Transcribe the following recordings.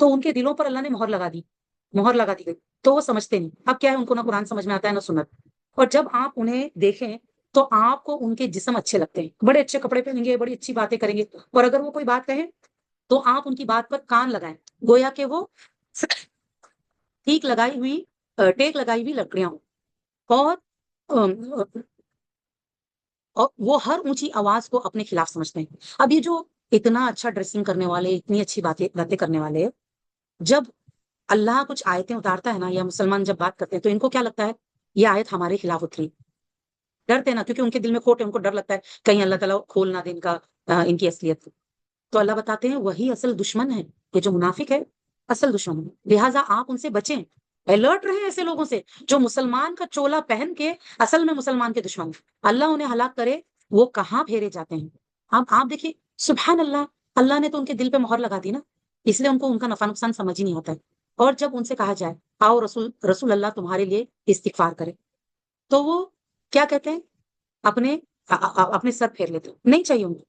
تو ان کے دلوں پر اللہ نے مہر لگا دی گئی، تو وہ سمجھتے نہیں. اب کیا ہے، ان کو نہ قرآن سمجھ میں آتا ہے نہ سنت. اور جب آپ انہیں دیکھیں تو آپ کو ان کے جسم اچھے لگتے ہیں، بڑے اچھے کپڑے پہنیں گے، بڑی اچھی باتیں کریں گے، اور اگر وہ کوئی بات کہیں تو آپ ان کی بات پر کان لگائیں، گویا کہ وہ ٹیک لگائی ہوئی لکڑیاں ہوں. اور اور وہ ہر اونچی آواز کو اپنے خلاف سمجھتے ہیں. اب یہ جو اتنا اچھا ڈریسنگ کرنے والے، اتنی اچھی باتیں کرنے والے، جب اللہ کچھ آیتیں اتارتا ہے نا، یا مسلمان جب بات کرتے ہیں تو ان کو کیا لگتا ہے، یہ آیت ہمارے خلاف اتری. ڈرتے ہیں نا، کیونکہ ان کے دل میں کھوٹ ہے، ان کو ڈر لگتا ہے کہیں اللہ تعالیٰ کھول نہ دے ان کی اصلیت. تو اللہ بتاتے ہیں وہی اصل دشمن ہے، یہ جو منافق ہے اصل دشمن ہے. لہٰذا آپ ان سے بچیں، الرٹ رہیں ایسے لوگوں سے جو مسلمان کا چولا پہن کے اصل میں مسلمان کے دشمن. اللہ انہیں ہلاک کرے، وہ کہاں پھیرے جاتے ہیں. آپ دیکھیے، سبحان اللہ، اللہ نے تو ان کے دل پہ مہر لگا دی نا، اس لیے ان کو ان کا نفع نقصان سمجھ ہی نہیں ہوتا ہے. اور جب ان سے کہا جائے آؤ رسول اللہ تمہارے لیے استغفار کرے، تو وہ کیا کہتے ہیں، اپنے سر پھیر لیتے ہیں، نہیں چاہیے ان کو.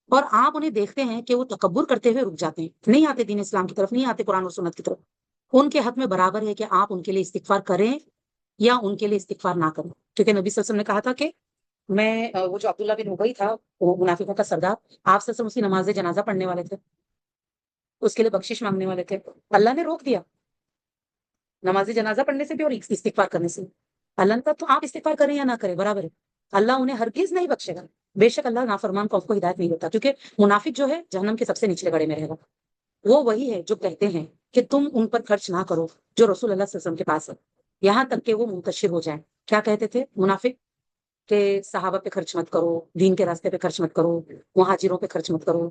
اور آپ انہیں دیکھتے ہیں کہ وہ تکبر کرتے ہوئے رک جاتے ہیں، نہیں آتے دین اسلام کی طرف، نہیں آتے قرآن اور سنت کی طرف. ان کے حق میں برابر ہے کہ آپ ان کے لیے استغفار کریں یا ان کے لیے استغفار نہ کریں. کیونکہ نبی صلی اللہ علیہ وسلم نے کہا تھا کہ وہ جو عبداللہ بن ابی تھا، وہ منافقوں کا سردار، آپ صلی اللہ علیہ وسلم اس کی نماز جنازہ پڑھنے والے تھے، اس کے لیے بخشش مانگنے والے تھے. اللہ نے روک دیا نماز جنازہ پڑھنے سے بھی اور استغفار کرنے سے. اللہ نے کہا تو آپ استغفار کریں یا نہ کریں برابر ہے، اللہ انہیں ہرگز نہیں بخشے گا. بے شک اللہ نافرمان کو ہدایت نہیں ہوتا، کیونکہ منافق جو ہے جہنم کے سب سے نچلے گڑھے میں رہے گا. وہ وہی ہے جو کہتے ہیں کہ تم ان پر خرچ نہ کرو جو رسول اللہ صلی اللہ علیہ وسلم کے پاس ہے، یہاں تک کہ وہ منتشر ہو جائیں. کیا کہتے تھے منافق؟ کہ صحابہ پہ خرچ مت کرو، دین کے راستے پہ خرچ مت کرو، مہاجروں پہ خرچ مت کرو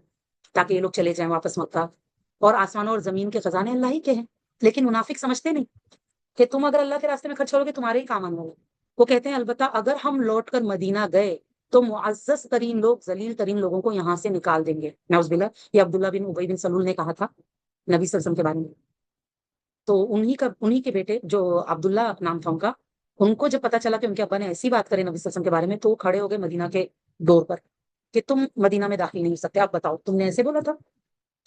تاکہ یہ لوگ چلے جائیں واپس مکہ. اور آسمانوں اور زمین کے خزانے اللہ ہی کے ہیں. لیکن منافق سمجھتے نہیں کہ تم اگر اللہ کے راستے میں خرچ کرو گے تمہارے ہی کام آنے والا. وہ کہتے ہیں البتہ اگر ہم لوٹ کر مدینہ گئے تو معزز ترین لوگ ذلیل ترین لوگوں کو یہاں سے نکال دیں گے. نعوذ باللہ. یہ عبداللہ بن ابی بن سلول نے کہا تھا نبی صلی اللہ علیہ وسلم کے بارے میں. تو انہی کے بیٹے جو عبداللہ نام تھا ان کا، ان کو جب پتا چلا کہ ان کے ابا نے ایسی بات کرے نبی صلی اللہ علیہ وسلم کے بارے میں، تو وہ کھڑے ہو گئے مدینہ کے ڈور پر کہ تم مدینہ میں داخل نہیں ہو سکتے، آپ بتاؤ تم نے ایسے بولا تھا.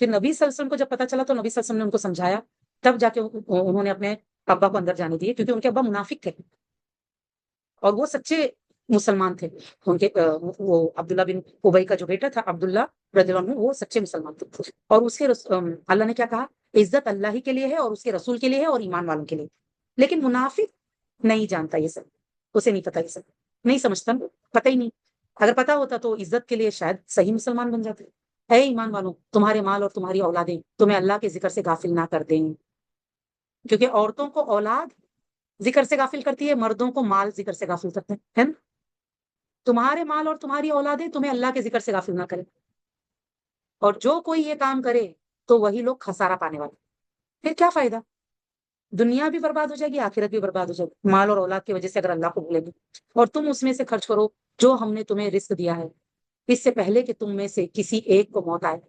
پھر نبی صلی اللہ علیہ وسلم کو جب پتا چلا تو نبی صلی اللہ علیہ وسلم نے ان کو سمجھایا، تب جا کے انہوں نے اپنے ابا کو اندر جانے دیے، کیونکہ ان کے ابا منافق تھے اور وہ سچے مسلمان تھے. ان کے وہ عبداللہ بن ابی کا جو بیٹا تھا عبداللہ رضی اللہ عنہ، وہ سچے مسلمان تھے. اور اس کے اللہ نے کیا کہا، عزت اللہ ہی کے لیے ہے اور اس کے رسول کے لیے ہے اور ایمان والوں کے لیے. لیکن منافق نہیں جانتا یہ سب، اسے نہیں پتا، یہ سب نہیں سمجھتا، پتہ ہی نہیں. اگر پتا ہوتا تو عزت کے لیے شاید صحیح مسلمان بن جاتے. اے ایمان والوں، تمہارے مال اور تمہاری اولادیں تمہیں اللہ کے ذکر سے غافل نہ کر دیں، کیونکہ عورتوں کو اولاد ذکر سے غافل کرتی ہے، مردوں کو مال ذکر سے غافل کرتے ہیں. تمہارے مال اور تمہاری اولادیں تمہیں اللہ کے ذکر سے غافل نہ کریں، اور جو کوئی یہ کام کرے تو وہی لوگ خسارہ پانے والے. پھر کیا فائدہ، دنیا بھی برباد ہو جائے گی، آخرت بھی برباد ہو جائے گی مال اور اولاد کی وجہ سے. اگر اللہ کو بھولے گی اور تم اس میں سے خرچ کرو جو ہم نے تمہیں رزق دیا ہے، اس سے پہلے کہ تم میں سے کسی ایک کو موت آئے،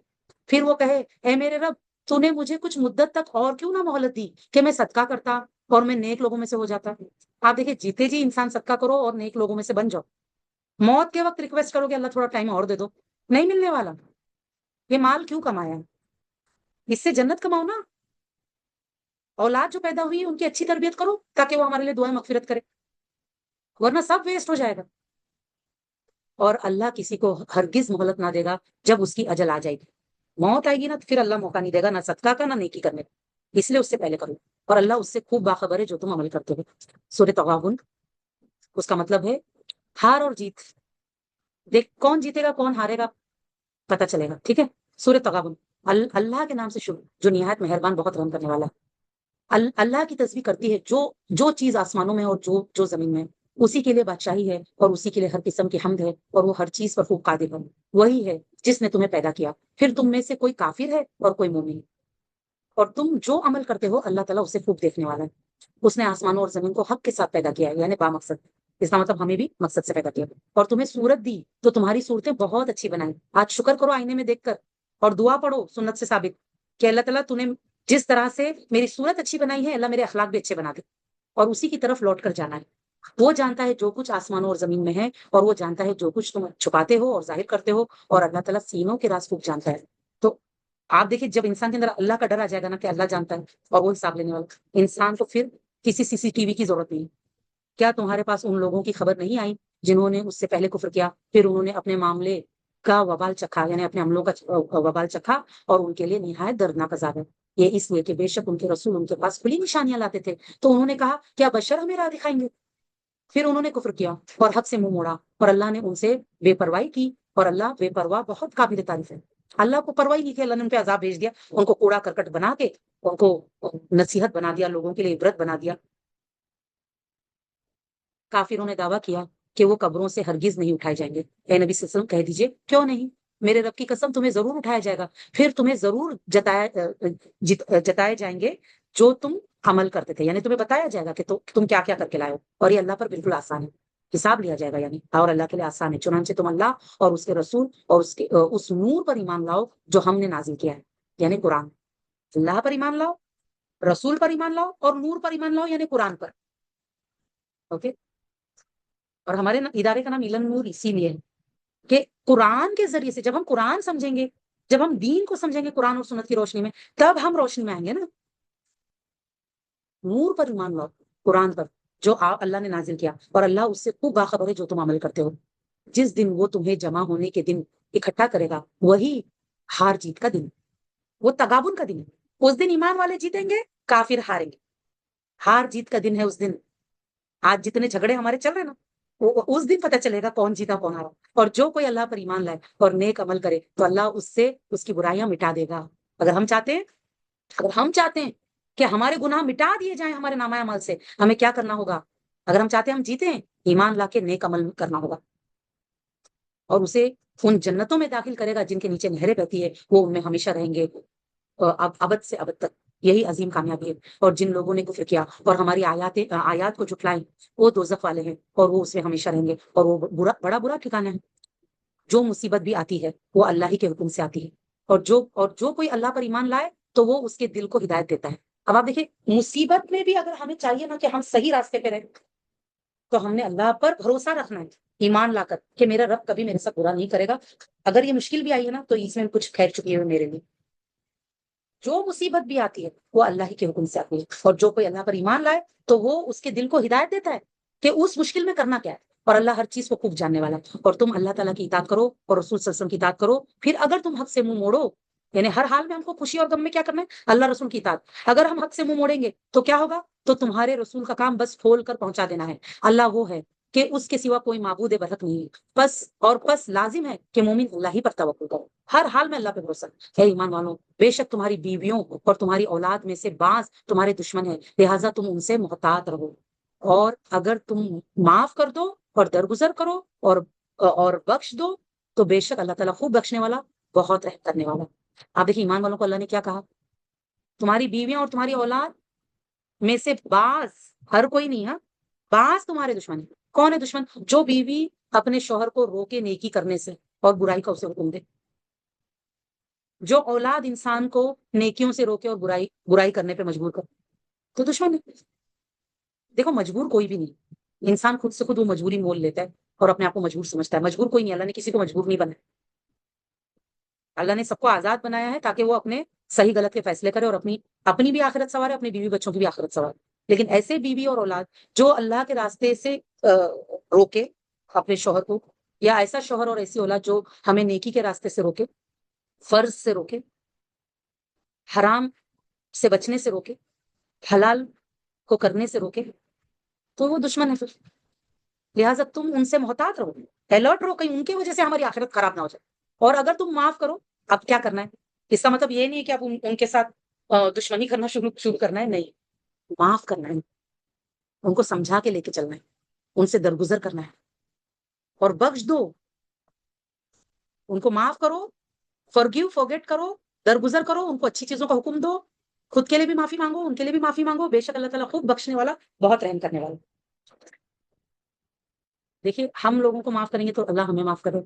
پھر وہ کہے اے میرے رب تو نے مجھے کچھ مدت تک اور کیوں نہ مہلت دی کہ میں صدقہ کرتا اور میں نیک لوگوں میں سے ہو جاتا. آپ دیکھیں جیتے جی انسان صدقہ کرو اور نیک لوگوں میں سے بن جاؤ. موت کے وقت ریکویسٹ کرو کہ اللہ تھوڑا ٹائم اور دے دو، نہیں ملنے والا. یہ مال کیوں کمایا ہے، اس سے جنت کماؤ نا. اولاد جو پیدا ہوئی ہے ان کی اچھی تربیت کرو تاکہ وہ ہمارے لیے دعائیں مغفرت کرے، ورنہ سب ویسٹ ہو جائے گا. اور اللہ کسی کو ہرگز مہلت نہ دے گا جب اس کی اجل آ جائے گی. موت آئے گی نا، پھر اللہ موقع نہیں دے گا نہ صدقہ کا نہ نیکی کرنے کا. اس لیے اس سے پہلے کرو، اور اللہ اس سے خوب باخبر ہے جو تم عمل کرتے ہو. سورہ تغابن، اس کا مطلب ہے ہار اور جیت. دیکھ کون جیتے گا کون ہارے گا پتا چلے گا. ٹھیک ہے، سورہ تغابن. اللہ کے نام سے شروع جو نہایت مہربان بہت رحم کرنے والا ہے. اللہ کی تسبیح کرتی ہے جو چیز آسمانوں میں اور جو زمین میں، اسی کے لیے بادشاہی ہے اور اسی کے لیے ہر قسم کی حمد ہے، اور وہ ہر چیز پر خوب قادر ہے. وہی ہے جس نے تمہیں پیدا کیا، پھر تم میں سے کوئی کافر ہے اور کوئی مومن، اور تم جو عمل کرتے ہو اللہ تعالیٰ اسے خوب دیکھنے والا ہے. اس نے آسمانوں اور زمین کو حق کے ساتھ پیدا کیا ہے، یعنی با مقصد. اس کا مطلب ہمیں بھی مقصد سے پیدا کیا، اور تمہیں صورت دی تو تمہاری صورتیں بہت اچھی بنائیں. آج شکر کرو آئینے میں دیکھ کر، اور دعا پڑھو سنت سے ثابت کہ اللہ تعالیٰ تو نے جس طرح سے میری صورت اچھی بنائی ہے، اللہ میرے اخلاق بھی اچھے بنا دے. اور اسی کی طرف لوٹ کر جانا ہے. وہ جانتا ہے جو کچھ آسمانوں اور زمین میں ہے، اور وہ جانتا ہے جو کچھ تم چھپاتے ہو اور ظاہر کرتے ہو، اور اللہ تعالیٰ سینوں کے راز خوب جانتا ہے. تو آپ دیکھیں جب انسان کے اندر اللہ کا ڈر آ جائے گا نا کہ اللہ جانتا ہے اور وہ حساب لینے والا، انسان کو پھر کسی CCTV کی ضرورت نہیں۔ کیا تمہارے پاس ان لوگوں کی خبر نہیں آئی جنہوں نے اس سے پہلے کفر کیا، پھر انہوں نے اپنے معاملے کا وبال چکھا، یعنی اپنے عملوں کا وبال چکھا، اور ان کے لیے نہایت دردناک عذاب ہے۔ یہ اس لیے کہ بے شک ان کے رسول ان کے پاس کھلی نشانیاں لاتے تھے، تو انہوں نے کہا کیا بشر ہمیں راہ دکھائیں گے؟ پھر انہوں نے کفر کیا اور حق سے منہ موڑا، اور اللہ نے ان سے بے پرواہی کی، اور اللہ بے پرواہ بہت قابل تعریف ہے۔ اللہ کو پرواہی نہیں تھی، اللہ نے ان پہ عذاب بھیج دیا، ان کو کوڑا کرکٹ بنا کے ان کو نصیحت بنا دیا، لوگوں کے لیے عبرت بنا دیا۔ کافروں نے دعویٰ کیا کہ وہ قبروں سے ہرگز نہیں اٹھائے جائیں گے۔ اے نبی صلی اللہ علیہ وسلم کہہ دیجئے کیوں نہیں، میرے رب کی قسم تمہیں ضرور اٹھایا جائے گا، پھر تمہیں ضرور جتائے جائیں گے جو تم عمل کرتے تھے، یعنی تمہیں بتایا جائے گا کہ تم کیا کیا کر کے لائے ہو، اور یہ اللہ پر بالکل آسان ہے، حساب لیا جائے گا یعنی، اور اللہ کے لیے آسان ہے۔ چنانچہ تم اللہ اور اس کے رسول اور اس نور پر ایمان لاؤ جو ہم نے نازل کیا ہے، یعنی قرآن۔ اللہ پر ایمان لاؤ، رسول پر ایمان لاؤ، اور نور پر ایمان لاؤ یعنی قرآن پر۔ اوکے، اور ہمارے ادارے کا نام علم نور اسی لیے ہے کہ قرآن کے ذریعے سے جب ہم قرآن سمجھیں گے، جب ہم دین کو سمجھیں گے قرآن اور سنت کی روشنی میں، تب ہم روشنی میں آئیں گے نا۔ نور پر ایمان لاؤ، قرآن پر جو اللہ نے نازل کیا، اور اللہ اس سے خوب باخبر ہے جو تم عمل کرتے ہو۔ جس دن وہ تمہیں جمع ہونے کے دن اکٹھا کرے گا، وہی ہار جیت کا دن، وہ تغابن کا دن ہے۔ اس دن ایمان والے جیتیں گے، کافر ہاریں گے۔ ہار جیت کا دن ہے اس دن۔ آج جتنے جھگڑے ہمارے چل رہے ہیں نا، اس دن پتہ چلے گا کون جیتا کون ہارا۔ اور جو کوئی اللہ پر ایمان لائے اور نیک عمل کرے تو اللہ اس سے اس کی برائیاں مٹا دے گا۔ اگر ہم چاہتے ہیں کہ ہمارے گناہ مٹا دیے جائیں ہمارے نامہ عمل سے، ہمیں کیا کرنا ہوگا؟ اگر ہم چاہتے ہیں ہم جیتے ہیں، ایمان لا کے نیک عمل کرنا ہوگا، اور اسے ان جنتوں میں داخل کرے گا جن کے نیچے نہریں بہتی ہے، وہ ان میں ہمیشہ رہیں گے ابد سے ابد تک۔ یہی عظیم کامیابی ہے۔ اور جن لوگوں نے کفر کیا اور ہماری آیات کو جھٹلائیں، وہ دوزخ والے ہیں اور وہ اس میں ہمیشہ رہیں گے، اور وہ بڑا برا ٹھکانہ ہے۔ جو مصیبت بھی آتی ہے وہ اللہ ہی کے حکم سے آتی ہے، اور جو کوئی اللہ پر ایمان لائے تو وہ اس کے دل کو ہدایت دیتا ہے۔ اب آپ دیکھیں، مصیبت میں بھی اگر ہمیں چاہیے نا کہ ہم صحیح راستے پہ رہیں، تو ہم نے اللہ پر بھروسہ رکھنا ہے، ایمان لا کر کہ میرا رب کبھی میرے ساتھ برا نہیں کرے گا۔ اگر یہ مشکل بھی آئی ہے نا تو اس میں کچھ خیر چکی ہے میرے لیے۔ جو مصیبت بھی آتی ہے وہ اللہ ہی کے حکم سے آتی ہے، اور جو کوئی اللہ پر ایمان لائے تو وہ اس کے دل کو ہدایت دیتا ہے کہ اس مشکل میں کرنا کیا ہے، اور اللہ ہر چیز کو خوب جاننے والا ہے۔ اور تم اللہ تعالیٰ کی اطاعت کرو اور رسول صلی اللہ علیہ وسلم کی اطاعت کرو، پھر اگر تم حق سے منہ موڑو، یعنی ہر حال میں ہم کو خوشی اور غم میں کیا کرنا ہے؟ اللہ رسول کی اطاعت۔ اگر ہم حق سے منہ موڑیں گے تو کیا ہوگا؟ تو تمہارے رسول کا کام بس کھول کر پہنچا دینا ہے۔ اللہ وہ ہے کہ اس کے سوا کوئی معبود برحق نہیں ہے، بس لازم ہے کہ مومن اللہ ہی پر توکل کرو، ہر حال میں اللہ پہ بھروسہ۔ ہے ایمان والوں، بے شک تمہاری بیویوں اور تمہاری اولاد میں سے بعض تمہارے دشمن ہیں، لہٰذا تم ان سے محتاط رہو، اور اگر تم معاف کر دو اور درگزر کرو اور بخش دو تو بے شک اللہ تعالیٰ خوب بخشنے والا، بہت رحم کرنے والا۔ آپ دیکھیے ایمان والوں کو اللہ نے کیا کہا؟ تمہاری بیویاں اور تمہاری اولاد میں سے بعض، ہر کوئی نہیں، ہاں، بعض تمہارے دشمن ہیں۔ کون ہے دشمن؟ جو بیوی اپنے شوہر کو روکے نیکی کرنے سے اور برائی کا اسے حکم دے، جو اولاد انسان کو نیکیوں سے روکے اور برائی کرنے پہ مجبور کر، تو دشمن ہے۔ دیکھو مجبور کوئی بھی نہیں، انسان خود سے خود وہ مجبوری مول لیتا ہے اور اپنے آپ کو مجبور سمجھتا ہے۔ مجبور کوئی نہیں، اللہ نے کسی کو مجبور نہیں بنایا۔ اللہ نے سب کو آزاد بنایا ہے تاکہ وہ اپنے صحیح غلط کے فیصلے کرے، اور اپنی بھی آخرت سوارے، اپنی بیوی بچوں کی بھی آخرت سوارے۔ لیکن ایسے بیوی اور اولاد جو اللہ کے راستے سے روکے اپنے شوہر کو، یا ایسا شوہر اور ایسی اولاد جو ہمیں نیکی کے راستے سے روکے، فرض سے روکے، حرام سے بچنے سے روکے، حلال کو کرنے سے روکے، تو وہ دشمن ہے۔ پھر لہٰذا تم ان سے محتاط رہو، الرٹ رہو، کہیں ان کی وجہ سے ہماری آخرت خراب نہ ہو جائے۔ اور اگر تم معاف کرو، اب کیا کرنا ہے؟ اس کا مطلب یہ نہیں ہے کہ اب ان کے ساتھ دشمنی کرنا شروع کرنا ہے، نہیں، معاف کرنا ہے، ان کو سمجھا کے لے کے چلنا ہے، ان سے درگزر کرنا ہے، اور بخش دو، ان کو معاف کرو، forgive forget کرو، درگزر کرو، ان کو اچھی چیزوں کا حکم دو، خود کے لیے بھی معافی مانگو، ان کے لیے بھی معافی مانگو، بے شک اللہ تعالیٰ خوب بخشنے والا، بہت رحم کرنے والا۔ دیکھیے ہم لوگوں کو معاف کریں گے تو اللہ ہمیں معاف کرے،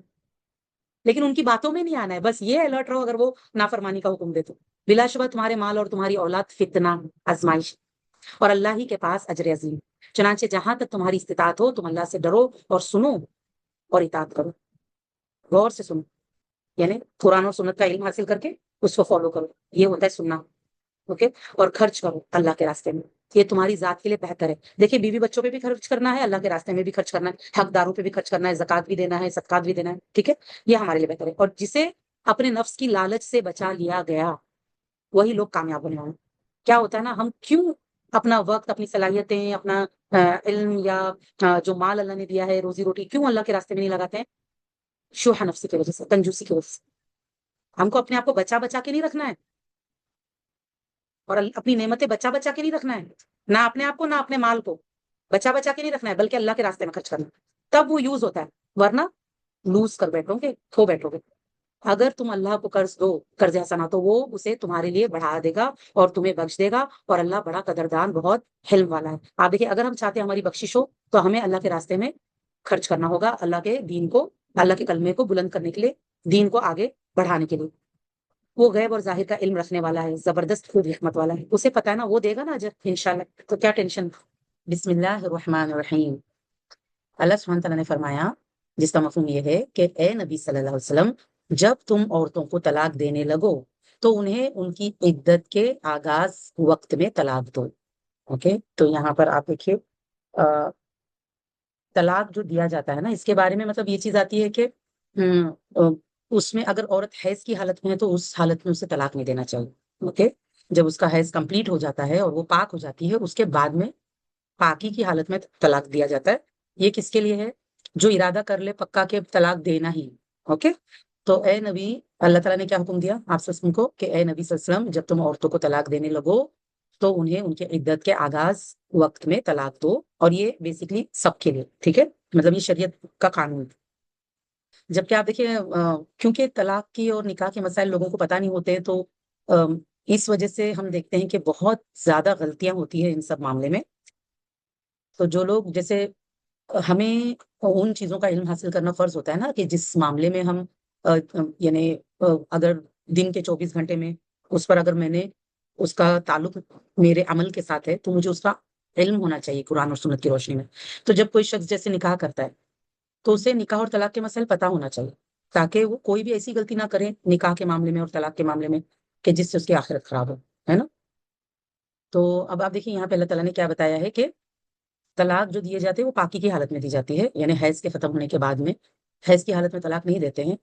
لیکن ان کی باتوں میں نہیں آنا ہے، بس یہ الرٹ رہو اگر وہ نافرمانی کا حکم دے تو۔ بلا شبہ تمہارے مال اور تمہاری اولاد فتنہ، آزمائش، اور اللہ ہی کے پاس اجر عظیم۔ چنانچہ جہاں تک تمہاری استطاعت ہو تم اللہ سے ڈرو اور سنو اور اطاعت کرو، غور سے سنو، یعنی قرآن اور سنت کا علم حاصل کر کے اس کو فالو کرو، یہ ہوتا ہے سننا. اوکے. اور خرچ کرو اللہ کے راستے میں، یہ تمہاری ذات کے لیے بہتر ہے. دیکھیے بیوی بچوں پہ بھی خرچ کرنا ہے، اللہ کے راستے میں بھی خرچ کرنا ہے، حقداروں پہ بھی خرچ کرنا ہے، زکات بھی دینا ہے، صدقات بھی دینا ہے. ٹھیک ہے، یہ ہمارے لیے بہتر ہے. اور جسے اپنے نفس کی لالچ سے بچا لیا گیا وہی لوگ کامیاب ہونے والے ہیں. کیا ہوتا ہے نا، ہم کیوں اپنا وقت، اپنی صلاحیتیں، اپنا علم یا جو مال اللہ نے دیا ہے، روزی روٹی، کیوں اللہ کے راستے میں نہیں لگاتے ہیں؟ شوہ نفسی کی وجہ سے، کنجوسی کی وجہ سے. ہم کو اپنے آپ کو بچا بچا کے نہیں رکھنا ہے، اور اپنی نعمتیں بچا بچا کے نہیں رکھنا ہے، نہ اپنے آپ کو نہ اپنے مال کو بچا بچا کے نہیں رکھنا ہے، بلکہ اللہ کے راستے میں خرچ کرنا ہے. تب وہ یوز ہوتا ہے، ورنہ لوز کر بیٹھو گے، کھو بیٹھو گے. اگر تم اللہ کو قرض دو، قرض حسنہ، تو وہ اسے تمہارے لیے بڑھا دے گا اور تمہیں بخش دے گا. اور اللہ بڑا قدردان، بہت حلم والا ہے. آپ دیکھیے، اگر ہم چاہتے ہیں ہماری بخشش ہو تو ہمیں اللہ کے راستے میں خرچ کرنا ہوگا، اللہ کے دین کو، اللہ کے کلمے کو بلند کرنے کے لیے، دین کو آگے بڑھانے کے لیے. وہ غیب اور ظاہر کا علم رکھنے والا ہے، زبردست خوب حکمت والا ہے، اسے پتا ہے نا، وہ دے گا نا اجر انشاءاللہ. تو کیا ٹینشن. بسم اللہ الرحمن الرحیم. اللہ سبحانہ تعالیٰ نے فرمایا، جس کا مفہوم یہ ہے کہ اے نبی صلی اللہ علیہ وسلم، جب تم عورتوں کو طلاق دینے لگو تو انہیں ان کی عدت کے آغاز وقت میں طلاق دو. اوکے. تو یہاں پر آپ دیکھیے، طلاق جو دیا جاتا ہے نا، اس کے بارے میں مطلب یہ چیز آتی ہے کہ اس میں اگر عورت حیض کی حالت میں ہے تو اس حالت میں اسے طلاق نہیں دینا چاہیے. اوکے. جب اس کا حیض کمپلیٹ ہو جاتا ہے اور وہ پاک ہو جاتی ہے، اس کے بعد میں پاکی کی حالت میں طلاق دیا جاتا ہے. یہ کس کے لیے ہے؟ جو ارادہ کر لے پکا کے طلاق دینا ہی. اوکے. تو اے نبی، اللہ تعالیٰ نے کیا حکم دیا آپ صلی اللہ علیہ وسلم کو کہ اے نبی صلی اللہ علیہ وسلم، جب تم عورتوں کو طلاق دینے لگو تو انہیں ان کے عدت کے آغاز وقت میں طلاق دو. اور یہ بیسیکلی سب کے لیے، ٹھیک ہے، مطلب یہ شریعت کا قانون. جبکہ آپ دیکھیے، کیونکہ طلاق کی اور نکاح کے مسائل لوگوں کو پتہ نہیں ہوتے ہیں، تو اس وجہ سے ہم دیکھتے ہیں کہ بہت زیادہ غلطیاں ہوتی ہیں ان سب معاملے میں. تو جو لوگ جیسے، ہمیں ان چیزوں کا علم حاصل کرنا فرض ہوتا ہے نا، کہ جس معاملے میں ہم یعنی اگر دن کے 24 گھنٹے میں اس پر اگر میں نے اس کا تعلق میرے عمل کے ساتھ ہے تو مجھے اس کا علم ہونا چاہیے قرآن اور سنت کی روشنی میں. تو جب کوئی شخص جیسے نکاح کرتا ہے تو اسے نکاح اور طلاق کے مسائل پتہ ہونا چاہیے، تاکہ وہ کوئی بھی ایسی غلطی نہ کرے نکاح کے معاملے میں اور طلاق کے معاملے میں کہ جس سے اس کی آخرت خراب ہو، ہے نا. تو اب آپ دیکھیے یہاں پہ اللہ تعالیٰ نے کیا بتایا ہے کہ طلاق جو دیے جاتے ہیں وہ پاکی کی حالت میں دی جاتی ہے، یعنی حیض کے ختم ہونے کے بعد میں. حیض کی حالت میں طلاق نہیں دیتے ہیں.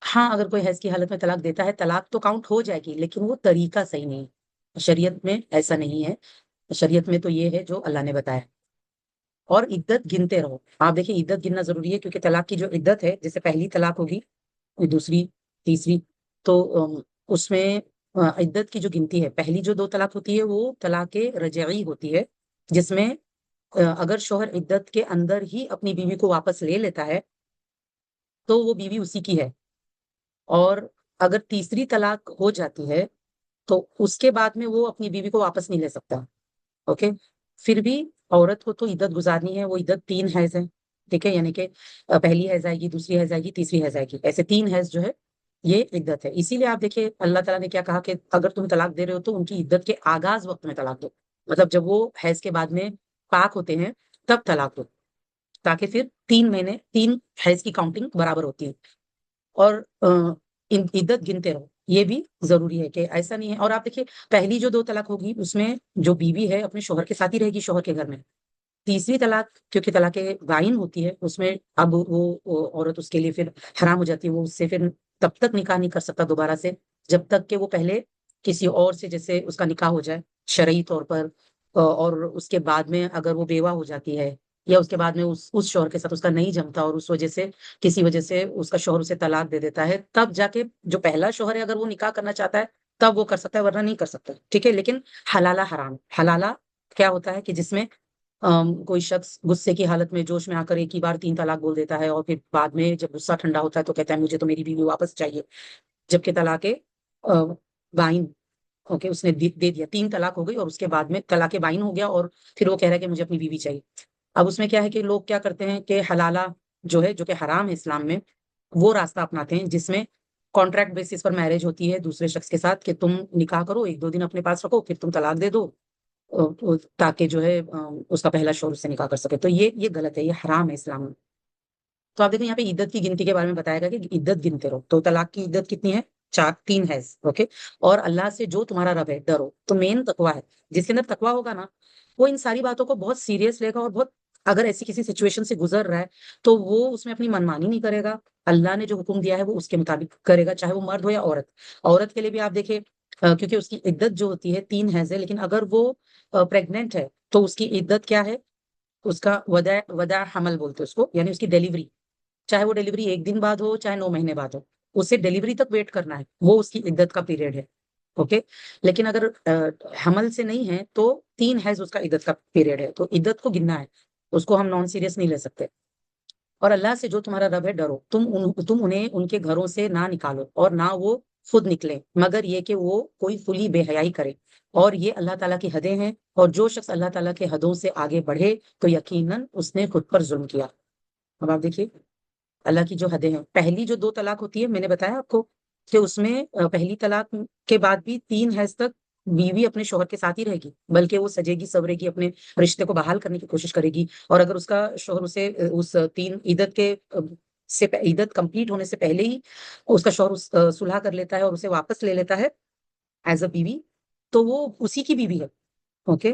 ہاں، اگر کوئی حیض کی حالت میں طلاق دیتا ہے، طلاق تو کاؤنٹ ہو جائے گی، لیکن وہ طریقہ صحیح نہیں ہے. شریعت میں ایسا نہیں ہے. شریعت میں تو یہ ہے جو اللہ نے بتایا. اور عدت گنتے رہو. آپ دیکھیں عدت گننا ضروری ہے، کیونکہ طلاق کی جو عدت ہے، جیسے پہلی طلاق ہوگی، دوسری، تیسری، تو اس میں عدت کی جو گنتی ہے، پہلی جو 2 طلاق ہوتی ہے وہ طلاق رجعی ہوتی ہے، جس میں اگر شوہر عدت کے اندر ہی اپنی بیوی کو واپس لے لیتا ہے تو وہ بیوی اسی کی ہے. اور اگر تیسری طلاق ہو جاتی ہے تو اس کے بعد میں وہ اپنی بیوی کو واپس نہیں لے سکتا. اوکے. پھر بھی عورت کو تو عدت گزارنی ہے. وہ عدت 3 حیض ہے، ٹھیک ہے، یعنی کہ پہلی حیض آئے گی، دوسری حیض آئے گی، تیسری حیض آئے گی، ایسے 3 حیض جو ہے یہ عدت ہے. اسی لیے آپ دیکھیں اللہ تعالیٰ نے کیا کہا کہ اگر تم طلاق دے رہے ہو تو ان کی عدت کے آغاز وقت میں طلاق دو. مطلب جب وہ حیض کے بعد میں پاک ہوتے ہیں تب طلاق دو، تاکہ پھر 3 مہینے 3 حیض کی کاؤنٹنگ برابر ہوتی ہے. اور عدت گنتے رہو، یہ بھی ضروری ہے کہ ایسا نہیں ہے. اور آپ دیکھیے پہلی جو 2 طلاق ہوگی اس میں جو بیوی ہے اپنے شوہر کے ساتھ ہی رہے گی، شوہر کے گھر میں. تیسری طلاق کیونکہ طلاق بائن ہوتی ہے، اس میں اب وہ عورت اس کے لیے پھر حرام ہو جاتی ہے. وہ اس سے پھر تب تک نکاح نہیں کر سکتا دوبارہ سے جب تک کہ وہ پہلے کسی اور سے جیسے اس کا نکاح ہو جائے شرعی طور پر. اور اس کے بعد میں اگر وہ بیوہ ہو جاتی ہے یا اس کے بعد میں اس شوہر کے ساتھ اس کا نہیں جمتا اور اس وجہ سے کسی وجہ سے اس کا شوہر اسے طلاق دے دیتا ہے، تب جا کے جو پہلا شوہر ہے اگر وہ نکاح کرنا چاہتا ہے تب وہ کر سکتا ہے، ورنہ نہیں کر سکتا. ٹھیک ہے. لیکن حلالہ حرام. حلالہ کیا ہوتا ہے کہ جس میں کوئی شخص غصے کی حالت میں جوش میں آ کر ایک ہی بار 3 طلاق بول دیتا ہے اور پھر بعد میں جب غصہ ٹھنڈا ہوتا ہے تو کہتا ہے مجھے تو میری بیوی واپس چاہیے، جبکہ طلاق بائن، اوکے، اس نے دے دیا، 3 طلاق ہو گئی اور اس کے بعد میں طلاق بائن ہو گیا اور پھر وہ کہہ رہا ہے کہ مجھے اپنی بیوی چاہیے. اب اس میں کیا ہے کہ لوگ کیا کرتے ہیں کہ حلالہ جو ہے، جو کہ حرام ہے اسلام میں، وہ راستہ اپناتے ہیں جس میں کانٹریکٹ بیسس پر میرج ہوتی ہے دوسرے شخص کے ساتھ، کہ تم نکاح کرو 1-2 دن اپنے پاس رکھو پھر تم طلاق دے دو تاکہ جو ہے اس کا پہلا شوہر اس سے نکاح کر سکے. تو یہ غلط ہے، یہ حرام ہے اسلام میں. تو آپ دیکھیں یہاں پہ عدت کی گنتی کے بارے میں بتایا گیا کہ عدت گنتے رہو. تو طلاق کی عدت کتنی ہے؟ تین حیض. اوکے. اور اللہ سے جو تمہارا رب ہے ڈرو. تو مین تقوی ہے. جس کے اندر تقوی ہوگا نا وہ ان ساری باتوں کو بہت سیریس لے گا اور بہت اگر ایسی کسی سچویشن سے گزر رہا ہے تو وہ اس میں اپنی منمانی نہیں کرے گا. اللہ نے جو حکم دیا ہے وہ اس کے مطابق کرے گا, چاہے وہ مرد ہو یا عورت. عورت کے لیے بھی آپ دیکھیں کیونکہ اس کی عدت جو ہوتی ہے 3 حیض ہے, لیکن اگر وہ پریگنٹ ہے تو اس کی عدت کیا ہے, اس کا وداع حمل بولتے اس کو, یعنی اس کی ڈیلیوری. چاہے وہ ڈیلیوری 1 دن بعد ہو چاہے 9 مہینے بعد ہو, اسے ڈیلیوری تک ویٹ کرنا ہے, وہ اس کی عدت کا پیریڈ ہے. اوکے. لیکن اگر حمل سے نہیں ہے تو 3 حیض اس کا عدت کا پیریڈ ہے, تو عدت کو گننا ہے, اس کو ہم نان سیریس نہیں لے سکتے. اور اللہ سے جو تمہارا رب ہے ڈرو. تم انہیں ان کے گھروں سے نہ نکالو اور نہ وہ خود نکلے مگر یہ کہ وہ کوئی کھلی بے حیائی کرے, اور یہ اللہ تعالیٰ کی حدیں ہیں, اور جو شخص اللہ تعالیٰ کے حدوں سے آگے بڑھے تو یقیناً اس نے خود پر ظلم کیا. اب آپ دیکھیے اللہ کی جو حدیں ہیں. پہلی جو 2 طلاق ہوتی ہے, میں نے بتایا آپ کو کہ اس میں پہلی طلاق کے بعد بھی 3 حیض تک بیوی اپنے شوہر کے ساتھ ہی رہے گی, بلکہ وہ سجے گی سورے گی, اپنے رشتے کو بحال کرنے کی کوشش کرے گی. اور اگر اس کا شوہر اسے اس 3 عدت کے سے عدت کمپلیٹ ہونے سے پہلے ہی اس کا شوہر صلح کر لیتا ہے اور اسے واپس لے لیتا ہے ایز اے بیوی, تو وہ اسی کی بیوی ہے. اوکے.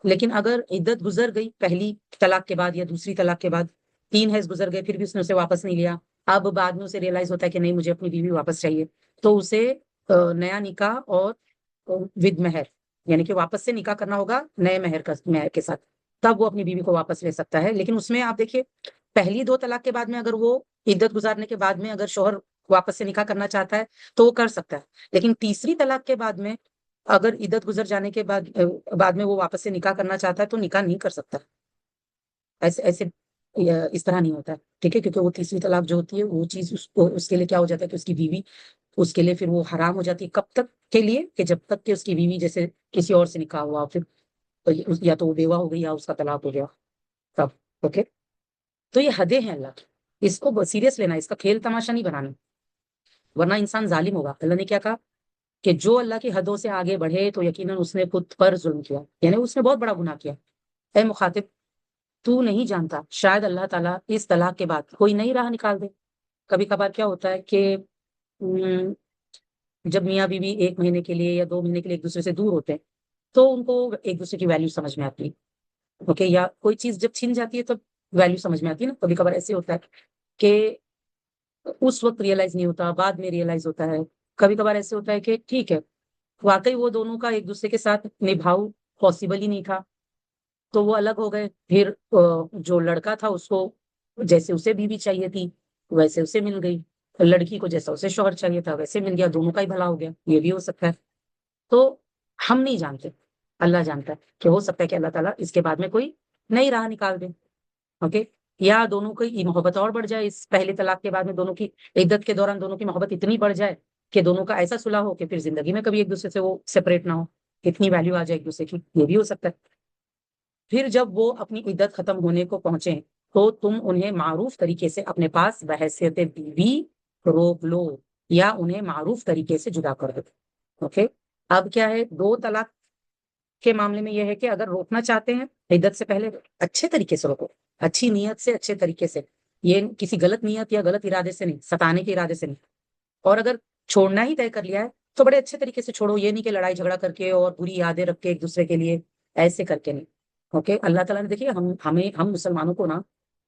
لیکن اگر عدت گزر گئی پہلی طلاق کے بعد یا دوسری طلاق کے بعد, 3 حیض گزر گئے پھر بھی اس نے اسے واپس نہیں لیا, اب بعد میں اسے ریئلائز ہوتا ہے کہ نہیں مجھے اپنی بیوی واپس چاہیے, تو اسے نیا نکاح اور ود مہر, یعنی کہ واپس سے نکاح کرنا ہوگا نئے مہر کے ساتھ, تب وہ اپنی بیوی کو واپس لے سکتا ہے. لیکن اس میں آپ دیکھیے پہلی 2 طلاق کے بعد میں اگر وہ عدت گزارنے کے بعد میں اگر شوہر واپس سے نکاح کرنا چاہتا ہے تو وہ کر سکتا ہے, لیکن تیسری طلاق کے بعد میں اگر عدت گزر جانے کے بعد میں وہ واپس سے نکاح کرنا چاہتا ہے تو نکاح نہیں کر سکتا. ایسے اس طرح نہیں ہوتا ہے, ٹھیک ہے, کیونکہ وہ تیسری طلاق جو ہوتی ہے وہ چیز اس کے لیے کیا ہو جاتا ہے کہ اس کی بیوی اس کے لیے پھر وہ حرام ہو جاتی ہے. کب تک کے لیے, کہ جب تک کہ اس کی بیوی جیسے کسی اور سے نکاح ہوا, پھر یا تو وہ بیوہ ہو گئی یا اس کا طلاق ہو گیا تب. اوکے. تو یہ حدیں ہیں اللہ کی, اس کو سیریس لینا, اس کا کھیل تماشا نہیں بنانا, ورنہ انسان ظالم ہوگا. اللہ نے کیا کہا کہ جو اللہ کی حدوں سے آگے بڑھے تو یقیناً اس نے خود پر ظلم کیا, یعنی اس نے بہت بڑا گناہ کیا. اے مخاطب, تو نہیں جانتا شاید اللہ تعالیٰ اس طلاق کے بعد کوئی نئی راہ نکال دے. کبھی کبھار کیا ہوتا ہے کہ جب میاں بیوی 1 مہینے کے لیے یا 2 مہینے کے لیے ایک دوسرے سے دور ہوتے ہیں تو ان کو ایک دوسرے کی ویلیو سمجھ میں آتی ہے. اوکے. یا کوئی چیز جب چھن جاتی ہے تب ویلیو سمجھ میں آتی ہے نا. کبھی کبھار ایسے ہوتا ہے کہ اس وقت ریئلائز نہیں ہوتا, بعد میں ریئلائز ہوتا ہے. کبھی کبھار ایسے ہوتا ہے کہ ٹھیک ہے واقعی وہ دونوں کا ایک دوسرے کے ساتھ نبھاؤ پاسبل ہی نہیں تھا تو وہ الگ ہو گئے. پھر جو لڑکا تھا اس کو جیسے اسے بیوی چاہیے تھی ویسے اسے مل گئی, لڑکی کو جیسا اسے شوہر چاہیے تھا ویسے مل گیا, دونوں کا ہی بھلا ہو گیا. یہ بھی ہو سکتا ہے. تو ہم نہیں جانتے, اللہ جانتا ہے کہ ہو سکتا ہے کہ اللہ تعالیٰ اس کے بعد میں کوئی نئی راہ نکال دے. اوکے. یا دونوں کی محبت اور بڑھ جائے, اس پہلے طلاق کے بعد میں دونوں کی عدت کے دوران دونوں کی محبت اتنی بڑھ جائے کہ دونوں کا ایسا صلح ہو کہ پھر زندگی میں کبھی ایک دوسرے سے وہ سپریٹ نہ ہو, اتنی ویلیو آ جائے ایک دوسرے کی. یہ بھی ہو سکتا ہے. پھر جب وہ اپنی عدت ختم ہونے کو پہنچے تو تم انہیں معروف طریقے سے اپنے پاس بحیثیت بیوی روک لو یا انہیں معروف طریقے سے جدا کر دو. اوکے. اب کیا ہے, 2 طلاق کے معاملے میں یہ ہے کہ اگر روکنا چاہتے ہیں عدت سے پہلے اچھے طریقے سے روکو, اچھی نیت سے, اچھے طریقے سے, یہ کسی غلط نیت یا غلط ارادے سے نہیں, ستانے کے ارادے سے نہیں. اور اگر چھوڑنا ہی طے کر لیا ہے تو بڑے اچھے طریقے سے چھوڑو, یہ نہیں کہ لڑائی جھگڑا کر کے اور بری یادیں رکھ کے ایک دوسرے کے لیے ایسے کر کے نہیں. اوکے. اللہ تعالیٰ نے دیکھیے ہم مسلمانوں کو نا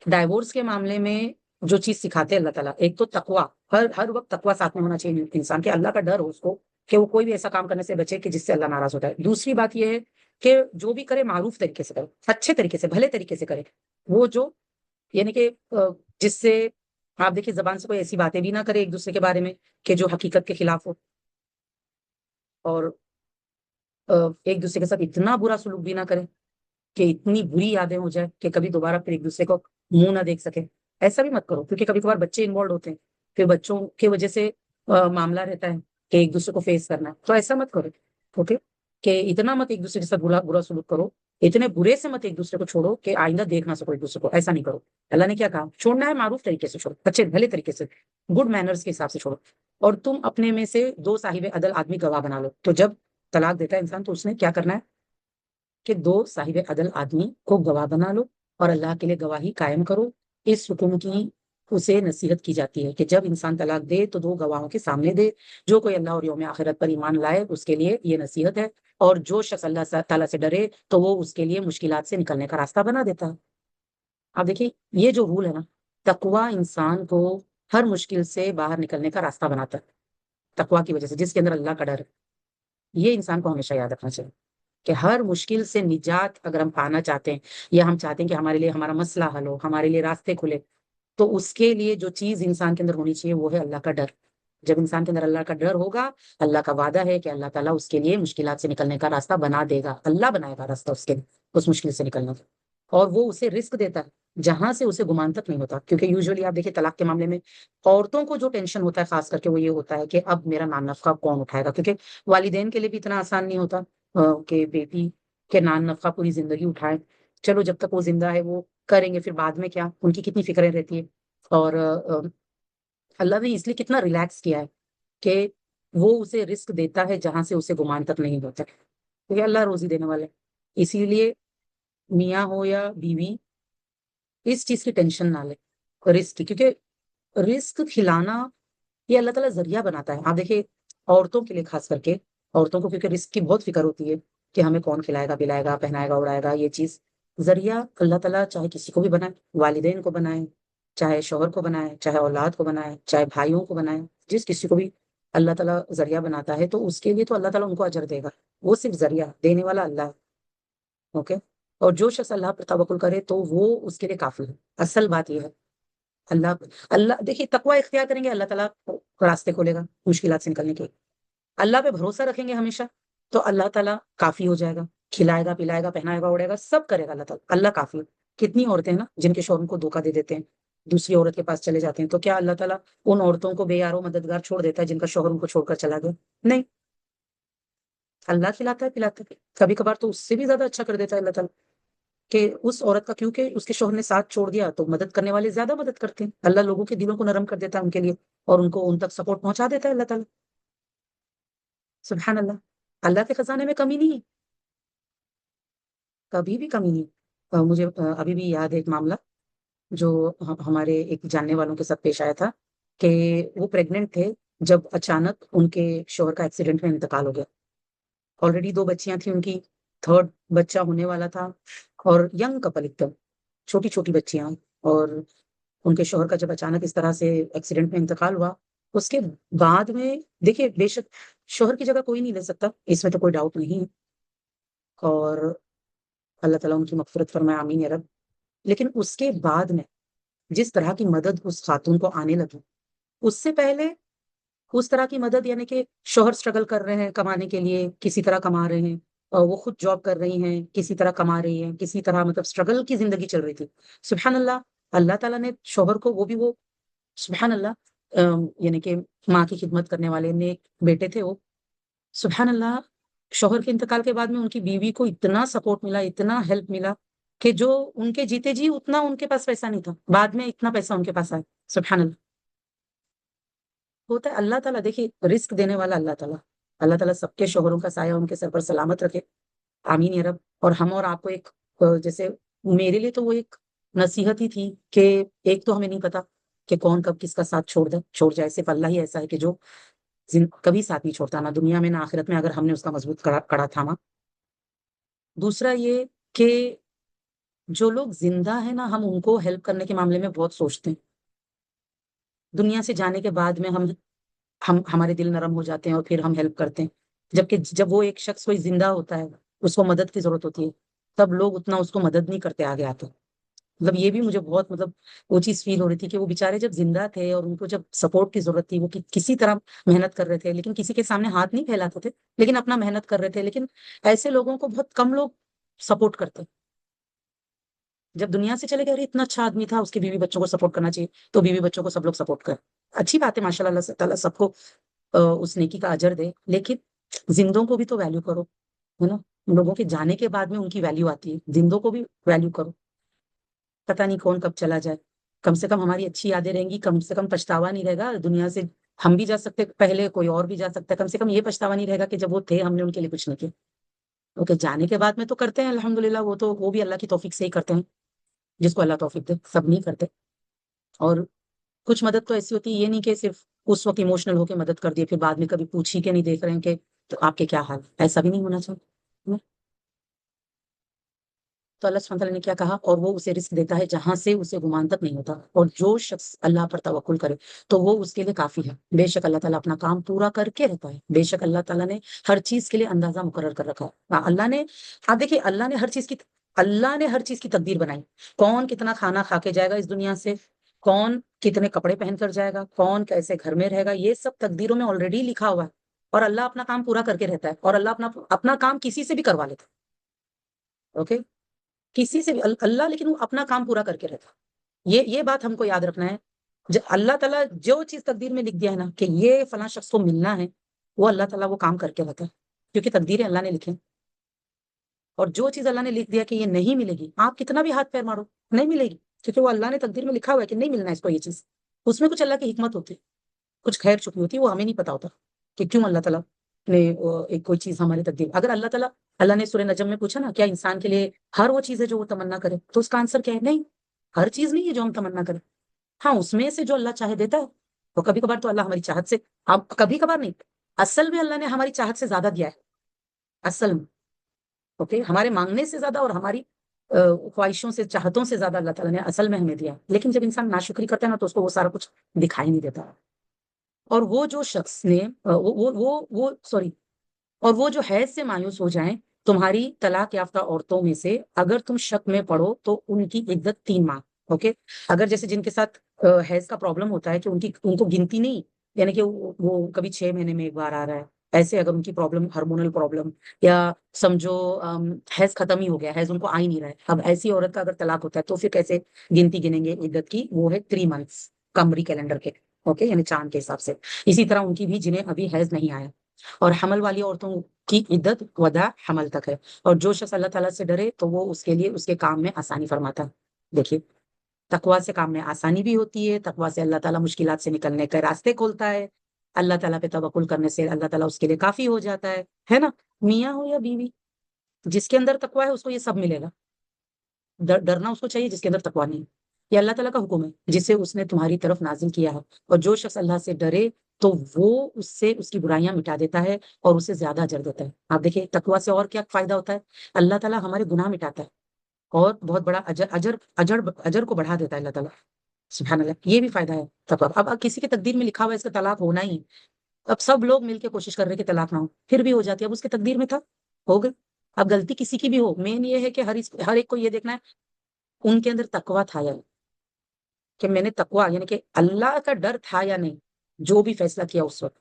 ڈائیورس کے معاملے میں جو چیز سکھاتے ہیں اللہ تعالیٰ, ایک تو تقوی, ہر وقت تقوی ساتھ میں ہونا چاہیے انسان کے, اللہ کا ڈر ہو اس کو کہ وہ کوئی بھی ایسا کام کرنے سے بچے کہ جس سے اللہ ناراض ہوتا ہے. دوسری بات یہ ہے کہ جو بھی کرے معروف طریقے سے کرے, اچھے طریقے سے, بھلے طریقے سے کرے. وہ جو یعنی کہ جس سے آپ دیکھیے زبان سے کوئی ایسی باتیں بھی نہ کرے ایک دوسرے کے بارے میں کہ جو حقیقت کے خلاف ہو, اور ایک دوسرے کے ساتھ اتنا برا سلوک بھی نہ کرے کہ اتنی بری یادیں ہو جائے کہ کبھی دوبارہ پھر ایک دوسرے کو منہ نہ دیکھ سکے. ایسا بھی مت کرو, کیونکہ کبھی کبھار بچے انوالو ہوتے ہیں, پھر بچوں کی وجہ سے معاملہ رہتا ہے کہ ایک دوسرے کو فیس کرنا ہے, تو ایسا مت کرو. اوکے. کہ اتنا مت ایک دوسرے کے ساتھ برا سلوک کرو, اتنے برے سے مت ایک دوسرے کو چھوڑو کہ آئندہ دیکھ نہ سکو ایک دوسرے کو, ایسا نہیں کرو. اللہ نے کیا کہا, چھوڑنا ہے معروف طریقے سے چھوڑو, اچھے بھلے طریقے سے, گڈ مینرز کے حساب سے چھوڑو. اور تم اپنے میں سے 2 صاحب عدل آدمی گواہ بنا لو. تو جب طلاق دیتا ہے انسان تو اس نے کیا کرنا ہے کہ 2 صاحب عدل آدمی کو گواہ بنا لو اور اللہ کے لیے گواہی قائم کرو. اس حکم کی اسے نصیحت کی جاتی ہے کہ جب انسان طلاق دے تو 2 گواہوں کے سامنے دے. جو کوئی اللہ اور یوم آخرت پر ایمان لائے اس کے لیے یہ نصیحت ہے، اور جو شخص اللہ تعالیٰ سے ڈرے تو وہ اس کے لیے مشکلات سے نکلنے کا راستہ بنا دیتا ہے. اب دیکھیے یہ جو رول ہے نا، تقوی انسان کو ہر مشکل سے باہر نکلنے کا راستہ بناتا ہے. تقوی کی وجہ سے، جس کے اندر اللہ کا ڈر ہے، یہ انسان کو ہمیشہ یاد رکھنا چاہیے کہ ہر مشکل سے نجات اگر ہم پانا چاہتے ہیں، یا ہم چاہتے ہیں کہ ہمارے لیے ہمارا مسئلہ حل ہو، ہمارے لیے راستے کھلے، تو اس کے لیے جو چیز انسان کے اندر ہونی چاہیے وہ ہے اللہ کا ڈر. جب انسان کے اندر اللہ کا ڈر ہوگا، اللہ کا وعدہ ہے کہ اللہ تعالیٰ اس کے لیے مشکلات سے نکلنے کا راستہ بنا دے گا. اللہ بنائے گا راستہ اس کے لیے، اس مشکل سے نکلنے کا. اور وہ اسے رزق دیتا ہے جہاں سے اسے گمان تک نہیں ہوتا. کیونکہ یوزلی آپ دیکھیں طلاق کے معاملے میں عورتوں کو جو ٹینشن ہوتا ہے خاص کر کے وہ یہ ہوتا ہے کہ اب میرا نان نفقہ کون اٹھائے گا. کیونکہ والدین کے لیے بھی اتنا آسان نہیں ہوتا کہ بیٹی کے نان نفقہ پوری زندگی اٹھائے. چلو جب تک وہ زندہ ہے وہ کریں گے، پھر بعد میں کیا، ان کی کتنی فکریں رہتی ہے. اور اللہ نے اس لیے کتنا ریلیکس کیا ہے کہ وہ اسے رزق دیتا ہے جہاں سے اسے گمان تک نہیں ہوتا. کیونکہ اللہ روزی دینے والے. اسی لیے میاں ہو یا بیوی اس چیز کی ٹینشن نہ لے رزق کی، کیونکہ رزق کھلانا یہ اللہ تعالیٰ ذریعہ بناتا ہے. آپ دیکھیں عورتوں کے لیے خاص کر کے، عورتوں کو کیونکہ رزق کی بہت فکر ہوتی ہے کہ ہمیں کون کھلائے گا پلائے گا پہنائے گا اڑائے گا. یہ چیز ذریعہ اللہ تعالیٰ چاہے کسی کو بھی بنائے، والدین کو بنائے، چاہے شوہر کو بنائے، چاہے اولاد کو بنائے، چاہے بھائیوں کو بنائے، جس کسی کو بھی اللہ تعالیٰ ذریعہ بناتا ہے تو اس کے لیے تو اللہ تعالیٰ ان کو اجر دے گا. وہ صرف ذریعہ دینے والا اللہ ہے. اوکے. اور جو شخص اللہ پر توکل کرے تو وہ اس کے لیے کافی ہے. اصل بات یہ ہے اللہ اللہ دیکھیے تقوی اختیار کریں گے، اللہ تعالیٰ راستے کھولے گا مشکلات سے نکلنے کے. اللہ پہ بھروسہ رکھیں گے ہمیشہ تو اللہ تعالیٰ کافی ہو جائے گا. کھلائے گا پلائے گا پہنائے گا اڑے گا سب کرے گا اللہ تعالیٰ. اللہ کافی ہے. کتنی عورتیں ہیں نا جن کے شوہر کو دھوکہ دے دیتے ہیں، دوسری عورت کے پاس چلے جاتے ہیں، تو کیا اللہ تعالیٰ ان عورتوں کو بے یارو مددگار چھوڑ دیتا ہے جن کا شوہر ان کو چھوڑ کر چلا گیا؟ نہیں. اللہ کھلاتا ہے پلاتا ہے، کبھی کبھار تو اس سے بھی زیادہ اچھا کر دیتا ہے اللہ تعالیٰ کہ اس عورت کا، کیونکہ اس کے شوہر نے ساتھ چھوڑ دیا تو مدد کرنے والے زیادہ مدد کرتے ہیں. اللہ لوگوں کے دلوں کو نرم کر دیتا ہے ان کے لیے، اور ان کو ان تک سپورٹ پہنچا دیتا ہے اللہ تعالیٰ. سبحان اللہ. اللہ کے خزانے میں کمی نہیں ہے، کبھی بھی کمی نہیں. مجھے ابھی بھی یاد ہے ایک معاملہ جو ہمارے ایک جاننے والوں کے ساتھ پیش آیا تھا کہ وہ پریگننٹ تھے جب اچانک ان کے شوہر کا ایکسیڈنٹ میں انتقال ہو گیا. آلریڈی 2 بچیاں تھیں ان کی، 3rd بچہ ہونے والا تھا، اور ینگ کپل ایک دم چھوٹی چھوٹی بچیاں. اور ان کے شوہر کا جب اچانک اس طرح سے ایکسیڈنٹ میں انتقال ہوا، اس کے بعد میں دیکھیے بے شک شوہر کی جگہ کوئی نہیں لے سکتا، اس میں تو کوئی ڈاؤٹ نہیں ہے، اور اللہ تعالیٰ ان کی مغفرت فرمائے، آمین یا رب. لیکن اس کے بعد میں جس طرح کی مدد اس خاتون کو آنے لگی، اس سے پہلے اس طرح کی مدد یعنی کہ شوہر سٹرگل کر رہے ہیں کمانے کے لیے، کسی طرح کما رہے ہیں، اور وہ خود جاب کر رہی ہیں، کسی طرح کما رہی ہیں، کسی طرح مطلب سٹرگل کی زندگی چل رہی تھی. سبحان اللہ. اللہ تعالیٰ نے شوہر کو، وہ بھی وہ سبحان اللہ یعنی کہ ماں کی خدمت کرنے والے نیک بیٹے تھے وہ. سبحان اللہ. شوہر کے انتقال کے بعد میں ان کی بیوی کو اتنا سپورٹ ملا، اتنا ہیلپ ملا کہ جو ان کے جیتے جی اتنا ان کے پاس پیسہ نہیں تھا، بعد میں اتنا پیسہ ان کے پاس آیا. سبحان اللہ. ہوتا ہے اللہ تعالیٰ. دیکھیے رزق دینے والا اللہ تعالیٰ. اللہ تعالیٰ سب کے شوہروں کا سایہ ان کے سر پر سلامت رکھے، آمین یا رب. اور ہم اور آپ کو ایک جیسے میرے لیے تو وہ ایک نصیحت ہی تھی کہ ایک تو ہمیں نہیں پتا کہ کون کب کس کا ساتھ چھوڑ جائے. صرف اللہ ہی ایسا ہے کہ جو کبھی ساتھ نہیں چھوڑتا، نہ دنیا میں نہ آخرت میں، اگر ہم نے اس کا مضبوط کڑا تھاما. دوسرا یہ کہ جو لوگ زندہ ہیں نا، ہم ان کو ہیلپ کرنے کے معاملے میں بہت سوچتے ہیں. دنیا سے جانے کے بعد میں ہمارے دل نرم ہو جاتے ہیں اور پھر ہم ہیلپ کرتے ہیں. جبکہ جب وہ ایک شخص کوئی زندہ ہوتا ہے، اس کو مدد کی ضرورت ہوتی ہے، تب لوگ اتنا اس کو مدد نہیں کرتے آگے آتے. مطلب یہ بھی مجھے بہت مطلب وہ چیز فیل ہو رہی تھی کہ وہ بیچارے جب زندہ تھے اور ان کو جب سپورٹ کی ضرورت تھی، وہ کسی طرح محنت کر رہے تھے، لیکن کسی کے سامنے ہاتھ نہیں پھیلاتے تھے، لیکن اپنا محنت کر رہے تھے. لیکن ایسے لوگوں کو بہت کم لوگ سپورٹ کرتے. جب دنیا سے چلے گئے، ارے اتنا اچھا آدمی تھا، اس کی بیوی بچوں کو سپورٹ کرنا چاہیے، تو بیوی بچوں کو سب لوگ سپورٹ کریں. اچھی بات ہے ماشاء اللہ. اللہ تعالیٰ سب کو اس نیکی کا اجر دے، لیکن زندوں کو بھی تو ویلیو کرو، ہے نا. لوگوں کے جانے کے بعد میں ان کی ویلیو آتی ہے، زندوں کو بھی ویلیو کرو. پتہ نہیں کون کب چلا جائے. کم سے کم ہماری اچھی یادیں رہیں گی، کم سے کم پچھتاوا نہیں رہے گا دنیا سے. ہم بھی جا سکتے پہلے، کوئی اور بھی جا سکتا ہے، کم سے کم یہ پچھتاوا نہیں رہے گا کہ جب وہ تھے ہم نے ان کے لیے کچھ نہیں کیا. اوکے. جانے کے بعد میں تو کرتے ہیں الحمدللہ، وہ بھی اللہ کی توفیق سے ہی کرتے ہیں، جس کو اللہ توفیق دے. سب نہیں کرتے. اور کچھ مدد تو ایسی ہوتی ہے، یہ نہیں کہ صرف اس وقت ایموشنل ہو کے مدد کر دیے، پھر بعد میں کبھی پوچھ ہی کے نہیں دیکھ رہے ہیں کہ تو آپ کے کیا حال، ایسا بھی نہیں ہونا چاہیے۔ تو اللہ سبحانہ تعالیٰ نے کیا کہا، اور وہ اسے رزق دیتا ہے جہاں سے اسے گمان تک نہیں ہوتا، اور جو شخص اللہ پر توکل کرے تو وہ اس کے لیے کافی ہے۔ بے شک اللہ تعالیٰ اپنا کام پورا کر کے رہتا ہے، بے شک اللہ تعالیٰ نے ہر چیز کے لیے اندازہ مقرر کر رکھا ہے۔ اللہ نے، آپ دیکھیے، اللہ نے ہر چیز کی تقدیر بنائی، کون کتنا کھانا کھا کے جائے گا اس دنیا سے، کون کتنے کپڑے پہن کر جائے گا، کون کیسے گھر میں رہے گا، یہ سب تقدیروں میں آلریڈی لکھا ہوا ہے، اور اللہ اپنا کام پورا کر کے رہتا ہے، اور اللہ اپنا کام کسی سے بھی کروا لیتا ہے، اوکے، کسی سے بھی اللہ، لیکن وہ اپنا کام پورا کر کے رہتا ہے۔ یہ بات ہم کو یاد رکھنا ہے، اللہ تعالیٰ جو چیز تقدیر میں لکھ دیا ہے نا کہ یہ فلاں شخص کو ملنا ہے، وہ اللہ تعالیٰ وہ کام کر کے رہتا ہے، کیونکہ تقدیریں اللہ نے لکھی ہیں۔ اور جو چیز اللہ نے لکھ دیا کہ یہ نہیں ملے گی، آپ کتنا بھی ہاتھ پیر مارو، نہیں ملے گی، کیونکہ وہ اللہ نے تقدیر میں لکھا ہوا ہے کہ نہیں ملنا ہے اس کو یہ چیز۔ اس میں کچھ اللہ کی حکمت ہوتی ہے، کچھ خیر چھپی ہوتی ہے، وہ ہمیں نہیں پتا ہوتا کہ کیوں اللہ تعالیٰ نے ایک کوئی چیز ہماری تقدیر۔ اگر اللہ نے سورہ نجم میں پوچھا نا کیا انسان کے لیے ہر وہ چیز ہے جو وہ تمنا کرے، تو اس کا آنسر کیا ہے؟ نہیں، ہر چیز نہیں ہے جو ہم تمنا کریں، ہاں اس میں سے جو اللہ چاہے دیتا ہے۔ تو کبھی کبھار تو اللہ ہماری چاہت سے، اب کبھی کبھار نہیں، اصل میں اللہ نے ہماری چاہت سے زیادہ دیا ہے، اصل میں، اوکے، ہمارے مانگنے سے زیادہ اور ہماری خواہشوں سے، چاہتوں سے زیادہ اللہ تعالیٰ نے اصل میں ہمیں دیا، لیکن جب انسان ناشکری کرتا ہے نا تو اس کو وہ سارا کچھ دکھائی نہیں دیتا۔ اور وہ جو شخص نے سوری، اور وہ جو حیض سے مایوس ہو جائیں تمہاری طلاق یافتہ عورتوں میں سے، اگر تم شک میں پڑو تو ان کی عدت 3 ماہ، اوکے۔ اگر جیسے جن کے ساتھ حیض کا پرابلم ہوتا ہے کہ ان کو گنتی نہیں، یعنی کہ وہ کبھی 6 مہینے میں ایک بار آ رہا ہے، ایسے اگر ان کی پرابلم ہارمونل پرابلم، یا سمجھو حیض ختم ہی ہو گیا، حیض ان کو آ ہی نہیں رہا ہے، اب ایسی عورت کا اگر طلاق ہوتا ہے تو پھر کیسے گنتی گنیں گے عدت کی؟ وہ ہے 3 منتھس قمری کیلنڈر کے، اوکے، یعنی چاند کے حساب سے۔ اسی طرح ان کی بھی جنہیں ابھی حیض نہیں آیا۔ اور حمل والی عورتوں کی عدت وداع حمل تک ہے، اور جو شخص اللہ تعالیٰ سے ڈرے تو وہ اس کے لیے اس کے کام میں آسانی فرماتا ہے۔ دیکھیے، تقویٰ سے کام میں آسانی بھی ہوتی ہے، تقویٰ سے اللہ تعالیٰ مشکلات سے نکلنے کے راستے کھولتا ہے، اللہ تعالیٰ پہ توکل کرنے سے اللہ تعالیٰ اس کے لیے کافی ہو جاتا ہے نا؟ میاں ہو یا بیوی، جس کے اندر تقویٰ ہے اس کو یہ سب ملے گا۔ ڈرنا اس کو چاہیے جس کے اندر تقویٰ نہیں۔ یہ اللہ تعالیٰ کا حکم ہے جسے اس نے تمہاری طرف نازل کیا ہے، اور جو شخص اللہ سے ڈرے تو وہ اس سے اس کی برائیاں مٹا دیتا ہے اور اسے زیادہ اجر دیتا ہے۔ آپ دیکھیں تقویٰ سے اور کیا فائدہ ہوتا ہے، اللہ تعالیٰ ہمارے گناہ مٹاتا ہے اور بہت بڑا اجر کو بڑھا دیتا ہے اللہ تعالیٰ، سبحان اللہ، یہ بھی فائدہ ہے تقویٰ۔ اب کسی کی تقدیر میں لکھا ہوا ہے اس کا طلاق ہونا ہی، اب سب لوگ مل کے کوشش کر رہے کہ طلاق نہ ہو، پھر بھی ہو جاتی ہے، اب اس کی تقدیر میں تھا، ہو گئی۔ اب غلطی کسی کی بھی ہو، مین یہ ہے کہ ہر ایک کو یہ دیکھنا ہے ان کے اندر تقویٰ تھا یا نہیں، کہ میں نے تقویٰ یعنی کہ اللہ کا ڈر تھا یا نہیں جو بھی فیصلہ کیا اس وقت۔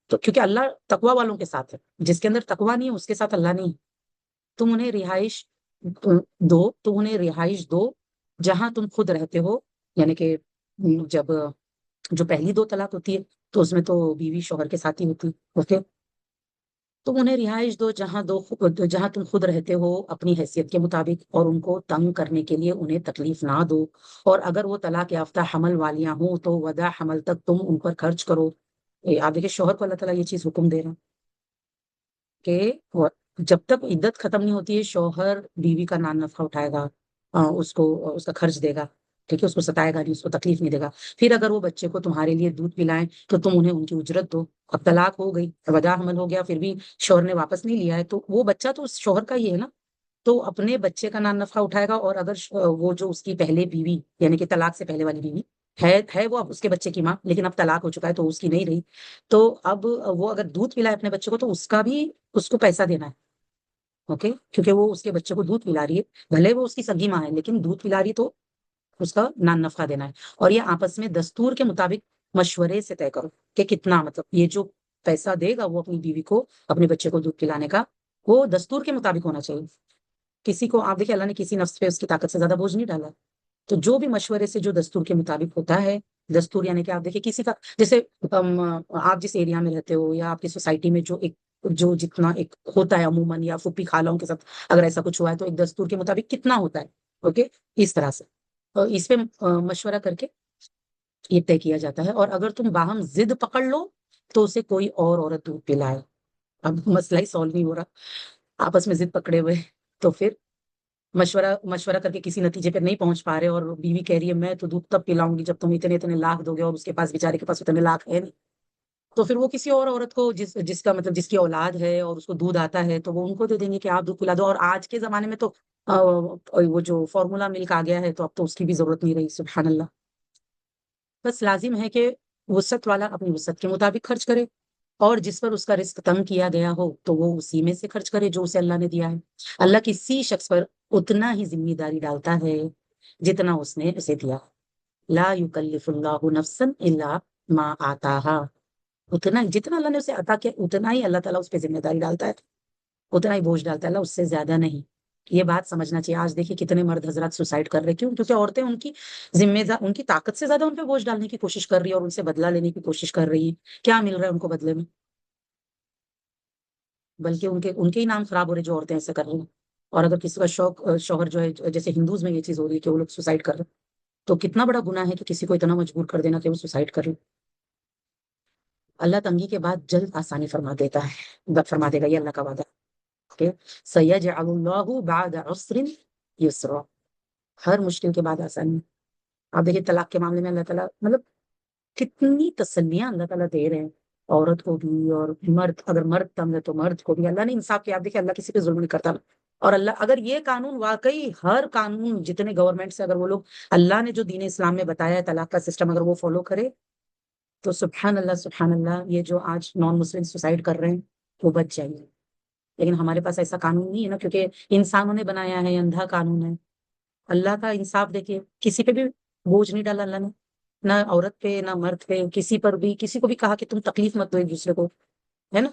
تو کیونکہ اللہ تقویٰ والوں کے ساتھ ہے، جس کے اندر تقویٰ نہیں ہے اس کے ساتھ اللہ نہیں ہے۔ تم انہیں رہائش دو جہاں تم خود رہتے ہو، یعنی کہ جب جو پہلی 2 طلاق ہوتی ہے تو اس میں تو بیوی شوہر کے ساتھ ہی ہوتی ہے، اوکے۔ تم انہیں رہائش دو جہاں تم خود رہتے ہو اپنی حیثیت کے مطابق، اور ان کو تنگ کرنے کے لیے انہیں تکلیف نہ دو، اور اگر وہ طلاق یافتہ حمل والیاں ہوں تو وداع حمل تک تم ان پر خرچ کرو۔ آپ دیکھیں شوہر کو اللہ تعالیٰ یہ چیز حکم دے رہا کہ جب تک عدت ختم نہیں ہوتی ہے شوہر بیوی کا نان نفع اٹھائے گا، اس کا خرچ دے گا، ٹھیک ہے، اس کو ستائے گا نہیں، اس کو تکلیف نہیں دے گا۔ پھر اگر وہ بچے کو تمہارے لیے دودھ پلائیں تو تم انہیں ان کی اجرت دو۔ اب طلاق ہو گئی، وداع حمل ہو گیا، پھر بھی شوہر نے واپس نہیں لیا ہے تو وہ بچہ تو اس شوہر کا ہی ہے نا، تو اپنے بچے کا نان نفع اٹھائے گا۔ اور اگر وہ جو اس کی پہلے بیوی یعنی کہ طلاق سے پہلے والی بیوی ہے وہ اب اس کے بچے کی ماں، لیکن اب طلاق ہو چکا ہے تو اس کی نہیں رہی، تو اب وہ اگر دودھ پلائے اپنے بچے کو تو اس کو پیسہ دینا ہے، اوکے، کیونکہ وہ اس کے بچے کو دودھ پلا رہی ہے، بھلے وہ اس کی سگی ماں ہے لیکن دودھ پلا رہی تو اس کا نان نفع دینا ہے۔ اور یہ آپس میں دستور کے مطابق مشورے سے طے کرو کہ کتنا، مطلب یہ جو پیسہ دے گا وہ اپنی بیوی کو اپنے بچے کو دودھ پلانے کا، وہ دستور کے مطابق ہونا چاہیے۔ کسی کو، آپ دیکھیں اللہ نے کسی نفس پہ اس کی طاقت سے زیادہ بوجھ نہیں ڈالا، تو جو بھی مشورے سے جو دستور کے مطابق ہوتا ہے، دستور یعنی کہ آپ دیکھیں کسی کا، جیسے آپ جس ایریا میں رہتے ہو یا آپ کی سوسائٹی میں جو جتنا ایک ہوتا ہے عموماً، یا پھوپھی خالوں کے ساتھ اگر ایسا کچھ ہوا ہے تو ایک دستور کے مطابق کتنا ہوتا ہے، اوکے، اس طرح سے اس پہ مشورہ کر کے یہ طے کیا جاتا ہے۔ اور اگر تم باہم ضد پکڑ لو تو اسے کوئی اور عورت دودھ پلائے۔ اب مسئلہ ہی سالو نہیں ہو رہا، آپس میں ضد پکڑے ہوئے، تو پھر مشورہ کر کے کسی نتیجے پہ نہیں پہنچ پا رہے، اور بیوی کہہ رہی ہے میں تو دودھ تب پلاؤں گی جب تم اتنے اتنے لاکھ دو گے، اور اس کے پاس بیچارے کے پاس اتنے لاکھ ہے نہیں، تو پھر وہ کسی اور عورت کو جس کا مطلب جس کی اولاد ہے اور اس کو دودھ آتا ہے تو وہ ان کو دے دیں گے کہ آپ دودھ پلا دو۔ اور آج کے زمانے میں تو وہ جو فارمولا ملک آ گیا ہے تو اب تو اس کی بھی ضرورت نہیں رہی، سبحان اللہ۔ بس لازم ہے کہ وسعت والا اپنی وسعت کے مطابق خرچ کرے، اور جس پر اس کا رزق تنگ کیا گیا ہو تو وہ اسی میں سے خرچ کرے جو اسے اللہ نے دیا ہے۔ اللہ کسی شخص پر اتنا ہی ذمہ داری ڈالتا ہے جتنا اس نے اسے دیا۔ لا یکلف اللہ نفسا الا ما آتاہا، اتنا ہی جتنا اللہ نے اسے عطا کیا اتنا ہی اللہ تعالیٰ اس پہ ذمہ داری ڈالتا ہے، اتنا ہی بوجھ ڈالتا ہے اللہ، اس سے زیادہ نہیں۔ یہ بات سمجھنا چاہیے۔ آج دیکھیے کتنے مرد حضرات سوسائڈ کر رہے، کیوں؟ کیونکہ عورتیں ان کی طاقت سے زیادہ ان پہ بوجھ ڈالنے کی کوشش کر رہی ہے اور ان سے بدلہ لینے کی کوشش کر رہی ہے۔ کیا مل رہا ہے ان کو بدلے میں؟ بلکہ ان کے ہی نام خراب ہو رہے جو عورتیں ایسا کر رہی ہیں۔ اور اگر کسی کا شوہر جو ہے، جیسے ہندوز میں یہ چیز ہو رہی ہے کہ وہ لوگ سوسائڈ کر رہے ہیں، تو کتنا بڑا گناہ ہے کہ کسی کو اتنا مجبور کر دینا کہ وہ سوسائڈ کر لے۔ اللہ تنگی کے بعد جلد آسانی فرما دیتا ہے، فرما دے گا، یہ اللہ کا وعدہ کہ سَيَجْعَلُ اللَّهُ بَعْدَ عُسْرٍ يُسْرًا، ہر مشکل کے بعد آسانی۔ آپ دیکھیے طلاق کے معاملے میں اللہ تعالیٰ مطلب کتنی تسلیاں اللہ تعالیٰ دے رہے ہیں، عورت کو بھی اور مرد، اگر مرد تنگ ہے تو مرد کو بھی۔ اللہ نے انصاف کیا، آپ دیکھیے اللہ کسی پہ ظلم نہیں کرتا۔ اور اللہ اگر یہ قانون واقعی ہر قانون جتنے گورنمنٹ سے اگر وہ لوگ اللہ نے جو دین اسلام میں بتایا ہے طلاق کا سسٹم اگر وہ فالو کرے تو سبحان اللہ سبحان اللہ، یہ جو آج نان مسلم سوسائڈ کر رہے ہیں وہ بچ جائیں گے۔ لیکن ہمارے پاس ایسا قانون نہیں ہے نا، کیونکہ انسانوں نے بنایا ہے، اندھا قانون ہے۔ اللہ کا انصاف دیکھیے، کسی پہ بھی بوجھ نہیں ڈالا اللہ نے، نہ عورت پہ نہ مرد پہ، کسی پر بھی کسی کو بھی کہا کہ تم تکلیف مت دو ایک دوسرے کو، ہے نا؟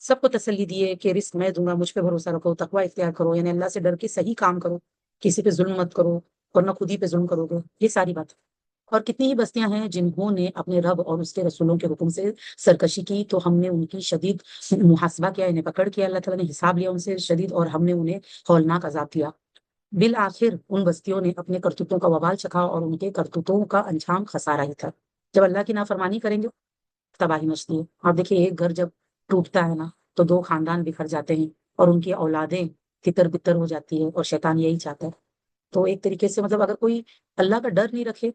سب کو تسلی دیے کہ رزق میں دوں گا، مجھ پہ بھروسہ رکھو، تقوی اختیار کرو، یعنی اللہ سے ڈر کے صحیح کام کرو، کسی پہ ظلم مت کرو، اور نہ خود ہی پہ ظلم کرو گے، یہ ساری بات۔ اور کتنی ہی بستیاں ہیں جنہوں نے اپنے رب اور اس کے رسولوں کے حکم سے سرکشی کی تو ہم نے ان کی شدید محاسبہ کیا، انہیں پکڑ کیا، اللہ تعالیٰ نے حساب لیا ان سے شدید، اور ہم نے انہیں ہولناک عذاب دیا۔ بالآخر ان بستیوں نے اپنے کرتوتوں کا وبال چکھا، اور ان کے کرتوتوں کا انجام خسارہ ہی تھا۔ جب اللہ کی نافرمانی کریں گے تباہی مچتی ہے۔ آپ دیکھیے ایک گھر جب ٹوٹتا ہے نا تو دو خاندان بکھر جاتے ہیں اور ان کی اولادیں تتر بتر ہو جاتی ہے، اور شیطان یہی چاہتا ہے۔ تو ایک طریقے سے مطلب اگر کوئی اللہ کا ڈر نہیں رکھے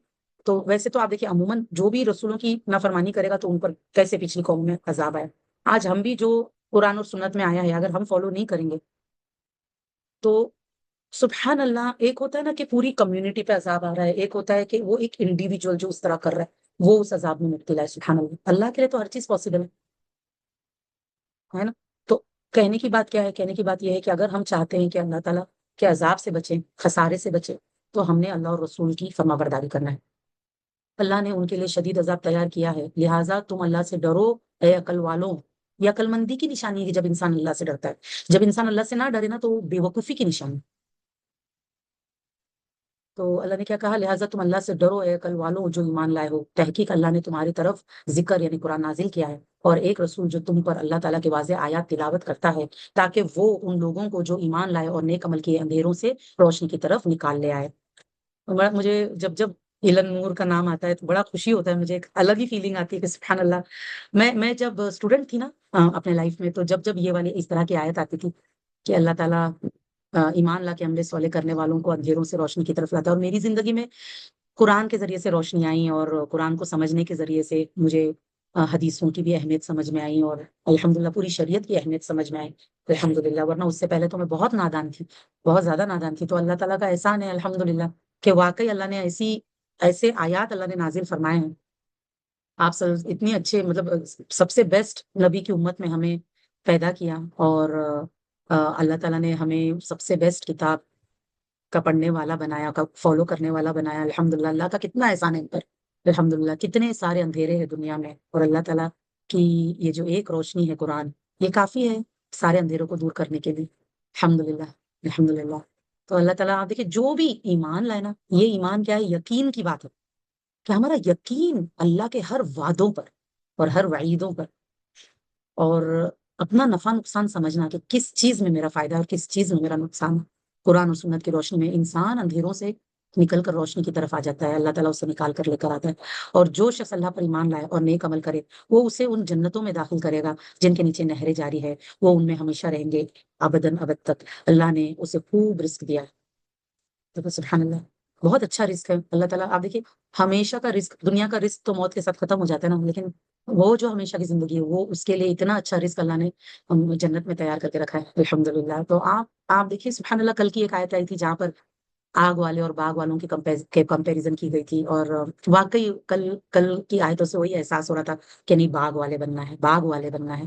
تو ویسے تو آپ دیکھیے عموماً جو بھی رسولوں کی نافرمانی کرے گا تو ان پر کیسے پچھلی قوم میں عذاب آئے۔ آج ہم بھی جو قرآن اور سنت میں آیا ہے اگر ہم فالو نہیں کریں گے تو سبحان اللہ، ایک ہوتا ہے نا کہ پوری کمیونٹی پہ عذاب آ رہا ہے، ایک ہوتا ہے کہ وہ ایک انڈیویجول جو اس طرح کر رہا ہے وہ اس عذاب میں مبتلا ہے۔ سبحان اللہ، اللہ کے لیے تو ہر چیز پاسبل ہے نا؟ تو کہنے کی بات کیا ہے؟ کہنے کی بات یہ ہے کہ اگر ہم چاہتے ہیں کہ اللہ تعالیٰ کے عذاب سے بچیں، خسارے سے بچیں، تو ہم نے اللہ اور رسول کی فرما برداری کرنا ہے۔ اللہ نے ان کے لیے شدید عذاب تیار کیا ہے، لہٰذا تم اللہ سے ڈرو اے عقل والوں۔ یہ عقل مندی کی نشانی ہے جب انسان اللہ سے ڈرتا ہے۔ جب انسان اللہ سے نہ ڈرے نا تو وہ بے وقوفی کی نشانی۔ تو اللہ نے کیا کہا؟ لہٰذا تم اللہ سے ڈرو اے عقل والوں جو ایمان لائے ہو، تحقیق اللہ نے تمہاری طرف ذکر یعنی قرآن نازل کیا ہے، اور ایک رسول جو تم پر اللہ تعالیٰ کے واضح آیات تلاوت کرتا ہے تاکہ وہ ان لوگوں کو جو ایمان لائے اور نیک عمل کیے اندھیروں سے روشنی کی طرف نکال لے آئے۔ مجھے جب ایلن مور کا نام آتا ہے تو بڑا خوشی ہوتا ہے، مجھے ایک الگ ہی فیلنگ آتی ہے کہ سبحان اللہ۔ میں جب اسٹوڈنٹ تھی نا اپنے لائف میں، تو جب یہ والی اس طرح کی آیت آتی تھی کہ اللہ تعالیٰ ایمان لا کے عمل صالح کرنے والوں کو اندھیروں سے روشنی کی طرف لاتا ہے، اور میری زندگی میں قرآن کے ذریعے سے روشنی آئی، اور قرآن کو سمجھنے کے ذریعے سے مجھے حدیثوں کی بھی اہمیت سمجھ میں آئی، اور الحمدللہ پوری شریعت کی اہمیت سمجھ میں آئی الحمدللہ۔ ورنہ اس سے پہلے تو میں بہت نادان تھی، بہت زیادہ نادان تھی۔ تو اللہ تعالیٰ کا احسان ہے الحمدللہ کہ واقعی اللہ نے ایسے آیات اللہ نے نازل فرمائے ہیں۔ آپ سب اتنی اچھے مطلب سب سے بیسٹ نبی کی امت میں ہمیں پیدا کیا، اور اللہ تعالیٰ نے ہمیں سب سے بیسٹ کتاب کا پڑھنے والا بنایا، کا فالو کرنے والا بنایا الحمدللہ۔ اللہ کا کتنا احسان ہے ان پر الحمدللہ۔ کتنے سارے اندھیرے ہیں دنیا میں، اور اللہ تعالیٰ کی یہ جو ایک روشنی ہے قرآن، یہ کافی ہے سارے اندھیروں کو دور کرنے کے لیے الحمدللہ الحمدللہ۔ تو اللہ تعالیٰ آپ دیکھیں جو بھی ایمان لائے نا، یہ ایمان کیا ہے؟ یقین کی بات ہے کہ ہمارا یقین اللہ کے ہر وعدوں پر اور ہر وعیدوں پر، اور اپنا نفع نقصان سمجھنا کہ کس چیز میں میرا فائدہ ہے اور کس چیز میں میرا نقصان ہے۔ قرآن اور سنت کی روشنی میں انسان اندھیروں سے نکل کر روشنی کی طرف آ جاتا ہے، اللہ تعالیٰ اسے نکال کر لے کر آتا ہے. اور جو شخص اللہ پر ایمان لائے اور نیک عمل کرے وہ اسے ان جنتوں میں داخل کرے گا جن کے نیچے نہریں جاری ہے، وہ ان میں ہمیشہ رہیں گے ابداً ابد تک. اللہ نے اسے خوب رزق دیا ہے. تو سبحان اللہ، بہت اچھا رزق ہے اللہ تعالیٰ. آپ دیکھیے ہمیشہ کا رزق، دنیا کا رزق تو موت کے ساتھ ختم ہو جاتا ہے نا، لیکن وہ جو ہمیشہ کی زندگی ہے وہ اس کے لیے اتنا اچھا رزق اللہ نے جنت میں تیار کر کے رکھا ہے الحمدللہ. تو آپ دیکھیے سبحان اللہ، کل کی ایک آیت آئی تھی جہاں پر آگ والے اور باغ والوں کی کمپیریزن کی گئی تھی، اور واقعی کل کی آیتوں سے وہی احساس ہو رہا تھا کہ نہیں، باغ والے بننا ہے، باغ والے بننا ہے.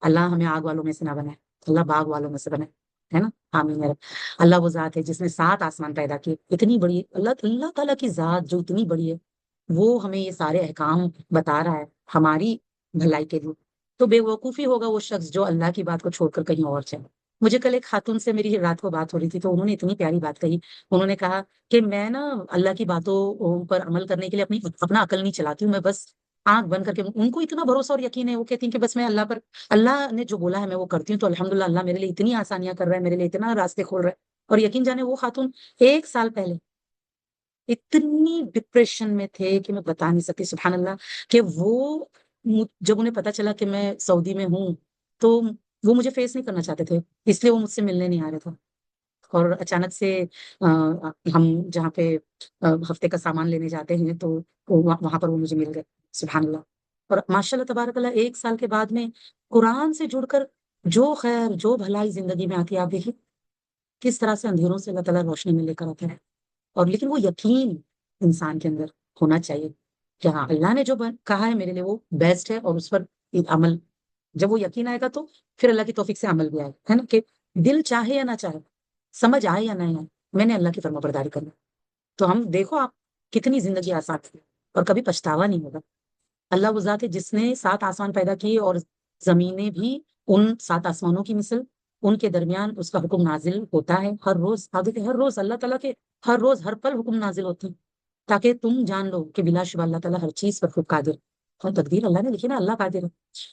اللہ ہمیں آگ والوں میں سے نہ بنائے، اللہ باغ والوں میں سے بنائے، ہے نا. آمین یا رب. اللہ وہ ذات ہے جس نے 7 آسمان پیدا کیے، اتنی بڑی اللہ تعالیٰ کی ذات جو اتنی بڑی ہے وہ ہمیں یہ سارے احکام بتا رہا ہے ہماری بھلائی کے لیے. تو بے وقوفی ہوگا وہ شخص جو اللہ کی بات کو چھوڑ کر کہیں اور چلے. مجھے کل ایک خاتون سے میری رات کو بات ہو رہی تھی، تو انہوں نے اتنی پیاری بات کہی. انہوں نے کہا کہ میں نا اللہ کی باتوں پر عمل کرنے کے لیے اپنا عقل نہیں چلاتی ہوں، میں بس آنکھ بند کر کے، ان کو اتنا بھروسہ اور یقین ہے، وہ کہتی ہیں کہ بس میں اللہ نے جو بولا ہے میں وہ کرتی ہوں، تو الحمدللہ اللہ میرے لیے اتنی آسانیاں کر رہا ہے، میرے لیے اتنا راستے کھول رہا ہے. اور یقین جانے وہ خاتون 1 سال پہلے اتنی ڈپریشن میں تھے کہ میں بتا نہیں سکتی سبحان اللہ. کہ وہ جب انہیں پتا چلا کہ میں سعودی میں ہوں تو وہ مجھے فیس نہیں کرنا چاہتے تھے، اس لیے وہ مجھ سے ملنے نہیں آ رہے تھے. اور اچانک سے ہم جہاں پہ ہفتے کا سامان لینے جاتے ہیں تو وہاں پر وہ مجھے مل گئے سبحان اللہ. اور ماشاء اللہ تبارک اللہ 1 سال کے بعد میں قرآن سے جڑ کر جو خیر جو بھلائی زندگی میں آتی ہے، آپ دیکھیے کس طرح سے اندھیروں سے اللہ تعالیٰ روشنی میں لے کر آتا ہے. اور لیکن وہ یقین انسان کے اندر ہونا چاہیے کہ ہاں اللہ نے جو کہا ہے میرے لیے وہ بیسٹ ہے، اور اس پر عمل، جب وہ یقین آئے گا تو پھر اللہ کی توفیق سے عمل بھی آئے گا، ہے نا. کہ دل چاہے یا نہ چاہے، سمجھ آئے یا نہیں آئے، میں نے اللہ کی فرما برداری کرنا. تو ہم دیکھو آپ کتنی زندگی آسان تھی اور کبھی پچھتاوا نہیں ہوگا. اللہ وہ ذات ہے جس نے 7 آسمان پیدا کیے اور زمینیں بھی ان 7 آسمانوں کی مثل، ان کے درمیان اس کا حکم نازل ہوتا ہے ہر روز. آپ دیکھیں ہر روز اللہ تعالیٰ کے ہر روز ہر پل حکم نازل ہوتے ہیں تاکہ تم جان لو کہ بلا شبہ اللہ تعالیٰ ہر چیز پر خوب قادر. اور تقدیر اللہ نے لکھی نا، اللہ قادر ہے.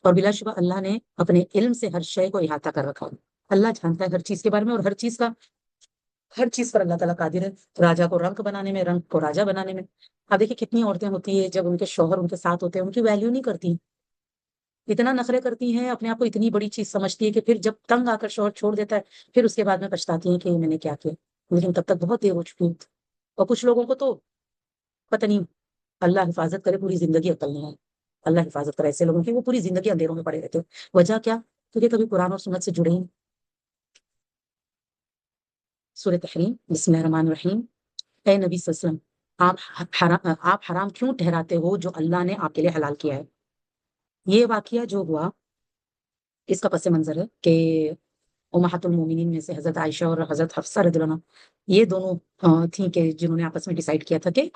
اور بلا شبہ اللہ نے اپنے علم سے ہر شے کو احاطہ کر رکھا ہے. اللہ جانتا ہے ہر چیز کے بارے میں، اور ہر چیز پر اللہ تعالیٰ قادر ہے. راجا کو رنک بنانے میں، رنک کو راجا بنانے میں. اب دیکھیے کتنی عورتیں ہوتی ہیں جب ان کے شوہر ان کے ساتھ ہوتے ہیں ان کی ویلیو نہیں کرتی، اتنا نخرے کرتی ہیں، اپنے آپ کو اتنی بڑی چیز سمجھتی ہے کہ پھر جب تنگ آ کر شوہر چھوڑ دیتا ہے پھر اس کے بعد میں پچھتاتی ہیں کہ میں نے کیا کیا. لیکن تب تک بہت دیر ہو چکی ہوتی. اور کچھ لوگوں کو تو پتہ نہیں، اللہ حفاظت کرے، پوری زندگی عقل نہیں ہے. اللہ حفاظت کرے ایسے لوگوں کی، وہ پوری زندگی اندھیروں میں پڑے رہتے. وجہ کیا؟ کیونکہ کبھی قرآن اور سنت سے جڑے ہیں. سورہ تحریم بسم اللہ الرحمن الرحیم. اے نبی صلی اللہ علیہ وسلم، آپ حرام کیوں ٹھہراتے ہو جو اللہ نے آپ کے لیے حلال کیا ہے. یہ واقعہ جو ہوا اس کا پس منظر ہے کہ امہات المومنین میں سے حضرت عائشہ اور حضرت حفصہ رضی اللہ عنہ، یہ دونوں تھیں کہ جنہوں نے آپس میں ڈیسائیڈ کیا تھا کہ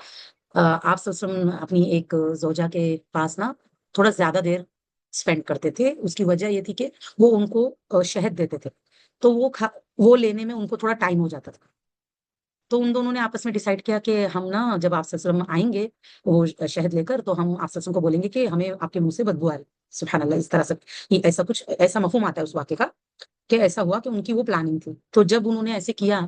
آپ صلی اللہ علیہ وسلم اپنی ایک زوجہ کے پاس نا تھوڑا زیادہ دیر اسپینڈ کرتے تھے. اس کی وجہ یہ تھی کہ وہ ان کو شہد دیتے تھے، تو وہ لینے میں ان کو تھوڑا ٹائم ہو جاتا تھا. تو ان دونوں نے آپس میں ڈیسائیڈ کیا کہ ہم نا جب آپ صلی اللہ علیہ وسلم آئیں گے وہ شہد لے کر، تو ہم آپ صلی اللہ علیہ وسلم کو بولیں گے کہ ہمیں آپ کے منہ سے بدبو آ رہی. سبحان اللہ. اس طرح سے ایسا مفہوم آتا ہے اس واقعے کا کہ ایسا ہوا کہ ان کی وہ پلاننگ تھی. تو جب انہوں نے ایسے کیا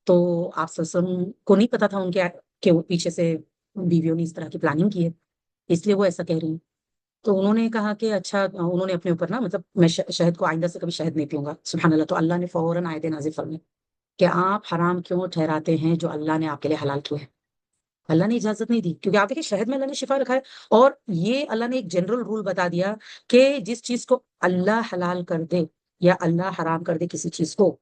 تو آپ صلی اللہ علیہ وسلم کو نہیں پتا تھا ان کے کہ وہ پیچھے سے بیویوں نے اس طرح کی پلاننگ کی ہے، اس لیے وہ ایسا کہہ رہی ہیں. تو انہوں نے کہا کہ اچھا، انہوں نے اپنے اوپر نا مطلب میں شہد کو آئندہ سے کبھی شہد نہیں پیوں گا. سبحان اللہ. تو اللہ نے فوراً آیت نازل فرمائی کہ آپ حرام کیوں ٹھہراتے ہیں جو اللہ نے آپ کے لیے حلال کیا ہے. اللہ نے اجازت نہیں دی، کیونکہ آپ دیکھیں شہد میں اللہ نے شفا رکھا ہے. اور یہ اللہ نے ایک جنرل رول بتا دیا کہ جس چیز کو اللہ حلال کر دے یا اللہ حرام کر دے کسی چیز کو،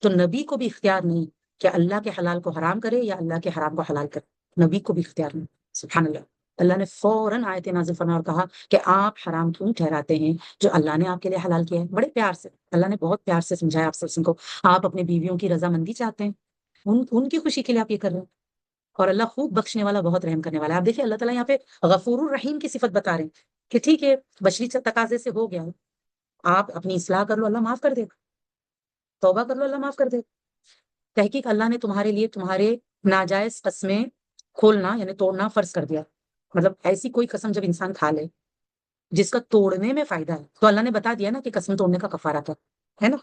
تو نبی کو بھی اختیار نہیں کہ اللہ کے حلال کو حرام کرے یا اللہ کے حرام کو حلال کرے. نبی کو بھی اختیار نہیں. سبحان اللہ. اللہ نے فوراً آیت نازل فرمایا اور کہا کہ آپ حرام کیوں ٹھہراتے ہیں جو اللہ نے آپ کے لیے حلال کیا ہے. بڑے پیار سے اللہ نے بہت پیار سے سمجھایا آپ سب کو. آپ اپنے بیویوں کی رضامندی چاہتے ہیں، ان کی خوشی کے لیے آپ یہ کر رہے ہیں. اور اللہ خوب بخشنے والا، بہت رحم کرنے والا ہے. آپ دیکھیں اللہ تعالیٰ یہاں پہ غفور الرحیم کی صفت بتا رہے ہیں کہ ٹھیک ہے بشری تقاضے سے ہو گیا، آپ اپنی اصلاح کر لو اللہ معاف کر دے گا، توبہ کر لو اللہ معاف کر دے گا. تحقیق اللہ نے تمہارے لیے تمہارے ناجائز قسمیں کھولنا یعنی توڑنا فرض کر دیا. مطلب ایسی کوئی قسم جب انسان کھا لے جس کا توڑنے میں فائدہ ہے، تو اللہ نے بتا دیا نا کہ قسم توڑنے کا کفارہ کیا ہے نا.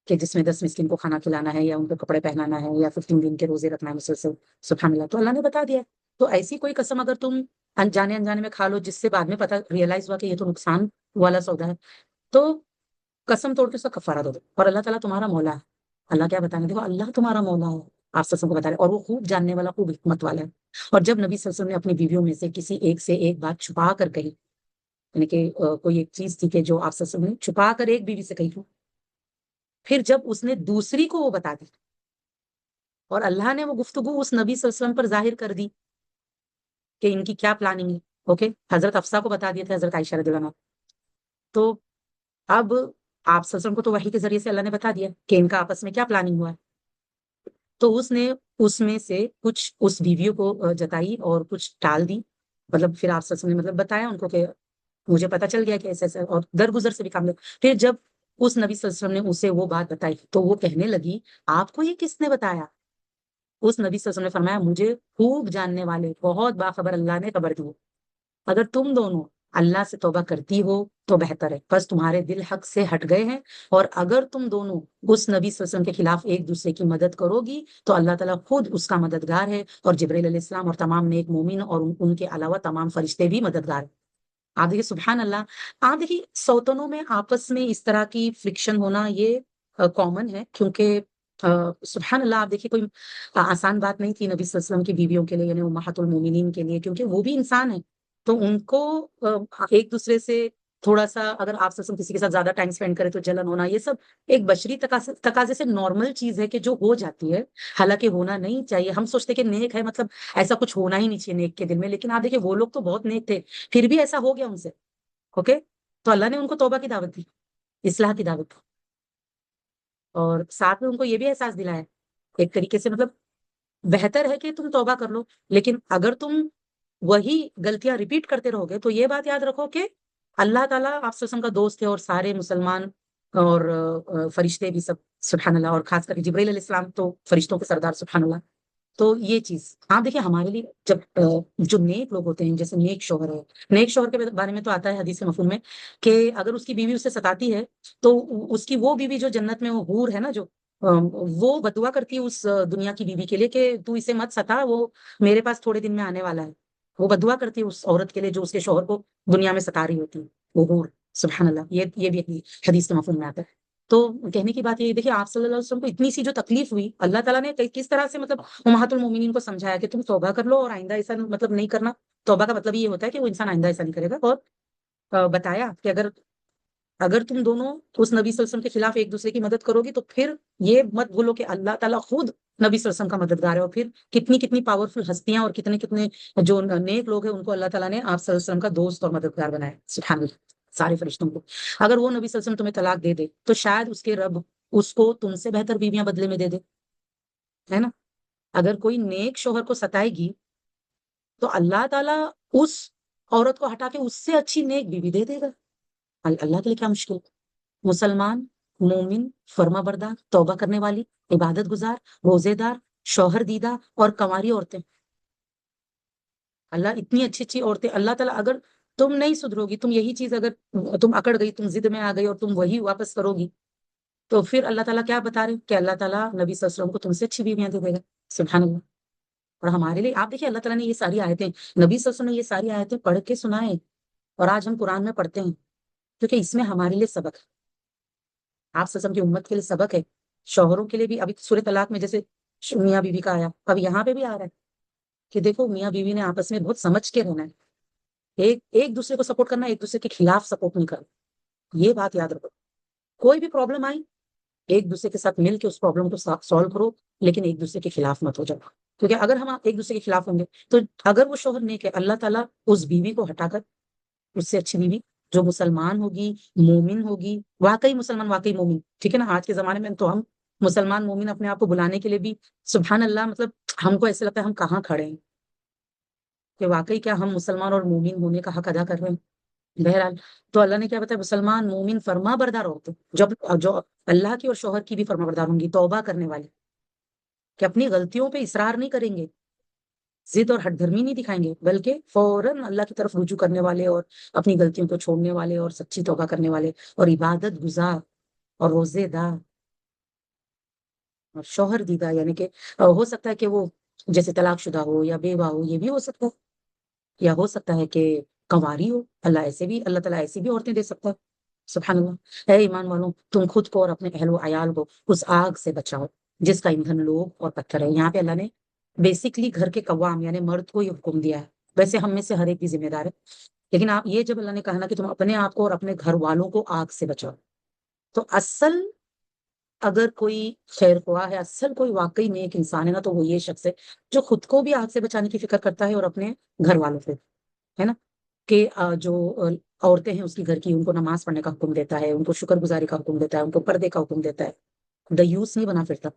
کہ جس میں 10 مسکین کو کھانا کھلانا ہے یا ان کو کپڑے پہنانا ہے یا 15 دن کے روزے رکھنا ہے مسلسل، سبحان اللہ، تو اللہ نے بتا دیا ہے۔ تو ایسی کوئی قسم اگر تم انجانے انجانے میں کھا لو جس سے بعد میں پتہ ریئلائز ہوا کہ یہ تو نقصان والا سودا ہے، تو قسم توڑ کے اس کا کفارہ دو، اور اللہ تعالیٰ تمہارا مولا ہے۔ اللہ کیا بتانے، دیکھو اللہ تمہارا مولا ہے، آپ سب کو بتا رہے، اور وہ خوب جاننے والا، خوب حکمت والا ہے۔ اور جب نبی صلی اللہ علیہ وسلم نے اپنی بیویوں میں سے کسی ایک سے ایک بات چھپا کر کہی، یعنی کہ کوئی ایک چیز تھی کہ جو آپ صلی اللہ علیہ وسلم نے چھپا کر ایک بیوی سے کہی تھی، پھر جب اس نے دوسری کو وہ بتا دی اور اللہ نے وہ گفتگو اس نبی صلی اللہ علیہ وسلم پر ظاہر کر دی کہ ان کی کیا پلاننگ ہے، اوکے، حضرت افسا کو بتا دیا تھا، حضرت عائشہ رضی اللہ عنہا، تو اب آپ صلی اللہ علیہ وسلم کو تو وحی کے ذریعے سے اللہ نے بتا دیا کہ ان کا آپس میں کیا پلاننگ ہوا ہے، تو اس نے اس میں سے کچھ اس بیویوں کو جتائی اور کچھ ٹال دی، مطلب پھر آپ صلی اللہ علیہ وسلم نے مطلب بتایا ان کو کہ مجھے پتا چل گیا کہ ایسے ایسے، اور درگزر سے بھی کام لے۔ پھر جب اس نبی صلی اللہ علیہ وسلم نے اسے وہ بات بتائی تو وہ کہنے لگی آپ کو یہ کس نے بتایا؟ اس نبی صلی اللہ علیہ وسلم نے فرمایا مجھے خوب جاننے والے بہت باخبر اللہ نے خبر دی، اگر تم دونوں اللہ سے توبہ کرتی ہو تو بہتر ہے، بس تمہارے دل حق سے ہٹ گئے ہیں، اور اگر تم دونوں اس نبی صلی اللہ علیہ وسلم کے خلاف ایک دوسرے کی مدد کرو گی تو اللہ تعالیٰ خود اس کا مددگار ہے، اور جبرائیل علیہ السلام اور تمام نیک مومن اور ان کے علاوہ تمام فرشتے بھی مددگار ہیں۔ آپ دیکھیے سبحان اللہ، آپ دیکھیے سوتنوں میں آپس میں اس طرح کی فرکشن ہونا یہ کامن ہے، کیونکہ سبحان اللہ آپ دیکھیے کوئی آسان بات نہیں تھی نبی صلی اللہ علیہ وسلم کی بیویوں کے لیے، یعنی امہات المومنین کے لیے، کیونکہ وہ بھی انسان ہیں، تو ان کو ایک دوسرے سے تھوڑا سا اگر آپ سے کسی کے ساتھ زیادہ ٹائم سپینڈ کرے تو جلن ہونا، یہ سب ایک بشری تقاضے سے نارمل چیز ہے کہ جو ہو جاتی ہے، حالانکہ ہونا نہیں چاہیے۔ ہم سوچتے کہ نیک ہے مطلب ایسا کچھ ہونا ہی نہیں چاہیے نیک کے دل میں، لیکن آپ دیکھیں وہ لوگ تو بہت نیک تھے، پھر بھی ایسا ہو گیا ان سے، اوکے، تو اللہ نے ان کو توبہ کی دعوت دی، اصلاح کی دعوت دی، اور ساتھ میں ان کو یہ بھی احساس دلایا ایک طریقے سے، مطلب بہتر ہے کہ تم توبہ کر لو، لیکن اگر تم وہی غلطیاں ریپیٹ کرتے رہو گے تو یہ بات یاد رکھو کہ اللہ تعالیٰ آپ سے کا دوست ہے، اور سارے مسلمان اور فرشتے بھی سب سبحان اللہ، اور خاص کر جبرائیل علیہ السلام تو فرشتوں کے سردار سبحان اللہ۔ تو یہ چیز آپ دیکھیں ہمارے لیے جب جو نیک لوگ ہوتے ہیں، جیسے نیک شوہر ہے، نیک شوہر کے بارے میں تو آتا ہے حدیث مفہوم میں کہ اگر اس کی بیوی اسے ستاتی ہے تو اس کی وہ بیوی جو جنت میں وہ حور ہے نا، جو وہ بدعا کرتی ہے اس دنیا کی بیوی کے لیے کہ تو اسے مت ستا، وہ میرے پاس تھوڑے دن میں آنے والا ہے، وہ بدعا کرتی ہے اس عورت کے لیے جو اس کے شوہر کو دنیا میں ستا رہی ہوتی ہے، وہ حور، سبحان اللہ، یہ بھی حدیث کے مفہوم میں آتا ہے۔ تو کہنے کی بات یہ دیکھیے آپ صلی اللہ علیہ وسلم کو اتنی سی جو تکلیف ہوئی، اللہ تعالیٰ نے کس طرح سے مطلب امہات المومنین کو سمجھایا کہ تم توبہ کر لو اور آئندہ ایسا مطلب نہیں کرنا۔ توبہ کا مطلب یہ ہوتا ہے کہ وہ انسان آئندہ ایسا نہیں کرے گا، اور بتایا کہ اگر تم دونوں اس نبی صلی اللہ علیہ وسلم کے خلاف ایک دوسرے کی مدد کرو گی تو پھر یہ مت بھولو کہ اللہ تعالیٰ خود نبی صلی اللہ علیہ وسلم کا مددگار ہے، اور پھر کتنی کتنی پاورفل ہستیاں اور کتنے کتنے جو نیک لوگ ہیں ان کو اللہ تعالیٰ نے آپ صلی اللہ علیہ وسلم کا دوست اور مددگار بنایا، سبحان اللہ، سارے فرشتوں کو۔ اگر وہ نبی صلی اللہ علیہ وسلم تمہیں طلاق دے دے تو شاید اس کے رب اس کو تم سے بہتر بیویاں بدلے میں دے دے، ہے نا؟ اگر کوئی نیک شوہر کو ستائے گی تو اللہ تعالیٰ اس عورت کو ہٹا کے اس سے اچھی نیک بیوی دے دے گا، اللہ کے لیے کیا مشکل۔ مسلمان، مومن، فرما بردار، توبہ کرنے والی، عبادت گزار، روزے دار، شوہر دیدہ اور کنواری عورتیں، اللہ اتنی اچھی اچھی عورتیں، اللہ تعالیٰ اگر تم نہیں سدھرو گی، تم یہی چیز اگر تم اکڑ گئی، تم ضد میں آ گئی اور تم وہی واپس کرو گی، تو پھر اللہ تعالیٰ کیا بتا رہے کہ اللہ تعالیٰ نبی صلی اللہ علیہ وسلم کو تم سے اچھی بیویاں دے دے گا، سبحان اللہ۔ اور ہمارے لیے آپ دیکھیے اللہ تعالیٰ نے یہ ساری آیتیں، نبی صلی اللہ علیہ وسلم نے یہ ساری آیتیں پڑھ کے سنائے، اور آج ہم قرآن میں پڑھتے ہیں، کیونکہ اس میں ہمارے لیے سبق ہے، آپ صلی اللہ علیہ وسلم کی امت کے لیے سبق ہے، شوہروں کے لیے بھی۔ ابھی سورہ طلاق میں جیسے میاں بیوی کا آیا، اب یہاں پہ بھی آ رہا ہے کہ دیکھو میاں بیوی نے آپس میں بہت سمجھ کے رہنا ہے، ایک دوسرے کو سپورٹ کرنا، ایک دوسرے کے خلاف سپورٹ نہیں کرنا، یہ بات یاد رکھو۔ کوئی بھی پرابلم آئی ایک دوسرے کے ساتھ مل کے اس پرابلم کو سالو کرو، لیکن ایک دوسرے کے خلاف مت ہو جاؤ، کیونکہ اگر ہم ایک دوسرے کے خلاف ہوں گے تو اگر وہ شوہر نیک ہے، اللہ تعالیٰ اس بیوی کو ہٹا کر اس سے اچھی بیوی جو مسلمان ہوگی، مومن ہوگی، واقعی مسلمان، واقعی مومن، ٹھیک ہے نا؟ آج کے زمانے میں تو ہم مسلمان مومن اپنے آپ کو بلانے کے لیے بھی سبحان اللہ، مطلب ہم کو ایسا لگتا ہے ہم کہاں کھڑے ہیں کہ واقعی کیا ہم مسلمان اور مومن ہونے کا حق ادا کر رہے ہیں؟ بہرحال تو اللہ نے کیا بتایا، مسلمان مومن فرما بردار عورتیں جو اللہ کی اور شوہر کی بھی فرما بردار ہوں گی، توبہ کرنے والی، کہ اپنی غلطیوں پہ اصرار نہیں کریں گے، ضد اور ہٹ دھرمی نہیں دکھائیں گے، بلکہ فوراً اللہ کی طرف رجوع کرنے والے اور اپنی غلطیوں کو چھوڑنے والے اور سچی توبہ کرنے والے اور عبادت گزار اور روزے دار اور شوہر دیدہ یعنی کہ ہو سکتا ہے کہ وہ جیسے طلاق شدہ ہو یا بیوہ ہو، یہ بھی ہو سکتا ہے، یا ہو سکتا ہے کہ کنواری ہو، اللہ تعالیٰ ایسی بھی عورتیں دے سکتا ہے۔ سبحان اللہ۔ اے ایمان والوں، تم خود کو اور اپنے اہل و عیال کو اس آگ سے بچاؤ جس کا ایندھن لوگ اور پتھر ہے۔ یہاں پہ اللہ نے بیسکلی گھر کے قوام یعنی مرد کو یہ حکم دیا ہے، ویسے ہم میں سے ہر ایک کی ذمہ دار ہے، لیکن آپ یہ جب اللہ نے کہا نا کہ تم اپنے آپ کو اور اپنے گھر والوں کو آگ سے بچاؤ، تو اصل اگر کوئی خیر خواہ ہے، اصل کوئی واقعی نیک انسان ہے نا، تو وہ یہ شخص ہے جو خود کو بھی آگ سے بچانے کی فکر کرتا ہے اور اپنے گھر والوں سے، ہے نا، کہ جو عورتیں ہیں اس کی گھر کی، ان کو نماز پڑھنے کا حکم دیتا ہے، ان کو شکر گزاری کا حکم دیتا ہے، ان کو پردے کا حکم دیتا ہے، دیوس نہیں بنا پھرتا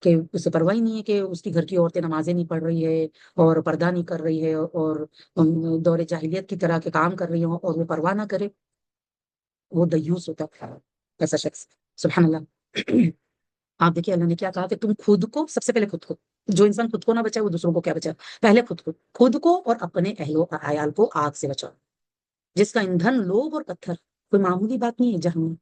کہ اسے پرواہ ہی نہیں ہے کہ اس کی گھر کی عورتیں نمازیں نہیں پڑھ رہی ہے اور پردہ نہیں کر رہی ہے اور دور جاہلیت کی طرح کے کام کر رہی ہوں اور وہ پرواہ نہ کرے، وہ دیوس ہوتا ہے ایسا شخص۔ سبحان اللہ۔ آپ دیکھیے اللہ نے کیا کہا کہ تم خود کو، سب سے پہلے خود کو، جو انسان خود کو نہ بچائے وہ دوسروں کو کیا بچائے، پہلے خود کو اور اپنے اہل و عیال کو آگ سے بچاؤ جس کا ایندھن لوگ اور پتھر۔ کوئی معمولی بات نہیں ہے جہنم۔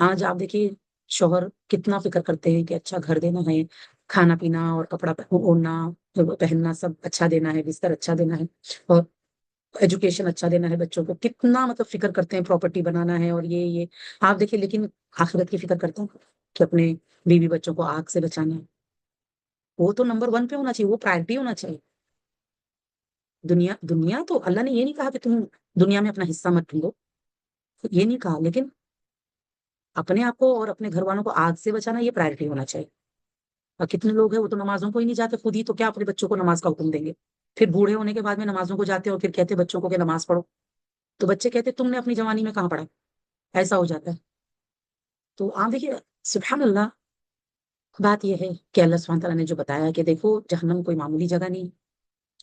آج آپ دیکھیے شوہر کتنا فکر کرتے ہیں کہ اچھا گھر دینا ہے، کھانا پینا اور کپڑا اوڑھنا پہننا سب اچھا دینا ہے، بستر اچھا دینا ہے اور ایجوکیشن اچھا دینا ہے بچوں کو، کتنا مطلب فکر کرتے ہیں، پراپرٹی بنانا ہے اور یہ آپ دیکھیے، لیکن آخرت کی فکر کرتے ہیں کہ اپنے بیوی بچوں کو آگ سے بچانا ہے۔ وہ تو نمبر 1 پہ ہونا چاہیے، وہ پرائرٹی ہونا چاہیے۔ دنیا تو اللہ نے یہ نہیں کہا کہ تم دنیا میں اپنا حصہ مت ڈھونڈو، یہ نہیں کہا، لیکن اپنے آپ کو اور اپنے گھر والوں کو آگ سے بچانا یہ پرائرٹی ہونا چاہیے۔ اور کتنے لوگ ہیں وہ تو نمازوں کو ہی نہیں جاتے خود ہی، تو کیا اپنے بچوں کو نماز کا حکم دیں گے؟ پھر بوڑھے ہونے کے بعد میں نمازوں کو جاتے اور پھر کہتے بچوں کو کہ نماز پڑھو، تو بچے کہتے تم نے اپنی جوانی میں کہاں پڑھا، ایسا ہو جاتا ہے۔ تو آپ دیکھیے سبحان اللہ، بات یہ ہے کہ اللہ سبحانہ تعالیٰ نے جو بتایا کہ دیکھو جہنم کوئی معمولی جگہ نہیں،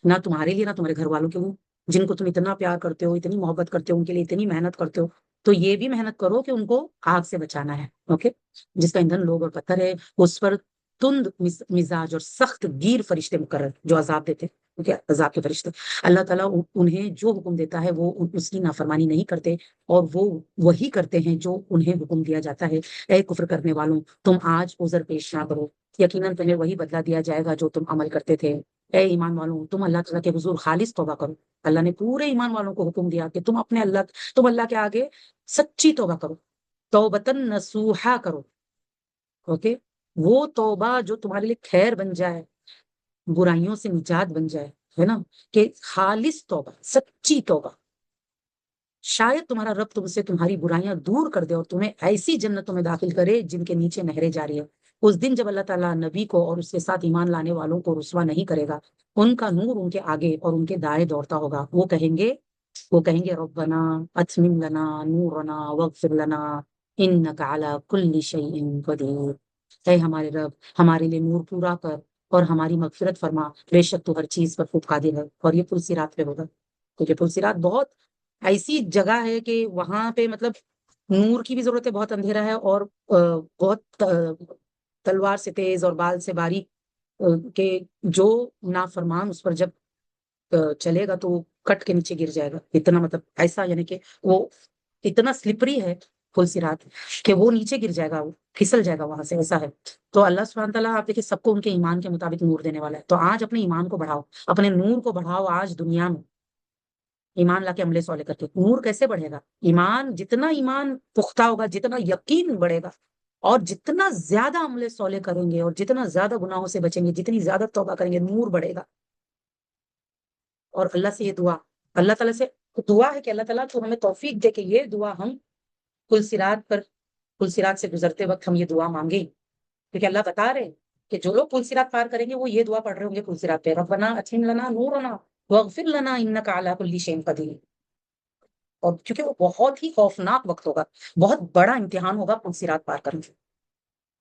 نہ تمہارے لیے نہ تمہارے گھر والوں کے لیے، جن کو تم اتنا پیار کرتے ہو، اتنی محبت کرتے ہو، ان کے لیے اتنی محنت کرتے ہو، تو یہ بھی محنت کرو کہ ان کو آگ سے بچانا ہے، اوکے، جس کا ایندھن لوگ اور پتھر ہے، اس پر تند مزاج اور سخت گیر فرشتے مقرر جو عذاب دیتے، اوکے، عذاب کے فرشتے۔ اللہ تعالیٰ انہیں جو حکم دیتا ہے وہ اس کی نافرمانی نہیں کرتے، اور وہ وہی کرتے ہیں جو انہیں حکم دیا جاتا ہے۔ اے کفر کرنے والوں، تم آج عذر پیش نہ کرو، یقیناً تمہیں وہی بدلہ دیا جائے گا جو تم عمل کرتے تھے۔ اے ایمان والوں، تم اللہ تعالیٰ کے حضور خالص توبہ کرو۔ اللہ نے پورے ایمان والوں کو حکم دیا کہ تم اللہ کے آگے سچی توبہ کرو، توبتن نصوحا کرو، اوکے، وہ توبہ جو تمہارے لیے خیر بن جائے، برائیوں سے نجات بن جائے، ہے نا، کہ خالص توبہ، سچی توبہ، شاید تمہارا رب تم سے تمہاری برائیاں دور کر دے اور تمہیں ایسی جنتوں میں داخل کرے جن کے نیچے نہریں جاری ہے۔ اس دن جب اللہ تعالیٰ نبی کو اور اس کے ساتھ ایمان لانے والوں کو رسوا نہیں کرے گا، ان کا نور ان کے آگے اور ان کے دائیں دوڑتا ہوگا، وہ کہیں گے ربنا اتمم لنا نورنا واغفر لنا انک علی کل شیء قدیر۔ اے ہمارے رب، ہمارے لیے نور پورا کر اور ہماری مغفرت فرما، بے شک تو ہر چیز پر خوب قادر ہے۔ اور یہ پل صراط پہ ہوگا، کیونکہ پل صراط بہت ایسی جگہ ہے کہ وہاں پہ مطلب نور کی بھی ضرورت ہے، بہت اندھیرا ہے، اور بہت تلوار سے تیز اور بال سے باریک، کہ جو نافرمان اس پر جب چلے گا تو وہ کٹ کے نیچے گر جائے گا، اتنا مطلب ایسا، یعنی کہ وہ اتنا سلپری ہے پل صراط کہ وہ نیچے گر جائے گا، وہ پھسل جائے گا وہاں سے، ایسا ہے۔ تو اللہ سبحانہ تعالیٰ آپ دیکھیں سب کو ان کے ایمان کے مطابق نور دینے والا ہے، تو آج اپنے ایمان کو بڑھاؤ، اپنے نور کو بڑھاؤ آج دنیا میں، ایمان لا کے عملے صالح کر کے۔ نور کیسے بڑھے گا؟ جتنا ایمان پختہ ہوگا، جتنا یقین بڑھے گا، اور جتنا زیادہ عملے صالح کریں گے اور جتنا زیادہ گناہوں سے بچیں گے، جتنی زیادہ توبہ کریں گے، نور بڑھے گا۔ اور اللہ سے یہ دعا، اللہ تعالیٰ سے دعا ہے کہ اللہ تعالیٰ تو ہمیں توفیق دے کہ یہ دعا ہم پل صراط سے گزرتے وقت ہم یہ دعا مانگیں، کیونکہ اللہ بتا رہے ہیں کہ جو لوگ پل صراط پار کریں گے وہ یہ دعا پڑھ رہے ہوں گے پل صراط پہ، ربنا اتمم لنا نورنا واغفر لنا انک علی کل شیء قدیر۔ اور کیونکہ وہ بہت ہی خوفناک وقت ہوگا، بہت بڑا امتحان ہوگا پل صراط پار کرنا۔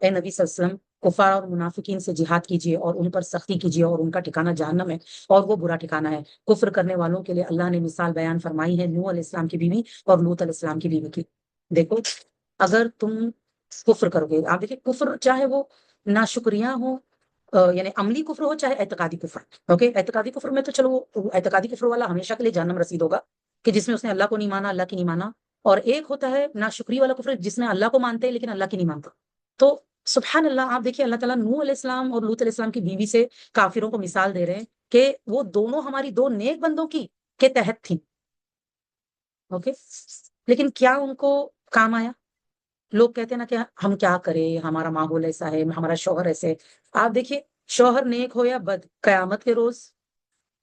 اے نبی صلی اللہ علیہ وسلم، کفار اور منافقین سے جہاد کیجیے اور ان پر سختی کیجیے، اور ان کا ٹھکانہ جہنم ہے اور وہ برا ٹھکانہ ہے۔ کفر کرنے والوں کے لیے اللہ نے مثال بیان فرمائی ہے نوح علیہ السلام کی بیوی اور لوط علیہ السلام کی بیوی کی۔ دیکھو اگر تم کفر کرو گے، آپ دیکھیں کفر چاہے وہ ناشکریاں ہو، یعنی عملی کفر ہو، چاہے اعتقادی کفر، اوکے، اعتقادی کفر میں تو چلو وہ اعتقادی کفر والا ہمیشہ کے لیے جہنم رسید ہوگا، کہ جس میں اس نے اللہ کو نہیں مانا، اللہ کی نہیں مانا۔ اور ایک ہوتا ہے ناشکری والا کفر جس میں اللہ کو مانتے ہیں لیکن اللہ کی نہیں مانتا۔ تو سبحان اللہ. آپ دیکھیے اللہ تعالیٰ نوح علیہ السلام اور لوط علیہ السلام کی بیوی سے کافروں کو مثال دے رہے ہیں کہ وہ دونوں ہماری دو نیک بندوں کی کے تحت تھیں. اوکے. لیکن کیا ان کو کام آیا؟ لوگ کہتے ہیں نا کہ ہم کیا کریں، ہمارا ماحول ایسا ہے، ہمارا شوہر ایسے. آپ دیکھیے شوہر نیک ہو یا بد، قیامت کے روز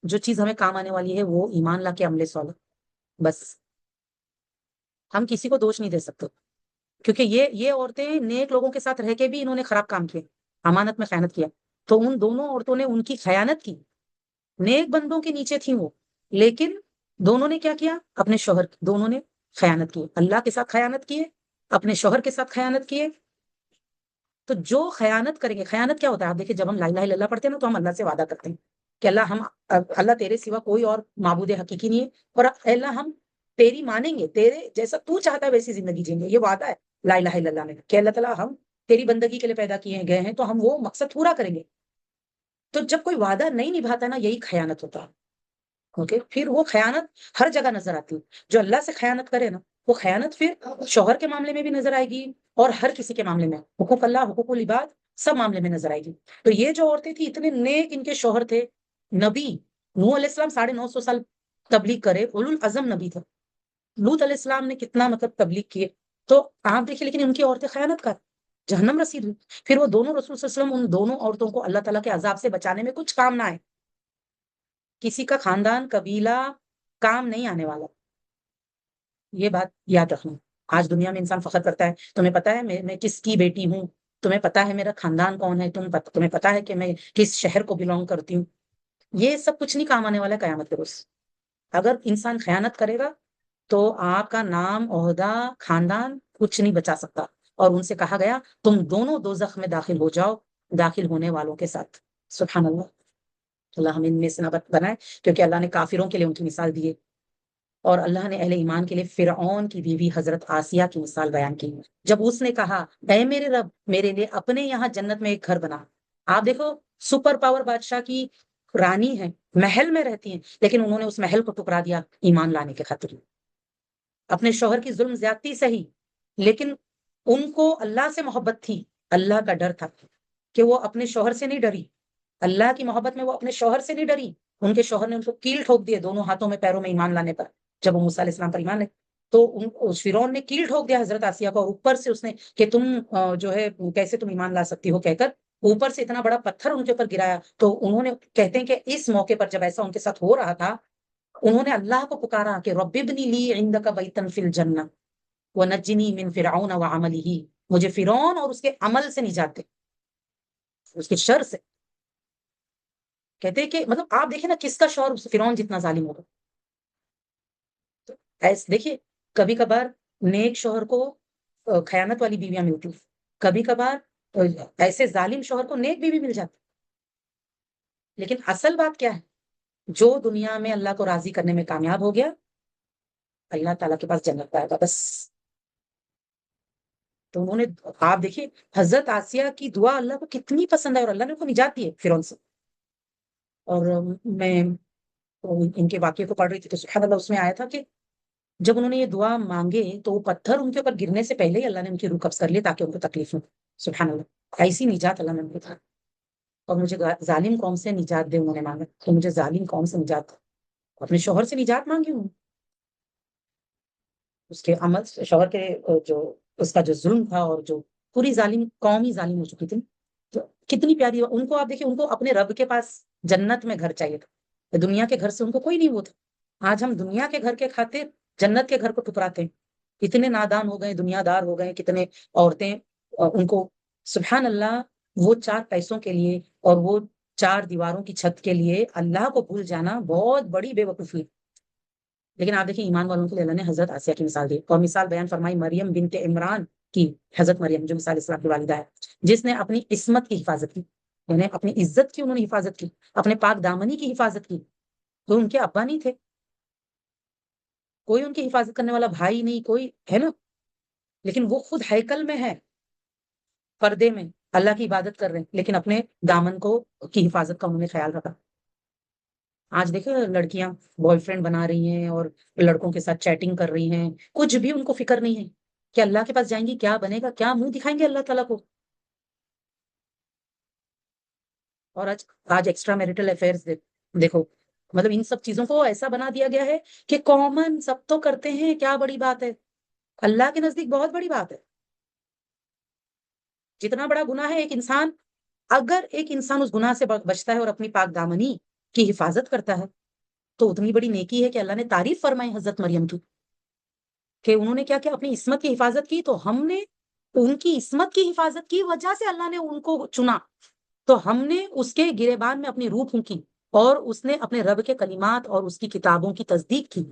جو چیز ہمیں کام آنے والی ہے وہ ایمان لا کے عمل صالح. بس ہم کسی کو دوش نہیں دے سکتے، کیونکہ یہ عورتیں نیک لوگوں کے ساتھ رہ کے بھی انہوں نے خراب کام کیے، امانت میں خیانت کیا. تو ان دونوں عورتوں نے ان کی خیانت کی. نیک بندوں کے نیچے تھیں وہ، لیکن دونوں نے کیا کیا؟ اپنے شوہر دونوں نے خیانت کی، اللہ کے ساتھ خیانت کیے، اپنے شوہر کے ساتھ خیانت کیے. تو جو خیانت کریں گے، خیانت کیا ہوتا ہے؟ آپ دیکھیں جب ہم لا الہ الا اللہ پڑھتے ہیں نا تو ہم اللہ سے وعدہ کرتے ہیں کہ اللہ اللہ تیرے سوا کوئی اور معبود حقیقی نہیں ہے، اور اے اللہ ہم تیری مانیں گے، تیرے جیسا تو چاہتا ہے ویسی زندگی جئیں گے. یہ وعدہ ہے لا الہ الا اللہ میں کہ اللہ تعالیٰ ہم تیری بندگی کے لیے پیدا کیے گئے ہیں تو ہم وہ مقصد پورا کریں گے. تو جب کوئی وعدہ نہیں نبھاتا نا، یہی خیانت ہوتا ہے. اوکے. پھر وہ خیانت ہر جگہ نظر آتی ہے. جو اللہ سے خیانت کرے نا، وہ خیانت پھر شوہر کے معاملے میں بھی نظر آئے گی، اور ہر کسی کے معاملے میں، حقوق اللہ، حقوق العباد، سب معاملے میں نظر آئے گی. تو یہ جو عورتیں تھیں اتنے نیک، ان کے شوہر تھے نبی. نوح علیہ السلام 950 سال تبلیغ کرے، اولو العزم نبی تھا. لوط علیہ السلام نے کتنا مطلب تبلیغ کیے. تو آپ دیکھیے لیکن ان کی عورتیں خیانت کر جہنم رسید ہوئی. پھر وہ دونوں رسول صلی اللہ علیہ وسلم ان دونوں عورتوں کو اللہ تعالیٰ کے عذاب سے بچانے میں کچھ کام نہ آئے. کسی کا خاندان، قبیلہ کام نہیں آنے والا. یہ بات یاد رکھنا. آج دنیا میں انسان فخر کرتا ہے، تمہیں پتا ہے میں کس کی بیٹی ہوں، تمہیں پتا ہے میرا خاندان کون ہے، تمہیں پتا ہے کہ میں کس شہر کو بلونگ کرتی ہوں. یہ سب کچھ نہیں کام آنے والا قیامت کے روز. اگر انسان خیانت کرے گا تو آپ کا نام، عہدہ، خاندان کچھ نہیں بچا سکتا. اور ان سے کہا گیا تم دونوں دوزخ میں داخل ہو جاؤ، داخل ہونے والوں کے ساتھ. سبحان اللہ. اللہ ہمیں ان میں سے نہ بنائے، کیونکہ اللہ نے کافروں کے لیے ان کی مثال دی ہے، اور اللہ نے اہل ایمان کے لیے فرعون کی بیوی حضرت آسیہ کی مثال بیان کی. جب اس نے کہا اے میرے رب، میرے لیے اپنے یہاں جنت میں ایک گھر بنا. آپ دیکھو سپر پاور بادشاہ کی رانی ہے، محل میں رہتی ہیں، لیکن انہوں نے اس محل کو ٹکرا دیا ایمان لانے کے خاطر. اپنے شوہر کی ظلم زیادتی سہی، لیکن ان کو اللہ سے محبت تھی، اللہ کا ڈر تھا کہ وہ اپنے شوہر سے نہیں ڈری. اللہ کی محبت میں وہ اپنے شوہر سے نہیں ڈری. ان کے شوہر نے ان کو کیل ٹھوک دیے دونوں ہاتھوں میں پیروں میں ایمان لانے پر. جب وہ موسیٰ علیہ السلام پر ایمان لے تو فرعون نے کیل ٹھوک دیا حضرت آسیہ کو، اور اوپر سے اس نے کہ تم جو ہے کیسے تم ایمان لا سکتی ہو کہہ کر اوپر سے اتنا بڑا پتھر ان کے اوپر گرایا. تو انہوں نے کہتے ہیں کہ اس موقع پر جب ایسا ان کے ساتھ ہو رہا تھا، انہوں نے اللہ کو پکارا کہ رب ابنی لی عندک بیتا فی الجنہ ونجنی من فرعون وعملہ. مجھے فرعون اور اس کے عمل سے نجات دے، اس کے شر سے. کہتے ہیں کہ مطلب آپ دیکھیں نا کس کا شوہر فرعون جتنا ظالم ہوگا. ایسے دیکھیے کبھی کبھار نیک شوہر کو خیانت والی بیویاں ملتی، کبھی کبھار ایسے ظالم شوہر کو نیک بیوی مل جاتی. لیکن اصل بات کیا ہے؟ جو دنیا میں اللہ کو راضی کرنے میں کامیاب ہو گیا، اللہ تعالیٰ کے پاس جنت پائے گا بس. تو انہوں نے، آپ دیکھیے حضرت آسیہ کی دعا اللہ کو کتنی پسند ہے، اور اللہ نے ان کو نجات دی ہے فرعون سے. اور میں ان کے واقعے کو پڑھ رہی تھی تو سبحان اللہ اس میں آیا تھا کہ جب انہوں نے یہ دعا مانگے تو وہ پتھر ان کے اوپر گرنے سے پہلے ہی اللہ نے ان کی روح قبض کر لی تاکہ ان کو تکلیف ہو. سبحان اللہ. ایسی نجات اللہ نے ان کو تھا. اور مجھے ظالم قوم سے نجات دے انہوں نے مانگا کہ مجھے ظالم قوم سے نجات، اپنے شوہر سے نجات مانگی ہوں. اس کے عمل، شوہر کے جو اس کا جو ظلم تھا، اور جو پوری ظالم قوم ہی ظالم ہو چکی تھی. تو کتنی پیاری ان کو، آپ دیکھیں ان کو اپنے رب کے پاس جنت میں گھر چاہیے تھا، دنیا کے گھر سے ان کو کوئی نہیں وہ تھا. آج ہم دنیا کے گھر کے خاطر جنت کے گھر کو ٹکراتے ہیں. اتنے نادان ہو گئے، دنیا دار ہو گئے کتنے عورتیں ان کو. سبحان اللہ. وہ 4 پیسوں کے لیے اور وہ 4 دیواروں کی چھت کے لیے اللہ کو بھول جانا بہت بڑی بے وقوفی. لیکن آپ دیکھیں ایمان والوں کے لیے اللہ نے حضرت آسیہ کی مثال دی، اور مثال بیان فرمائی مریم بنت عمران کی. حضرت مریم جو موسیٰ علیہ السلام کی والدہ ہے، جس نے اپنی عصمت کی حفاظت کی، یعنی اپنی عزت کی انہوں نے حفاظت کی، اپنے پاک دامنی کی حفاظت کی. تو ان کے ابا نہیں تھے، کوئی ان کی حفاظت کرنے والا بھائی نہیں، کوئی ہے نا، لیکن وہ خود ہیکل میں ہے، پردے میں اللہ کی عبادت کر رہے ہیں، لیکن اپنے دامن کو کی حفاظت کا انہوں نے خیال رکھا. آج دیکھو لڑکیاں بوائے فرینڈ بنا رہی ہیں اور لڑکوں کے ساتھ چیٹنگ کر رہی ہیں، کچھ بھی ان کو فکر نہیں ہے کہ اللہ کے پاس جائیں گی کیا بنے گا، کیا منہ دکھائیں گے اللہ تعالیٰ کو. اور آج ایکسٹرا میریٹل افیئرس دیکھو، مطلب ان سب چیزوں کو ایسا بنا دیا گیا ہے کہ کامن، سب تو کرتے ہیں، کیا بڑی بات ہے؟ اللہ کے نزدیک بہت بڑی بات ہے. جتنا بڑا گناہ ہے اگر ایک انسان اس گناہ سے بچتا ہے اور اپنی پاک دامنی کی حفاظت کرتا ہے تو اتنی بڑی نیکی ہے کہ اللہ نے تعریف فرمائی حضرت مریم کی کہ انہوں نے کیا کیا، اپنی عصمت کی حفاظت کی. تو ہم نے ان کی عصمت کی حفاظت کی وجہ سے اللہ نے ان کو چنا، تو ہم نے اس کے گریبان میں اپنی روح پھونکی اور اس نے اپنے رب کے کلمات اور اس کی کتابوں کی تصدیق کی.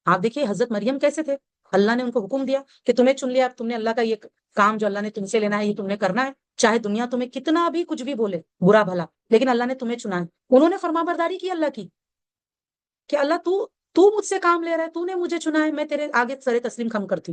آپ دیکھیے حضرت مریم کیسے تھے، اللہ نے ان کو حکم دیا کہ تمہیں چن لیا، تم نے اللہ کا یہ کام جو اللہ نے تم سے لینا ہے یہ تم نے کرنا ہے، چاہے دنیا تمہیں کتنا بھی کچھ بھی بولے برا بھلا، لیکن اللہ نے تمہیں چنا ہے. انہوں نے فرما برداری کی اللہ کی کہ اللہ تو مجھ سے کام لے رہا ہے، تو نے مجھے چنا ہے، میں تیرے آگے سر تسلیم خم کرتی.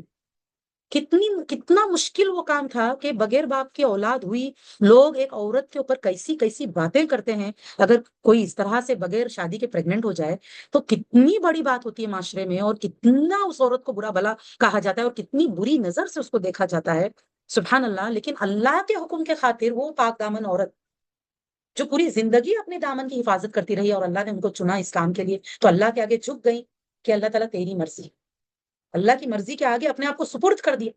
کتنا مشکل وہ کام تھا کہ بغیر باپ کی اولاد ہوئی لوگ ایک عورت کے اوپر کیسی کیسی باتیں کرتے ہیں. اگر کوئی اس طرح سے بغیر شادی کے پریگننٹ ہو جائے تو کتنی بڑی بات ہوتی ہے معاشرے میں، اور کتنا اس عورت کو برا بھلا کہا جاتا ہے اور کتنی بری نظر سے اس کو دیکھا جاتا ہے. سبحان اللہ. لیکن اللہ کے حکم کے خاطر وہ پاک دامن عورت جو پوری زندگی اپنے دامن کی حفاظت کرتی رہی اور اللہ نے ان کو چنا اس کام کے لیے، تو اللہ کے آگے جھک گئی کہ اللہ تعالیٰ تیری مرضی، اللہ کی مرضی کے آگے اپنے آپ کو سپرد کر دیا.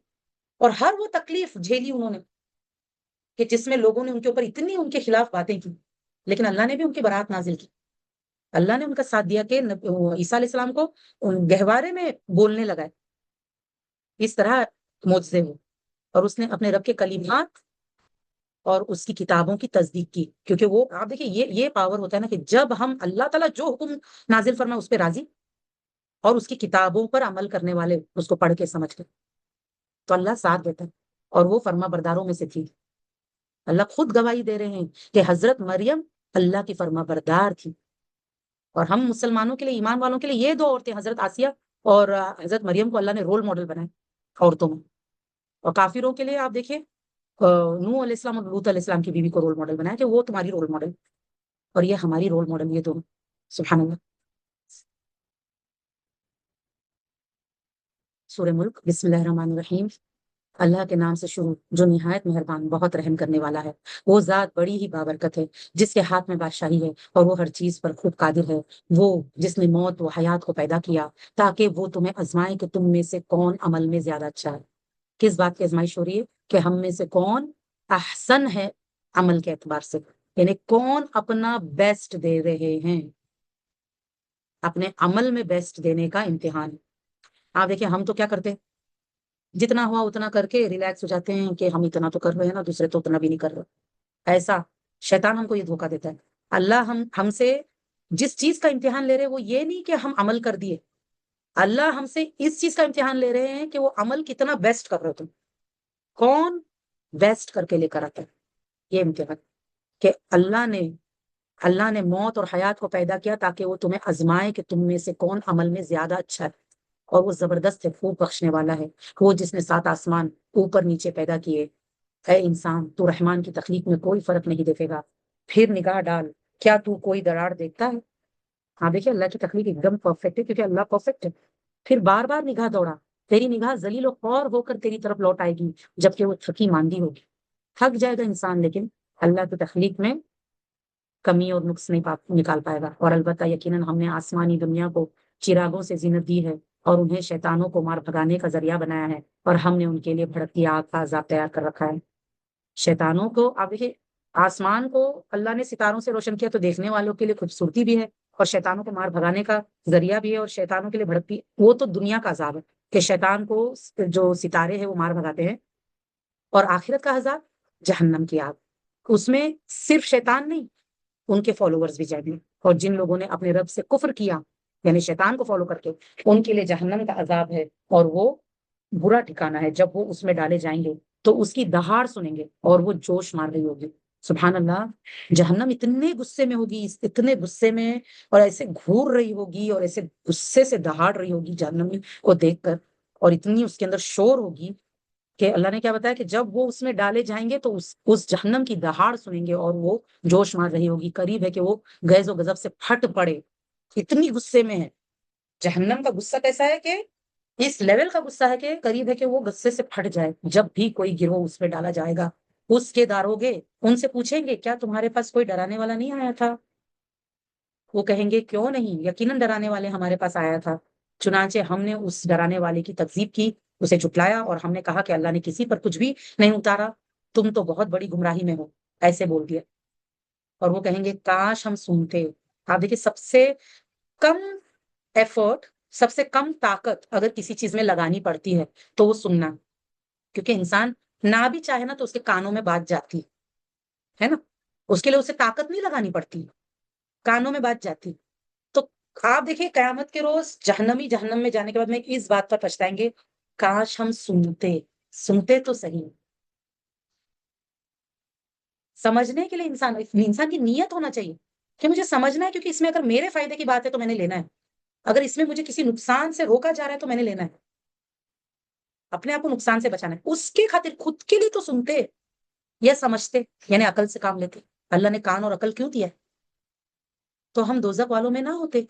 اور ہر وہ تکلیف جھیلی انہوں نے کہ جس میں لوگوں نے ان کے اوپر اتنی ان کے خلاف باتیں کی، لیکن اللہ نے بھی ان کی برات نازل کی. اللہ نے ان کا ساتھ دیا کہ عیسیٰ علیہ السلام کو گہوارے میں بولنے لگا. اس طرح معجزے ہو، اور اس نے اپنے رب کے کلمات اور اس کی کتابوں کی تصدیق کی. کیونکہ وہ آپ دیکھیے یہ پاور ہوتا ہے نا کہ جب ہم اللہ تعالیٰ جو حکم نازل فرمائے اس پہ راضی اور اس کی کتابوں پر عمل کرنے والے اس کو پڑھ کے سمجھ کے، تو اللہ ساتھ دیتا ہے. اور وہ فرما برداروں میں سے تھی. اللہ خود گواہی دے رہے ہیں کہ حضرت مریم اللہ کی فرما بردار تھی. اور ہم مسلمانوں کے لیے، ایمان والوں کے لیے، یہ دو عورتیں حضرت آسیہ اور حضرت مریم کو اللہ نے رول ماڈل بنائے عورتوں میں. اور کافروں کے لیے آپ دیکھیے نوح علیہ السلام اور لوط علیہ السلام کی بیوی کو رول ماڈل بنایا کہ وہ تمہاری رول ماڈل، اور یہ ہماری رول ماڈل، یہ دونوں. سبحان اللہ. سورہ ملک. بسم اللہ الرحمن الرحیم. اللہ کے نام سے شروع جو نہایت مہربان بہت رحم کرنے والا ہے. وہ ذات بڑی ہی بابرکت ہے جس کے ہاتھ میں بادشاہی ہے اور وہ ہر چیز پر خوب قادر ہے. وہ جس نے موت و حیات کو پیدا کیا تاکہ وہ تمہیں آزمائے کہ تم میں سے کون عمل میں زیادہ اچھا ہے. کس بات کی آزمائش ہو رہی ہے؟ کہ ہم میں سے کون احسن ہے عمل کے اعتبار سے، یعنی کون اپنا بیسٹ دے رہے ہیں. اپنے عمل میں بیسٹ دینے کا امتحان. آپ دیکھیں ہم تو کیا کرتے ہیں، جتنا ہوا اتنا کر کے ریلیکس ہو جاتے ہیں کہ ہم اتنا تو کر رہے ہیں نا، دوسرے تو اتنا بھی نہیں کر رہے. ایسا شیطان ہم کو یہ دھوکہ دیتا ہے. اللہ ہم سے جس چیز کا امتحان لے رہے وہ یہ نہیں کہ ہم عمل کر دیے، اللہ ہم سے اس چیز کا امتحان لے رہے ہیں کہ وہ عمل کتنا بیسٹ کر رہے ہو تم، کون بیسٹ کر کے لے کر آتا ہے. یہ امتحان کہ اللہ نے موت اور حیات کو پیدا کیا تاکہ وہ تمہیں آزمائے کہ تم میں سے کون عمل میں زیادہ اچھا ہے. اور وہ زبردست ہے، خوب بخشنے والا ہے. وہ جس نے 7 آسمان اوپر نیچے پیدا کیے. اے انسان تو رحمان کی تخلیق میں کوئی فرق نہیں دیکھے گا، پھر نگاہ ڈال، کیا تو کوئی دراڑ دیکھتا ہے؟ ہاں دیکھیے اللہ کی تخلیق ایک دم پرفیکٹ ہے کیونکہ اللہ پرفیکٹ ہے. پھر بار بار نگاہ دوڑا، تیری نگاہ ذلیل و خوار ہو کر تیری طرف لوٹ آئے گی جبکہ وہ تھکی ماندی ہوگی. تھک جائے گا انسان، لیکن اللہ کی تخلیق میں کمی اور نقص نہیں نکال پائے گا. اور البتہ یقیناً ہم نے آسمانی دنیا کو چراغوں سے زینت دی ہے اور انہیں شیطانوں کو مار بھگانے کا ذریعہ بنایا ہے، اور ہم نے ان کے لیے بھڑکتی آگ کا عذاب تیار کر رکھا ہے. شیطانوں کو اب دیکھیے، آسمان کو اللہ نے ستاروں سے روشن کیا تو دیکھنے والوں کے لیے خوبصورتی بھی ہے اور شیطانوں کو مار بھگانے کا ذریعہ بھی ہے. اور شیطانوں کے لیے بھڑکتی، وہ تو دنیا کا عذاب ہے کہ شیطان کو جو ستارے ہیں وہ مار بھگاتے ہیں. اور آخرت کا عذاب جہنم کی آگ. اس میں صرف شیطان نہیں، ان کے فالوورز بھی جائیں گے. اور جن لوگوں نے اپنے رب سے کفر کیا یعنی شیطان کو فالو کر کے، ان کے لیے جہنم کا عذاب ہے اور وہ برا ٹھکانہ ہے. جب وہ اس میں ڈالے جائیں گے تو اس کی دہاڑ سنیں گے اور وہ جوش مار رہی ہوگی. سبحان اللہ. جہنم اتنے غصے میں ہوگی، اتنے غصے میں، اور ایسے گھور رہی ہوگی اور ایسے غصے سے دہاڑ رہی ہوگی جہنم کو دیکھ کر، اور اتنی اس کے اندر شور ہوگی کہ اللہ نے کیا بتایا کہ جب وہ اس میں ڈالے جائیں گے تو اس جہنم کی دہاڑ سنیں گے اور وہ جوش مار رہی ہوگی. قریب ہے کہ وہ غیظ و غضب سے پھٹ پڑے، اتنی غصے میں ہے. جہنم کا غصہ کیسا ہے کہ اس لیول کا غصہ ہے کہ قریب ہے کہ وہ غصے سے پھٹ جائے جب بھی کوئی گروہ اس میں ڈالا جائے گا. اس کے داروغے ان سے پوچھیں گے کیا تمہارے پاس کوئی ڈرانے والا نہیں آیا تھا؟ وہ کہیں گے کیوں نہیں، یقیناً ڈرانے والے ہمارے پاس آیا تھا، چنانچہ ہم نے اس ڈرانے والے کی تکذیب کی، اسے جھٹلایا اور ہم نے کہا کہ اللہ نے کسی پر کچھ بھی نہیں اتارا، تم تو بہت بڑی گمراہی میں ہو، ایسے بول دیا۔ اور وہ کہیں گے کاش ہم سنتے۔ آپ دیکھیں سب سے کم ایفرٹ، سب سے کم طاقت اگر کسی چیز میں لگانی پڑتی ہے تو وہ سننا، کیونکہ انسان نہ بھی چاہے نا تو اس کے کانوں میں بات جاتی ہے نا، اس کے لیے اسے طاقت نہیں لگانی پڑتی، کانوں میں بات جاتی۔ تو آپ دیکھیں قیامت کے روز جہنمی جہنم میں جانے کے بعد میں اس بات پر پچھتائیں گے کاش ہم سنتے، سنتے تو صحیح۔ سمجھنے کے لیے انسان کی نیت ہونا چاہیے کہ مجھے سمجھنا ہے، کیونکہ اس میں اگر میرے فائدے کی بات ہے تو میں نے لینا ہے، اگر اس میں مجھے کسی نقصان سے روکا جا رہا ہے تو میں نے لینا ہے، اپنے آپ کو نقصان سے بچانا ہے، اس کے خاطر خود کے لیے تو سنتے یا سمجھتے، یعنی عقل سے کام لیتے۔ اللہ نے کان اور عقل کیوں دیا ہے؟ تو ہم دوزخ والوں میں نہ ہوتے،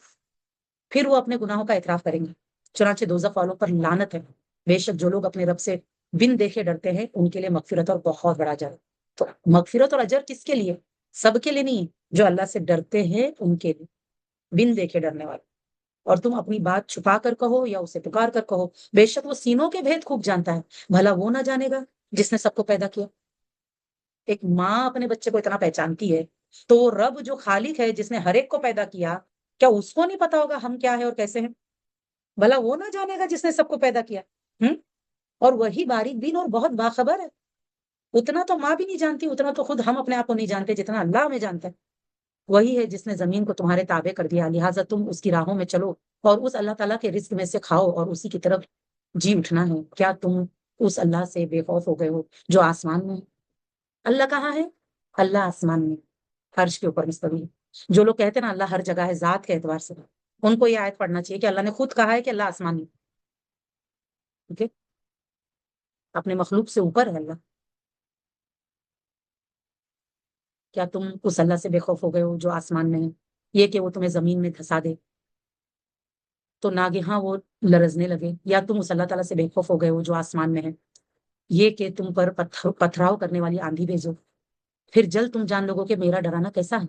پھر وہ اپنے گناہوں کا اعتراف کریں گے۔ چنانچہ دوزخ والوں پر لعنت ہے، بے شک جو لوگ اپنے رب سے بن دیکھے ڈرتے ہیں ان کے لیے مغفرت اور بہت بڑا اجر ہے۔ تو مغفرت اور اجر کس کے لیے؟ سب کے لیے نہیں، جو اللہ سے ڈرتے ہیں ان کے لیے، بن دیکھے ڈرنے والے۔ اور تم اپنی بات چھپا کر کہو یا اسے پکار کر کہو، بے شک وہ سینوں کے بھید خوب جانتا ہے، بھلا وہ نہ جانے گا جس نے سب کو پیدا کیا۔ ایک ماں اپنے بچے کو اتنا پہچانتی ہے تو وہ رب جو خالق ہے جس نے ہر ایک کو پیدا کیا، کیا اس کو نہیں پتا ہوگا ہم کیا ہے اور کیسے ہیں؟ بھلا وہ نہ جانے گا جس نے سب کو پیدا کیا۔ ہم اور وہی باریک بین اور بہت باخبر ہے، اتنا تو ماں بھی نہیں جانتی، اتنا تو خود ہم اپنے آپ کو نہیں جانتے جتنا اللہ ہمیں جانتا ہے۔ وہی ہے جس نے زمین کو تمہارے تابع کر دیا، لہٰذا تم اس کی راہوں میں چلو اور اس اللہ تعالیٰ کے رزق میں سے کھاؤ اور اسی کی طرف جی اٹھنا ہے۔ کیا تم اس اللہ سے بے خوف ہو گئے ہو جو آسمان میں ہے؟ اللہ کہاں ہے؟ اللہ آسمان میں، عرش کے اوپر مستوی ہے۔ جو لوگ کہتے ہیں نا اللہ ہر جگہ ہے ذات کے اعتبار سے، ان کو یہ آیت پڑھنا چاہیے کہ اللہ نے خود کہا ہے کہ اللہ آسمان میں، ٹھیک ہے، اپنے مخلوق سے اوپر ہے اللہ۔ کیا تم اس اللہ سے بے خوف ہو گئے ہو جو آسمان میں ہے، یہ کہ وہ تمہیں زمین میں دھسا دے تو ناگہاں وہ لرزنے لگے، یا تم اس اللہ تعالیٰ سے بے خوف ہو گئے ہو جو آسمان میں ہے، یہ کہ تم پر پتھراؤ کرنے والی آندھی بھیجو، پھر جلد تم جان لوگو کہ میرا ڈرانا کیسا ہے۔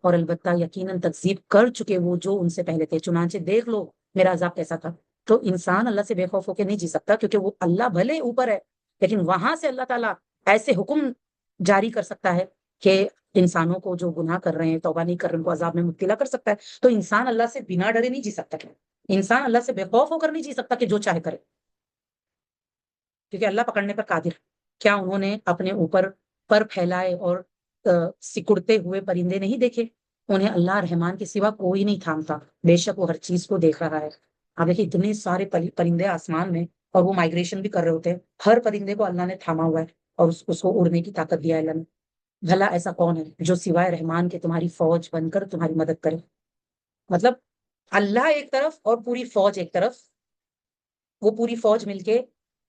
اور البتہ یقیناً تکذیب کر چکے وہ جو ان سے پہلے تھے، چنانچہ دیکھ لو میرا عذاب کیسا تھا۔ تو انسان اللہ سے بے خوف ہو کے نہیں جی سکتا، کیونکہ وہ اللہ بھلے اوپر ہے لیکن وہاں سے اللہ تعالیٰ ایسے حکم جاری کر سکتا ہے کہ انسانوں کو جو گناہ کر رہے ہیں، توبہ نہیں کر رہے ہیں، ان کو عذاب میں مبتلا کر سکتا ہے۔ تو انسان اللہ سے بنا ڈرے نہیں جی سکتا، انسان اللہ سے بے خوف ہو کر نہیں جی سکتا کہ جو چاہے کرے، کیونکہ اللہ پکڑنے پر قادر۔ کیا انہوں نے اپنے اوپر پر پھیلائے اور سکڑتے ہوئے پرندے نہیں دیکھے؟ انہیں اللہ رحمان کے سوا کوئی نہیں تھامتا، بے شک وہ ہر چیز کو دیکھ رہا ہے۔ اب دیکھیے اتنے سارے پرندے آسمان میں اور وہ مائگریشن بھی کر رہے ہوتے ہیں، ہر پرندے کو اللہ نے تھاما ہوا ہے اور اس کو اڑنے کی طاقت دیا ہے اللہ نے۔ بھلا ایسا کون ہے جو سوائے رحمان کے تمہاری فوج بن کر تمہاری مدد کرے؟ مطلب اللہ ایک طرف اور پوری فوج ایک طرف، وہ پوری فوج مل کے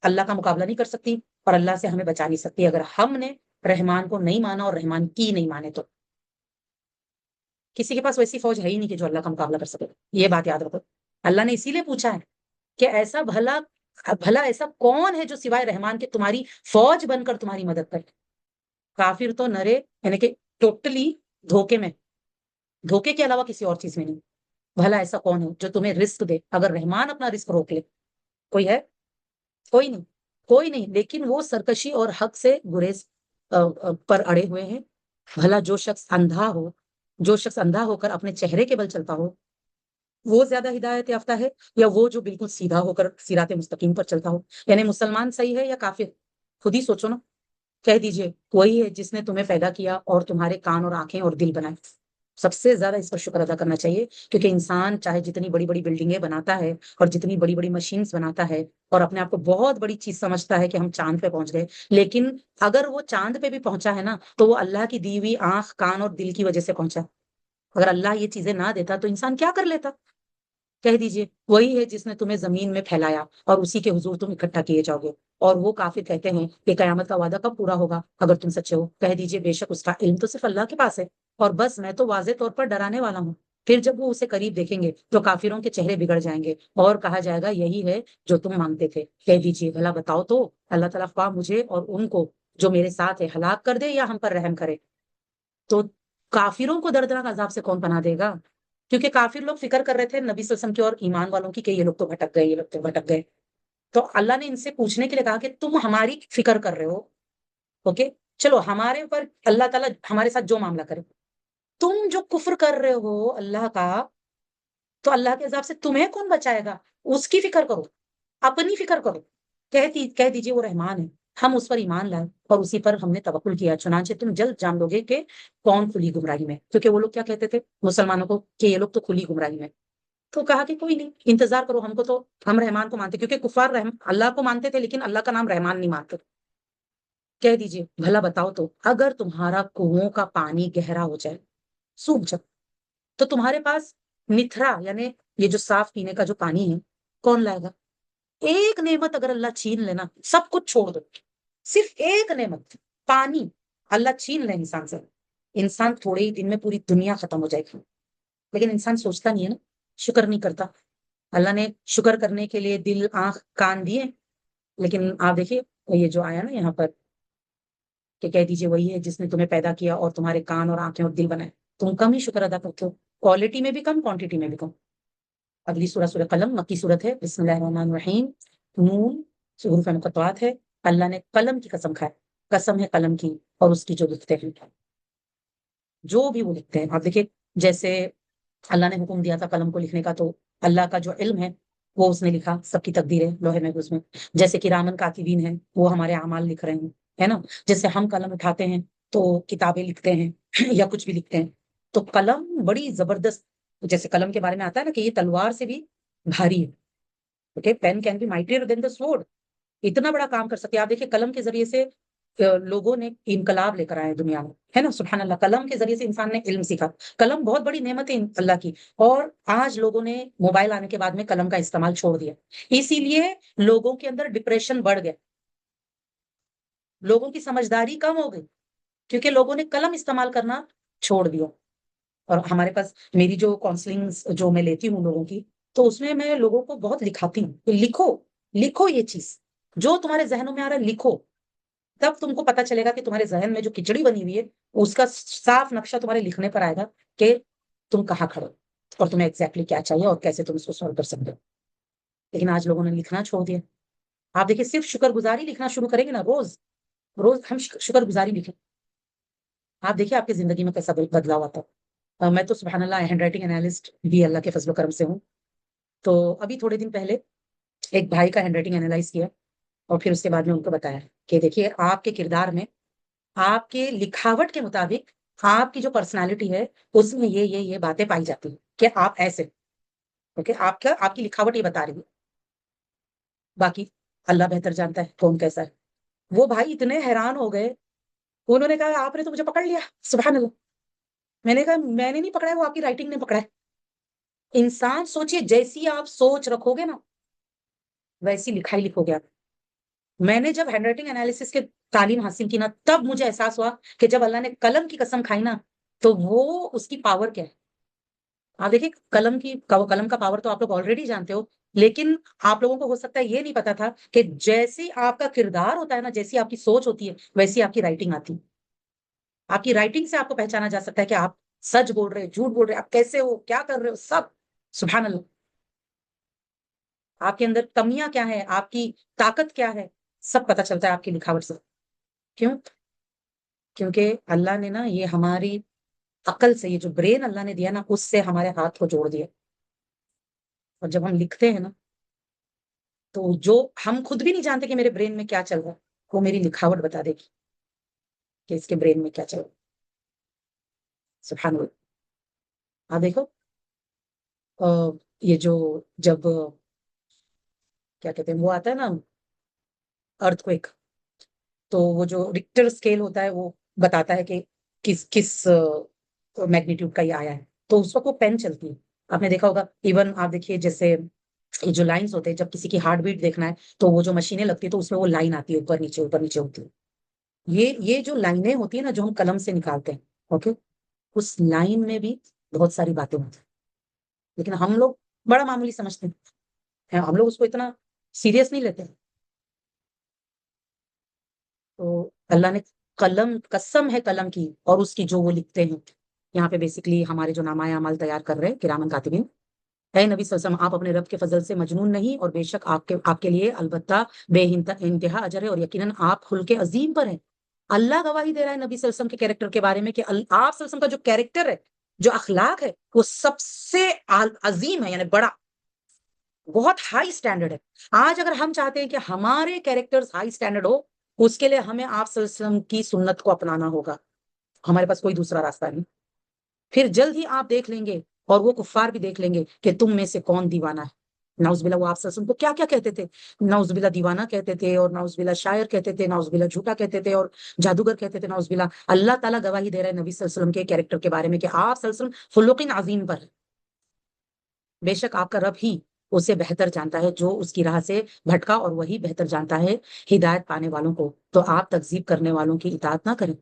اللہ کا مقابلہ نہیں کر سکتی اور اللہ سے ہمیں بچا نہیں سکتی اگر ہم نے رحمان کو نہیں مانا اور رحمان کی نہیں مانے تو۔ کسی کے پاس ویسی فوج ہے ہی نہیں کہ جو اللہ کا مقابلہ کر سکے، یہ بات یاد رکھو۔ اللہ نے اسی لیے پوچھا ہے کہ ایسا بھلا بھلا ایسا کون ہے جو سوائے رحمان کے تمہاری فوج بن کر تمہاری مدد کرے؟ کافر تو نرے یعنی کہ ٹوٹلی دھوکے میں، دھوکے کے علاوہ کسی اور چیز میں نہیں۔ بھلا ایسا کون ہے جو تمہیں رزق دے اگر رحمان اپنا رزق روک لے؟ کوئی ہے؟ کوئی نہیں، کوئی نہیں، لیکن وہ سرکشی اور حق سے گریز پر اڑے ہوئے ہیں۔ بھلا جو شخص اندھا ہو کر اپنے چہرے کے بل چلتا ہو وہ زیادہ ہدایت یافتہ ہے یا وہ جو بالکل سیدھا ہو کر صراط مستقیم پر چلتا ہو؟ یعنی مسلمان صحیح ہے یا کافر؟ خود ہی سوچو نا، کہہ دیجئے وہی ہے جس نے تمہیں پیدا کیا اور تمہارے کان اور آنکھیں اور دل بنائے۔ سب سے زیادہ اس پر شکر ادا کرنا چاہیے، کیونکہ انسان چاہے جتنی بڑی بڑی بلڈنگیں بناتا ہے اور جتنی بڑی بڑی مشینز بناتا ہے اور اپنے آپ کو بہت بڑی چیز سمجھتا ہے کہ ہم چاند پہ پہنچ گئے، لیکن اگر وہ چاند پہ بھی پہنچا ہے نا تو وہ اللہ کی دی ہوئی آنکھ کان اور دل کی وجہ سے پہنچا۔ اگر اللہ یہ چیزیں نہ دیتا تو انسان کیا کر لیتا؟ کہہ دیجئے وہی ہے جس نے تمہیں زمین میں پھیلایا اور اسی کے حضور تم اکٹھا کیے جاؤ گے۔ اور وہ کافر کہتے ہیں کہ قیامت کا وعدہ کب پورا ہوگا اگر تم سچے ہو؟ کہہ دیجئے بے شک اس کا علم تو صرف اللہ کے پاس ہے اور بس میں تو واضح طور پر ڈرانے والا ہوں۔ پھر جب وہ اسے قریب دیکھیں گے تو کافروں کے چہرے بگڑ جائیں گے اور کہا جائے گا یہی ہے جو تم مانگتے تھے۔ کہہ دیجئے بھلا بتاؤ تو اللہ تعالیٰ خواہ مجھے اور ان کو جو میرے ساتھ ہے ہلاک کر دے یا ہم پر رحم کرے. تو کافروں کو دردناک عذاب سے کون پناہ دے گا؟ کیونکہ کافر لوگ فکر کر رہے تھے نبی صلی اللہ علیہ وسلم کی اور ایمان والوں کی کہ یہ لوگ تو بھٹک گئے، یہ لوگ تو بھٹک گئے. تو اللہ نے ان سے پوچھنے کے لیے کہا کہ تم ہماری فکر کر رہے ہو، اوکے چلو ہمارے اوپر اللہ تعالیٰ ہمارے ساتھ جو معاملہ کرے، تم جو کفر کر رہے ہو اللہ کا، تو اللہ کے عذاب سے تمہیں کون بچائے گا؟ اس کی فکر کرو، اپنی فکر کرو. کہہ دیجیے وہ رحمان ہے، ہم اس پر ایمان لائے اور اسی پر ہم نے توکل کیا، چنانچہ تم جلد جان لو گے کہ کون کھلی گمراہی میں. کیونکہ وہ لوگ کیا کہتے تھے مسلمانوں کو کہ یہ لوگ تو کھلی گمراہی میں. تو کہا کہ کوئی نہیں، انتظار کرو، ہم کو تو ہم رحمان کو مانتے، کیونکہ کفار اللہ کو مانتے تھے لیکن اللہ کا نام رحمان نہیں مانتے. کہہ دیجیے بھلا بتاؤ تو اگر تمہارا کنووں کا پانی گہرا ہو جائے، سوکھ جائے، تو تمہارے پاس نتھرا یعنی یہ جو صاف پینے کا جو پانی ہے کون لائے گا؟ ایک نعمت اگر اللہ چھین لینا، سب کچھ چھوڑ دو، صرف ایک نعمت پانی اللہ چھین لے انسان سے، انسان تھوڑے ہی دن میں پوری دنیا ختم ہو جائے گی. لیکن انسان سوچتا نہیں ہے نا، شکر نہیں کرتا. اللہ نے شکر کرنے کے لیے دل، آنکھ، کان دیے، لیکن آپ دیکھیے یہ جو آیا نا یہاں پر کہ کہہ دیجیے وہی ہے جس نے تمہیں پیدا کیا اور تمہارے کان اور آنکھیں اور دل بنائے. تم کم ہی شکر ادا کرتے ہو، کوالٹی میں بھی کم، کوانٹٹی میں بھی کم. اگلی سورہ قلم مکی سورت ہے. بسم اللہ الرحمن الرحیم. نون حروف مقطعات ہے. اللہ نے قلم کی قسم کھائے، قسم ہے قلم کی اور اس کی جو لکھتے ہیں، جو بھی وہ لکھتے ہیں. آپ دیکھیے جیسے اللہ نے حکم دیا تھا قلم کو لکھنے کا، تو اللہ کا جو علم ہے وہ اس نے لکھا، سب کی تقدیر ہے لوہے محفوظ میں. جیسے کہ رامن کاتبین ہیں، وہ ہمارے اعمال لکھ رہے ہیں، ہے نا. جیسے ہم قلم اٹھاتے ہیں تو کتابیں لکھتے ہیں یا کچھ بھی لکھتے ہیں. تو قلم بڑی زبردست، جیسے قلم کے بارے میں آتا ہے نا کہ یہ تلوار سے بھی بھاری ہے. Okay, pen can be mightier than the sword. اتنا بڑا کام کر سکتے ہیں. آپ دیکھیں قلم کے ذریعے سے لوگوں نے انقلاب لے کر آئے دنیا میں، ہے نا. سبحان اللہ، قلم کے ذریعے سے انسان نے علم سیکھا. قلم بہت بڑی نعمت ہے اللہ کی. اور آج لوگوں نے موبائل آنے کے بعد میں قلم کا استعمال چھوڑ دیا، اسی لیے لوگوں کے اندر ڈپریشن بڑھ گیا، لوگوں کی سمجھداری کم ہو گئی، کیونکہ لوگوں نے قلم استعمال کرنا چھوڑ دیا. اور ہمارے پاس میری جو کاؤنسلنگ جو میں لیتی ہوں لوگوں کی، تو اس میں لوگوں کو بہت لکھاتی ہوں کہ لکھو یہ چیز جو تمہارے ذہنوں میں آ رہا ہے، لکھو. تب تم کو پتا چلے گا کہ تمہارے ذہن میں جو کھچڑی بنی ہوئی ہے اس کا صاف نقشہ تمہارے لکھنے پر آئے گا کہ تم کہاں کھڑے اور تمہیں ایگزیکٹلی کیا چاہیے اور کیسے تم اس کو سالو کر سکتے ہو. لیکن آج لوگوں نے لکھنا چھوڑ دیا. آپ دیکھیں صرف شکر گزاری لکھنا شروع کریں گے نا، روز روز ہم شکر گزاری لکھیں، آپ دیکھیں آپ کی زندگی میں کیسا بدلاؤ آتا ہے. میں تو سبحان اللہ ہینڈ رائٹنگ انالسٹ بھی اللہ کے فضل و کرم سے ہوں. تو ابھی تھوڑے دن پہلے ایک بھائی کا ہینڈ رائٹنگ انالائز کیا اور پھر اس کے بعد میں ان کو بتایا کہ دیکھیے آپ کے کردار میں، آپ کے لکھاوٹ کے مطابق آپ کی جو پرسنالٹی ہے اس میں یہ باتیں پائی جاتی ہیں کہ آپ ایسے، اوکے آپ کی لکھاوٹ یہ بتا رہی ہے. باقی اللہ بہتر جانتا ہے کون کیسا ہے. وہ بھائی اتنے حیران ہو گئے، انہوں نے کہا آپ نے تو مجھے پکڑ لیا. سبحان اللہ. میں نے کہا میں نے نہیں پکڑا ہے، وہ آپ کی رائٹنگ نے پکڑا ہے. انسان سوچئے جیسی آپ سوچ رکھو گے نا ویسی لکھائی لکھو گے آپ. میں نے جب ہینڈ رائٹنگ انالیسس کے تعلیم حاصل کی نا، تب مجھے احساس ہوا کہ جب اللہ نے قلم کی قسم کھائی نا تو وہ اس کی پاور کیا ہے. آپ دیکھیں قلم کا پاور تو آپ لوگ آلریڈی جانتے ہو، لیکن آپ لوگوں کو ہو سکتا ہے یہ نہیں پتا تھا کہ جیسی آپ کا کردار ہوتا ہے نا، جیسی آپ کی سوچ ہوتی ہے ویسی آپ کی رائٹنگ آتی ہے. آپ کی رائٹنگ سے آپ کو پہچانا جا سکتا ہے کہ آپ سچ بول رہے، جھوٹ بول رہے، آپ کیسے ہو، کیا کر رہے ہو، سب. سبحان اللہ. آپ کے اندر کمیاں کیا ہیں، آپ کی طاقت کیا ہے، سب پتا چلتا ہے آپ کی لکھاوٹ سے. کیوں؟ کیونکہ اللہ نے نا یہ ہماری عقل سے، یہ جو برین اللہ نے دیا نا اس سے ہمارے ہاتھ کو جوڑ دیا. اور جب ہم لکھتے ہیں نا تو جو ہم خود بھی نہیں جانتے کہ میرے برین میں کیا چل رہا ہے، وہ میری لکھاوٹ بتا دے گی کہ اس کے برین میں کیا چل رہا ہے. سبحان اللہ. آپ دیکھو یہ جو جب کیا کہتے ہیں وہ آتا ہے نا ارتھ کوئک، تو وہ جو ریکٹر اسکیل ہوتا ہے وہ بتاتا ہے کہ کس کس میگنیٹیوڈ کا یہ آیا ہے، تو اس وقت وہ پین چلتی ہے. آپ نے دیکھا ہوگا ایون آپ دیکھیے جیسے یہ جو لائنز ہوتے ہیں، جب کسی کی ہارٹ بیٹ دیکھنا ہے تو وہ جو مشینیں لگتی ہے تو اس میں وہ لائن آتی ہے اوپر نیچے ہوتی ہے. یہ جو لائنیں ہوتی ہیں نا جو ہم قلم سے نکالتے ہیں، اوکے، اس لائن میں بھی بہت ساری باتیں ہوتی ہیں، لیکن ہم لوگ بڑا معمولی سمجھتے ہیں، ہم لوگ اس کو اتنا سیریس نہیں لیتے. تو اللہ نے قسم ہے قلم کی اور اس کی جو وہ لکھتے ہیں. یہاں پہ بیسکلی ہمارے جو نامہ اعمال تیار کر رہے ہیں کرامن کاتبین. اے نبی صلی اللہ علیہ وسلم، آپ اپنے رب کے فضل سے مجنون نہیں، اور بے شک آپ کے لیے البتہ بے انتہا اجر ہے، اور یقیناً آپ خلق عظیم پر ہیں. اللہ گواہی دے رہا ہے نبی صلی اللہ علیہ وسلم کے کیریکٹر کے بارے میں کہ آپ صلی اللہ علیہ وسلم کا جو کیریکٹر ہے، جو اخلاق ہے، وہ سب سے عظیم ہے، یعنی بڑا، بہت ہائی سٹینڈرڈ ہے. آج اگر ہم چاہتے ہیں کہ ہمارے کیریکٹر ہائی سٹینڈرڈ ہو، اس کے لیے ہمیں آپ صلی اللہ علیہ وسلم کی سنت کو اپنانا ہوگا. ہمارے پاس کوئی دوسرا راستہ نہیں. پھر جلد ہی آپ دیکھ لیں گے اور وہ کفار بھی دیکھ لیں گے کہ تم میں سے کون دیوانہ ہے. نعوذ باللہ، وہ آپ صلی اللہ علیہ وسلم کو کیا کیا کہتے تھے. نعوذ باللہ دیوانہ کہتے تھے، اور نعوذ باللہ شاعر کہتے تھے، نعوذ باللہ جھوٹا کہتے تھے، اور جادوگر کہتے تھے. نعوذ باللہ. اللہ تعالیٰ گواہی دے رہا ہے نبی صلی اللہ علیہ وسلم کے کیریکٹر کے بارے میں کہ آپ صلی اللہ علیہ وسلم خلق عظیم پر ہے. بے شک آپ کا رب ہی اسے بہتر جانتا ہے جو اس کی راہ سے بھٹکا، اور وہی بہتر جانتا ہے ہدایت پانے والوں کو. تو آپ تکذیب کرنے والوں کی اطاعت نہ کریں.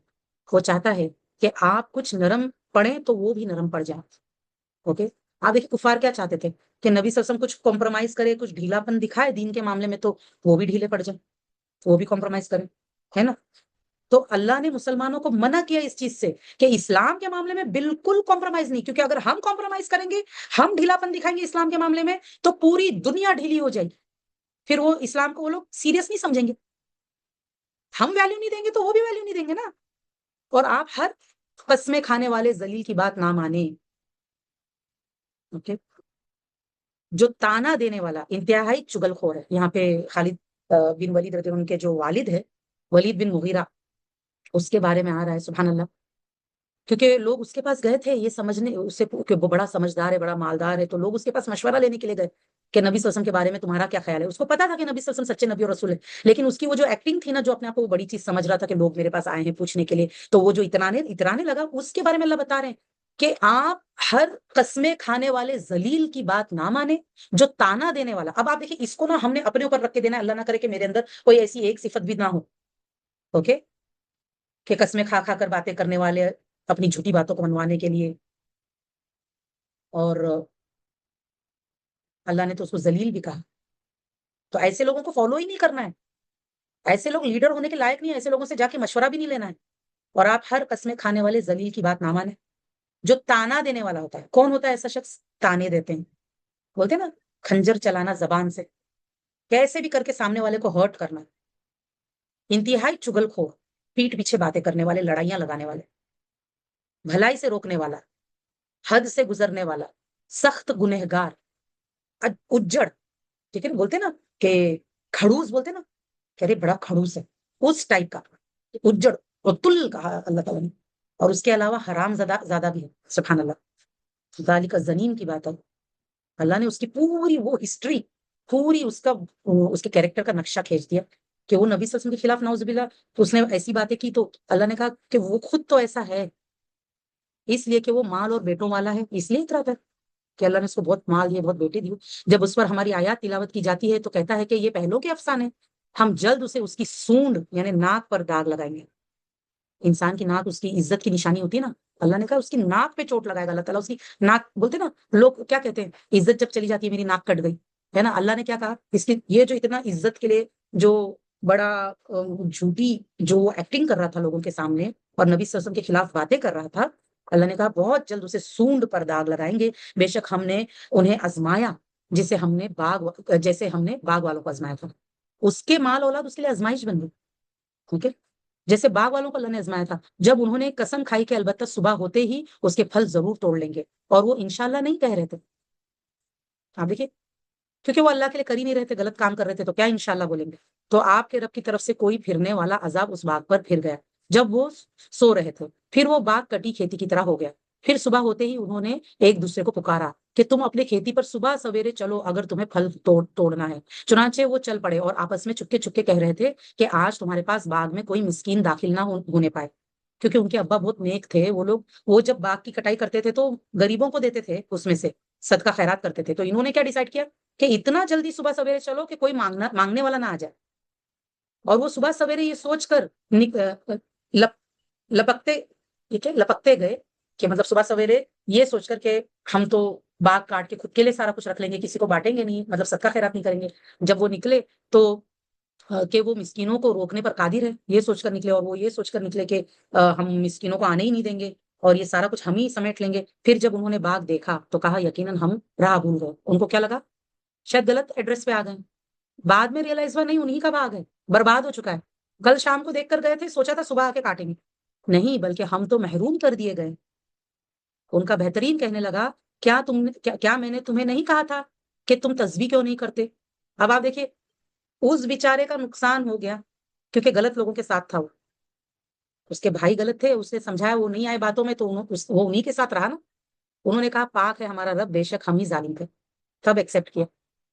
وہ چاہتا ہے کہ آپ کچھ نرم پڑیں تو وہ بھی نرم پڑ جائیں. اوکے. آپ دیکھیں کفار کیا چاہتے تھے کہ نبی صلی اللہ علیہ وسلم کچھ کمپرومائز کرے، کچھ ڈھیلا پن دکھائے دین کے معاملے میں، تو وہ بھی ڈھیلے پڑ جائیں، وہ بھی کمپرومائز کریں، ہے نا. تو اللہ نے مسلمانوں کو منع کیا اس چیز سے کہ اسلام کے معاملے میں بالکل کمپرومائز نہیں، کیونکہ اگر ہم کمپرومائز کریں گے، ہم ڈھیلا پن دکھائیں گے اسلام کے معاملے میں، تو پوری دنیا ڈھیلی ہو جائے گی. پھر وہ اسلام کو وہ لوگ سیریس نہیں سمجھیں گے. ہم ویلیو نہیں دیں گے تو وہ بھی ویلیو نہیں دیں گے نا. اور آپ ہر قسمیں کھانے والے ذلیل کی بات نہ مانیں. اوکے. جو تانا دینے والا انتہائی چگل خور ہے. یہاں پہ خالد بن ولید رضی اللہ عنہ کے جو والد ہے، ولید بن مغیرہ، اس کے بارے میں آ رہا ہے. سبحان اللہ. کیونکہ لوگ اس کے پاس گئے تھے یہ سمجھنے اسے کہ وہ بڑا سمجھدار ہے، بڑا مالدار ہے، تو لوگ اس کے پاس مشورہ لینے کے لیے گئے کہ نبی صلی اللہ علیہ وسلم کے بارے میں تمہارا کیا خیال ہے. اس کو پتا تھا کہ نبی صلی اللہ علیہ وسلم سچے نبی اور رسول ہے، لیکن اس کی وہ جو ایکٹنگ تھی نا، جو اپنے آپ کو وہ بڑی چیز سمجھ رہا تھا کہ لوگ میرے پاس آئے ہیں پوچھنے کے لیے، تو وہ جو اترانے لگا، اس کے بارے میں اللہ بتا رہے ہیں کہ آپ ہر قسمیں کھانے والے ذلیل کی بات نہ مانے، جو تانا دینے والا. اب آپ دیکھیں اس کو نا ہم نے اپنے اوپر رکھ کے دینا. اللہ نہ کرے کہ میرے اندر کوئی ایسی ایک صفت بھی نہ ہو. اوکے. کہ قسمیں کھا کھا کر باتیں کرنے والے اپنی جھوٹی باتوں کو منوانے کے لیے. اور اللہ نے تو اس کو ذلیل بھی کہا. تو ایسے لوگوں کو فالو ہی نہیں کرنا ہے. ایسے لوگ لیڈر ہونے کے لائق نہیں ہے. ایسے لوگوں سے جا کے مشورہ بھی نہیں لینا ہے. اور آپ ہر قسمیں کھانے والے ذلیل کی بات نہ مانیں. جو تانا دینے والا ہوتا ہے، کون ہوتا ہے ایسا شخص؟ تانے دیتے ہیں. بولتے نا کھنجر چلانا زبان سے، کیسے بھی کر کے سامنے والے کو ہرٹ کرنا. انتہائی چگل خور، پیٹ پیچھے باتیں کرنے والے، لڑائیاں لگانے والے، بھلائی سے روکنے والا، حد سے گزرنے والا، سخت گنہگار، اجڑ. ٹھیک ہے نا. بولتے نا کہ کھڑوس، بولتے نا کہ ارے بڑا کھڑوس ہے، اس ٹائپ کا اجڑ اور تل کہا اللہ تعالیٰ نے. اور اس کے علاوہ حرام زیادہ بھی ہے. سبحان اللہ. ذالک زنیم کی بات ہے. اللہ نے اس کی پوری وہ ہسٹری، پوری اس کے کیریکٹر کا نقشہ کھینچ دیا کہ وہ نبی صلی اللہ علیہ وسلم کے خلاف نعوذ باللہ تو اس نے ایسی باتیں کی. تو اللہ نے کہا کہ وہ خود تو ایسا ہے، اس لیے کہ وہ مال اور بیٹوں والا ہے، اس لیے اترا تھا کہ اللہ نے اس کو بہت مال دیا، بہت بیٹے دیے. جب اس پر ہماری آیات تلاوت کی جاتی ہے تو کہتا ہے کہ یہ پہلوں کے افسانے، ہم جلد اسے اس کی سونڈ یعنی ناک پر داغ لگائیں گے. انسان کی ناک اس کی عزت کی نشانی ہوتی ہے نا. اللہ نے کہا اس کی ناک پہ چوٹ لگائے گا اللہ تعالیٰ. اس کی ناک، بولتے نا لوگ کیا کہتے ہیں، عزت جب چلی جاتی ہے میری ناک کٹ گئی، ہے نا. اللہ نے کیا کہا، اس کی یہ جو اتنا عزت کے لیے جو بڑا جھوٹی جو ایکٹنگ کر رہا تھا لوگوں کے سامنے اور نبی صلی اللہ علیہ وسلم کے خلاف باتیں کر رہا تھا، اللہ نے کہا بہت جلد اسے سونڈ پر داغ لگائیں گے. بے شک ہم نے انہیں آزمایا جیسے ہم نے باغ والوں کو آزمایا تھا. اس کے مال اولاد اس کے لیے آزمائش بن گئی. ٹھیک ہے. جیسے باغ والوں کو اللہ نے آزمایا تھا جب انہوں نے قسم کھائی کہ البتہ صبح ہوتے ہی اس کے پھل ضرور توڑ لیں گے، اور وہ انشاءاللہ نہیں کہہ رہے تھے. آپ دیکھیے، کیونکہ وہ اللہ کے لیے کر ہی نہیں رہے تھے، غلط کام کر رہے تھے، تو کیا انشاءاللہ بولیں گے. تو آپ کے رب کی طرف سے کوئی پھرنے والا عذاب اس باغ پر پھر گیا جب وہ سو رہے تھے. پھر وہ باغ کٹی کھیتی کی طرح ہو گیا. پھر صبح ہوتے ہی انہوں نے ایک دوسرے کو پکارا کہ تم اپنے کھیتی پر صبح سویرے چلو اگر تمہیں پھل توڑنا ہے. چنانچہ وہ چل پڑے اور آپس میں چپکے چپکے کہہ رہے تھے کہ آج تمہارے پاس باغ میں کوئی مسکین داخل نہ ہونے پائے. کیونکہ ان کے ابا بہت نیک تھے. وہ جب باغ کی کٹائی کرتے تھے تو غریبوں کو دیتے تھے، اس میں سے صدقہ خیرات کرتے تھے. تو انہوں نے کیا ڈیسائیڈ کیا کہ اتنا جلدی صبح سویرے چلو کہ کوئی مانگنے والا نہ آ جائے. اور وہ صبح سویرے یہ سوچ کر لپکتے لپکتے گئے کہ مطلب صبح سویرے یہ سوچ کر کہ ہم تو باغ کاٹ کے خود کے لیے سارا کچھ رکھ لیں گے، کسی کو بانٹیں گے نہیں، مطلب صدقہ خیرات نہیں کریں گے. جب وہ نکلے تو کہ وہ مسکینوں کو روکنے پر قادر ہے، یہ سوچ کر نکلے، اور وہ یہ سوچ کر نکلے کہ ہم مسکینوں کو آنے ہی نہیں دیں گے اور یہ سارا کچھ ہم ہی سمیٹ لیں گے۔ پھر جب انہوں نے باغ دیکھا تو کہا یقیناً ہم راہ بھول گئے۔ ان کو کیا لگا؟ شاید غلط ایڈریس پہ آ گئے، بعد میں ریئلائز ہوا نہیں انہی کا باغ ہے، برباد ہو چکا ہے۔ کل شام کو دیکھ کر گئے تھے، سوچا تھا صبح آ کے کاٹیں گے، نہیں بلکہ ہم تو محروم کر دیے گئے۔ ان کا بہترین کہنے لگا کیا میں نے تمہیں نہیں کہا تھا کہ تم تسبیح کیوں نہیں کرتے؟ اب آپ دیکھیے، اس بیچارے کا نقصان ہو گیا کیونکہ غلط لوگوں کے ساتھ تھا وہ، اس کے بھائی غلط تھے، اس نے سمجھایا، وہ نہیں آئے باتوں میں تو وہ انہی کے ساتھ رہا نا۔ انہوں نے کہا پاک ہے ہمارا رب، بے شک ہم ہی ظالم تھے، تب ایکسپٹ کیا،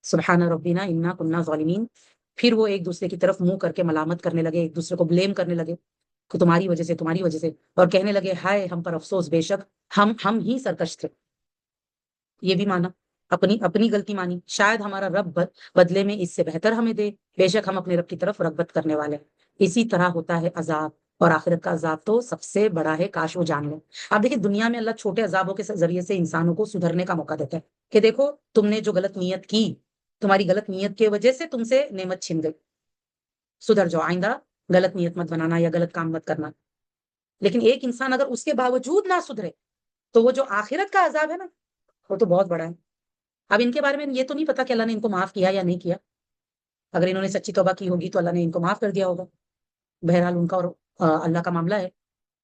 سبحان ربنا انا کنا ظالمین۔ پھر وہ ایک دوسرے کی طرف منہ کر کے ملامت کرنے لگے، ایک دوسرے کو بلیم کرنے لگے کہ تمہاری وجہ سے، تمہاری وجہ سے، اور کہنے لگے ہائے ہم پر افسوس، بے شک ہم ہی سرکش تھے۔ یہ بھی مانا، اپنی غلطی مانی، شاید ہمارا رب بدلے میں اس سے بہتر ہمیں دے، بے شک ہم اپنے رب کی طرف رغبت کرنے والے ہیں۔ اسی طرح ہوتا ہے عذاب، اور آخرت کا عذاب تو سب سے بڑا ہے، کاش وہ جان لیں۔ آپ دیکھیں دنیا میں اللہ چھوٹے عذابوں کے ذریعے سے انسانوں کو سدھرنے کا موقع دیتا ہے کہ دیکھو تم نے جو غلط نیت کی، تمہاری غلط نیت کی وجہ سے تم سے نعمت چھن گئی، سدھر جاؤ، آئندہ غلط نیت مت بنانا یا غلط کام مت کرنا۔ لیکن ایک انسان اگر اس کے باوجود نہ سدھرے تو وہ جو آخرت کا عذاب ہے نا، وہ تو بہت بڑا ہے۔ اب ان کے بارے میں یہ تو نہیں پتا کہ اللہ نے ان کو معاف کیا یا نہیں کیا، اگر انہوں نے سچی توبہ کی ہوگی تو اللہ نے ان کو معاف کر دیا ہوگا، بہرحال ان کا اور اللہ کا معاملہ ہے۔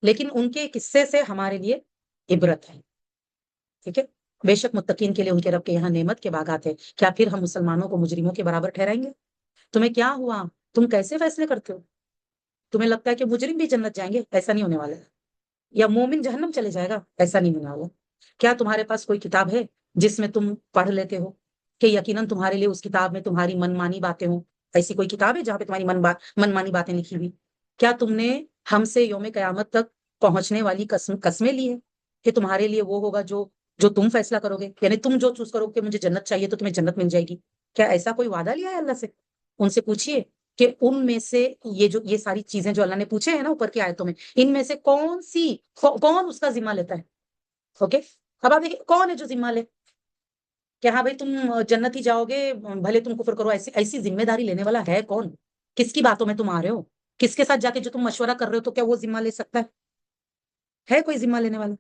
لیکن ان کے قصے سے ہمارے لیے عبرت ہے، ٹھیک ہے؟ بے شک متقین کے لیے ان کے رب کے یہاں نعمت کے باغات ہیں۔ کیا پھر ہم مسلمانوں کو مجرموں کے برابر ٹھہرائیں گے؟ تمہیں کیا ہوا؟ تم کیسے فیصلے کرتے ہو؟ تمہیں لگتا ہے کہ مجرم بھی جنت جائیں گے؟ ایسا نہیں ہونے والا ہے۔ یا مومن جہنم چلے جائے گا؟ ایسا نہیں ہونے والا۔ کیا تمہارے پاس کوئی کتاب ہے جس میں تم پڑھ لیتے ہو کہ یقیناً تمہارے لیے اس کتاب میں تمہاری من مانی باتیں ہوں؟ ایسی کوئی کتاب ہے جہاں پہ تمہاری من مانی باتیں لکھی ہوئی؟ کیا تم نے ہم سے یوم قیامت تک پہنچنے والی قسمیں لی ہے کہ تمہارے لیے وہ ہوگا جو تم فیصلہ کرو گے، یعنی تم جو چوز کرو کہ مجھے جنت چاہیے تو تمہیں جنت مل جائے گی؟ کیا ایسا کوئی وعدہ لیا ہے اللہ سے؟ ان سے پوچھیے کہ ان میں سے یہ ساری چیزیں جو اللہ نے پوچھے ہیں نا اوپر کی آیتوں میں، ان میں سے کون اس کا ذمہ لیتا ہے؟ اوکے، اب آپ دیکھیں کون ہے جو ذمہ لے کہ ہاں بھائی تم جنت ہی جاؤ گے بھلے تم کفر کرو، ایسی ذمہ داری لینے والا ہے کون؟ کس کی باتوں میں تم آ رہے ہو؟ کس کے ساتھ جا کے جو تم مشورہ کر رہے ہو تو کیا وہ ذمہ لے سکتا ہے کوئی ذمہ لینے والا؟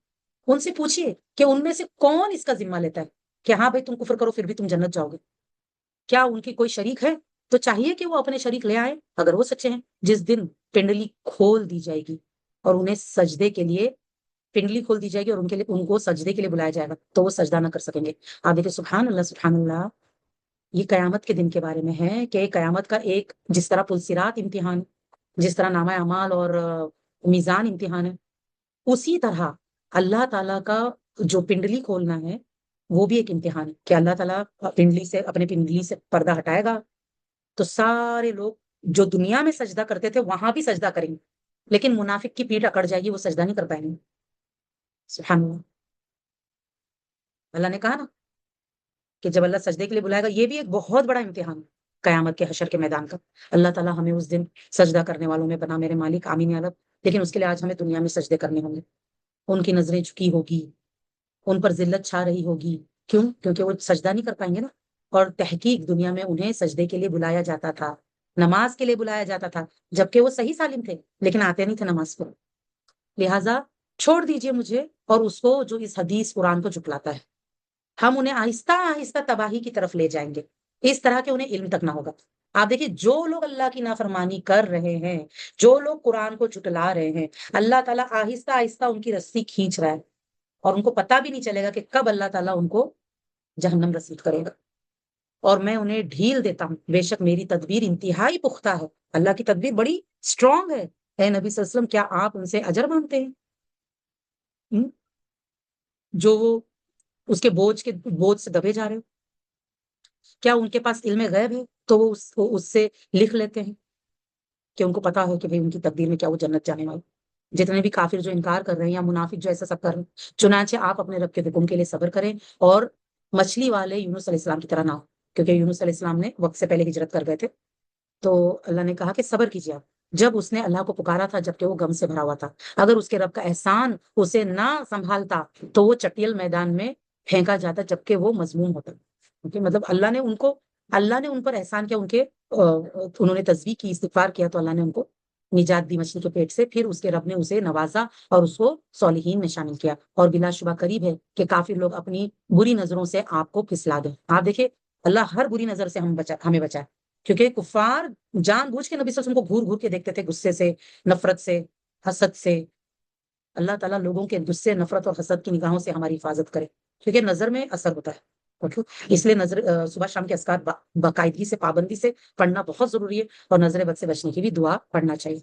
ان سے پوچھیے کہ ان میں سے کون اس کا ذمہ لیتا ہے کہ ہاں بھائی تم کفر کرو پھر بھی تم جنت جاؤ گے؟ کیا ان کی کوئی شریک ہے؟ تو چاہیے کہ وہ اپنے شریک لے آئے اگر وہ سچے ہیں۔ جس دن پنڈلی کھول دی جائے گی اور انہیں سجدے کے لیے، پنڈلی کھول دی جائے گی اور ان کو سجدے کے لیے بلایا جائے گا تو وہ سجدہ نہ کر سکیں گے۔ آپ دیکھیں سبحان اللہ سبحان اللہ، یہ قیامت کے دن کے بارے میں ہے کہ قیامت کا ایک، جس طرح پلسرات امتحان، جس طرح نامہ اعمال اور میزان امتحان ہے، اسی طرح اللہ تعالیٰ کا جو پنڈلی کھولنا ہے وہ بھی ایک امتحان ہے کہ اللہ تعالیٰ اپنے پنڈلی سے پردہ ہٹائے گا تو سارے لوگ جو دنیا میں سجدہ کرتے تھے وہاں بھی سجدہ کریں گے، لیکن منافق کی پیٹھ اکڑ جائے گی، وہ سجدہ نہیں کر پائیں گے۔ سبحان اللہ، اللہ نے کہا نا کہ جب اللہ سجدے کے لیے بلائے گا، یہ بھی ایک بہت بڑا امتحان ہے قیامت کے حشر کے میدان کا۔ اللہ تعالیٰ ہمیں اس دن سجدہ کرنے والوں میں بنا میرے مالک، آمین یا رب۔ لیکن اس کے لیے آج ہمیں دنیا میں سجدے کرنے ہوں گے، ان کی نظریں جھکی ہوگی، ان پر ذلت چھا رہی ہوگی، کیوں؟ کیونکہ وہ سجدہ نہیں کر پائیں گے نا۔ اور تحقیق دنیا میں انہیں سجدے کے لیے بلایا جاتا تھا، نماز کے لیے بلایا جاتا تھا، جبکہ وہ صحیح سالم تھے لیکن آتے نہیں تھے نماز کو۔ لہٰذا چھوڑ دیجئے مجھے اور اس کو جو اس حدیث قرآن کو جھٹلاتا ہے، ہم انہیں آہستہ آہستہ تباہی کی طرف لے جائیں گے، اس طرح کہ انہیں علم تک نہ ہوگا۔ آپ دیکھیے جو لوگ اللہ کی نافرمانی کر رہے ہیں، جو لوگ قرآن کو جھٹلا رہے ہیں، اللہ تعالیٰ آہستہ آہستہ ان کی رسی کھینچ رہا ہے اور ان کو پتہ بھی نہیں چلے گا کہ کب اللہ تعالیٰ ان کو جہنم رسید کرے گا، اور میں انہیں ڈھیل دیتا ہوں۔ بے شک میری تدبیر انتہائی پختہ ہے، اللہ کی تدبیر بڑی اسٹرانگ ہے۔ اے نبی صلی اللہ علیہ وسلم، کیا آپ ان سے اجر مانگتے ہیں؟ جو وہ اس کے بوجھ سے دبے جا رہے ہو؟ کیا ان کے پاس علم غیب ہے تو وہ اس سے لکھ لیتے ہیں کہ ان کو پتا ہو کہ بھئی ان کی تقدیر میں کیا وہ جنت جانے والے؟ جتنے بھی کافر جو انکار کر رہے ہیں یا منافق جو ایسا سب کر رہے ہیں، چنانچہ آپ اپنے رب کے حکم کے لیے صبر کریں اور مچھلی والے یونس علیہ السلام کی طرح نہ ہو، کیونکہ یونس علیہ السلام نے وقت سے پہلے ہجرت کر گئے تھے۔ تو اللہ نے کہا کہ صبر کیجیے آپ، جب اس نے اللہ کو پکارا تھا جبکہ وہ غم سے بھرا ہوا تھا، اگر اس کے رب کا احسان اسے نہ سنبھالتا تو وہ چٹیل میدان میں پھینکا جاتا جبکہ وہ مذموم ہوتا۔ مطلب اللہ نے ان پر احسان کیا، ان کے انہوں نے تسبیح کی، استغفار کیا تو اللہ نے ان کو نجات دی مچھلی کے پیٹ سے، پھر اس کے رب نے اسے نوازا اور اس کو صالحین میں شامل کیا۔ اور بلا شبہ قریب ہے کہ کافر لوگ اپنی بری نظروں سے آپ کو پھسلا دیں۔ آپ دیکھیں اللہ ہر بری نظر سے ہمیں بچائے، کیونکہ کفار جان بوجھ کے نبی صلی اللہ علیہ وسلم کو گھور گھور کے دیکھتے تھے، غصے سے، نفرت سے، حسد سے۔ اللہ تعالیٰ لوگوں کے غصے، نفرت اور حسد کی نگاہوں سے ہماری حفاظت کرے، کیونکہ نظر میں اثر ہوتا ہے۔ اس لیے نظر صبح شام کے اذکار باقاعدگی سے، پابندی سے پڑھنا بہت ضروری ہے، اور نظر بد سے بچنے کی بھی دعا پڑھنا چاہیے۔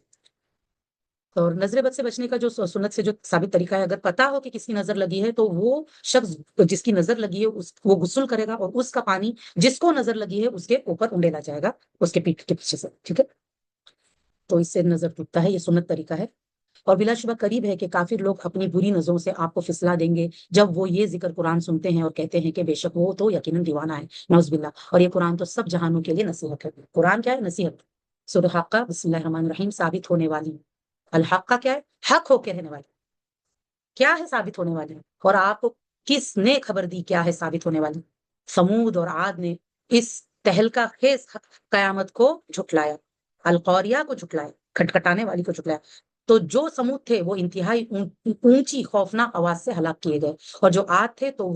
اور نظر بد سے بچنے کا جو سنت سے جو ثابت طریقہ ہے، اگر پتا ہو کہ کس کی نظر لگی ہے تو وہ شخص جس کی نظر لگی ہے وہ غسل کرے گا، اور اس کا پانی جس کو نظر لگی ہے اس کے اوپر انڈیلا جائے گا، اس کے پیٹ کے پیچھے سے، ٹھیک ہے؟ تو اس سے نظر ٹوٹتا ہے، یہ سنت طریقہ ہے۔ اور بلا شبہ قریب ہے کہ کافر لوگ اپنی بری نظروں سے آپ کو پھسلا دیں گے جب وہ یہ ذکر قرآن سنتے ہیں اور کہتے ہیں کہ بے شک وہ تو یقیناً دیوانہ ہے، نعوذ باللہ۔ اور یہ قرآن تو سب جہانوں کے لیے نصیحت ہے۔ قرآن کیا ہے؟ نصیحت۔ سورہ حاقہ بسم اللہ الرحمن الرحیم، ثابت ہونے والی۔ الحق کا کیا ہے؟ حق ہو کے رہنے والی۔ کیا ہے ثابت ہونے والی؟ اور آپ کو کس نے خبر دی کیا ہے ثابت ہونے والی؟ سمود اور عاد نے اس تہلکہ خیز قیامت کو جھٹلایا، القوریہ کو جھٹلایا، کھٹکھٹانے والی کو جھٹلایا۔ تو جو سمود تھے وہ انتہائی اونچی خوفناک آواز سے ہلاک کیے گئے، اور جو عاد تھے تو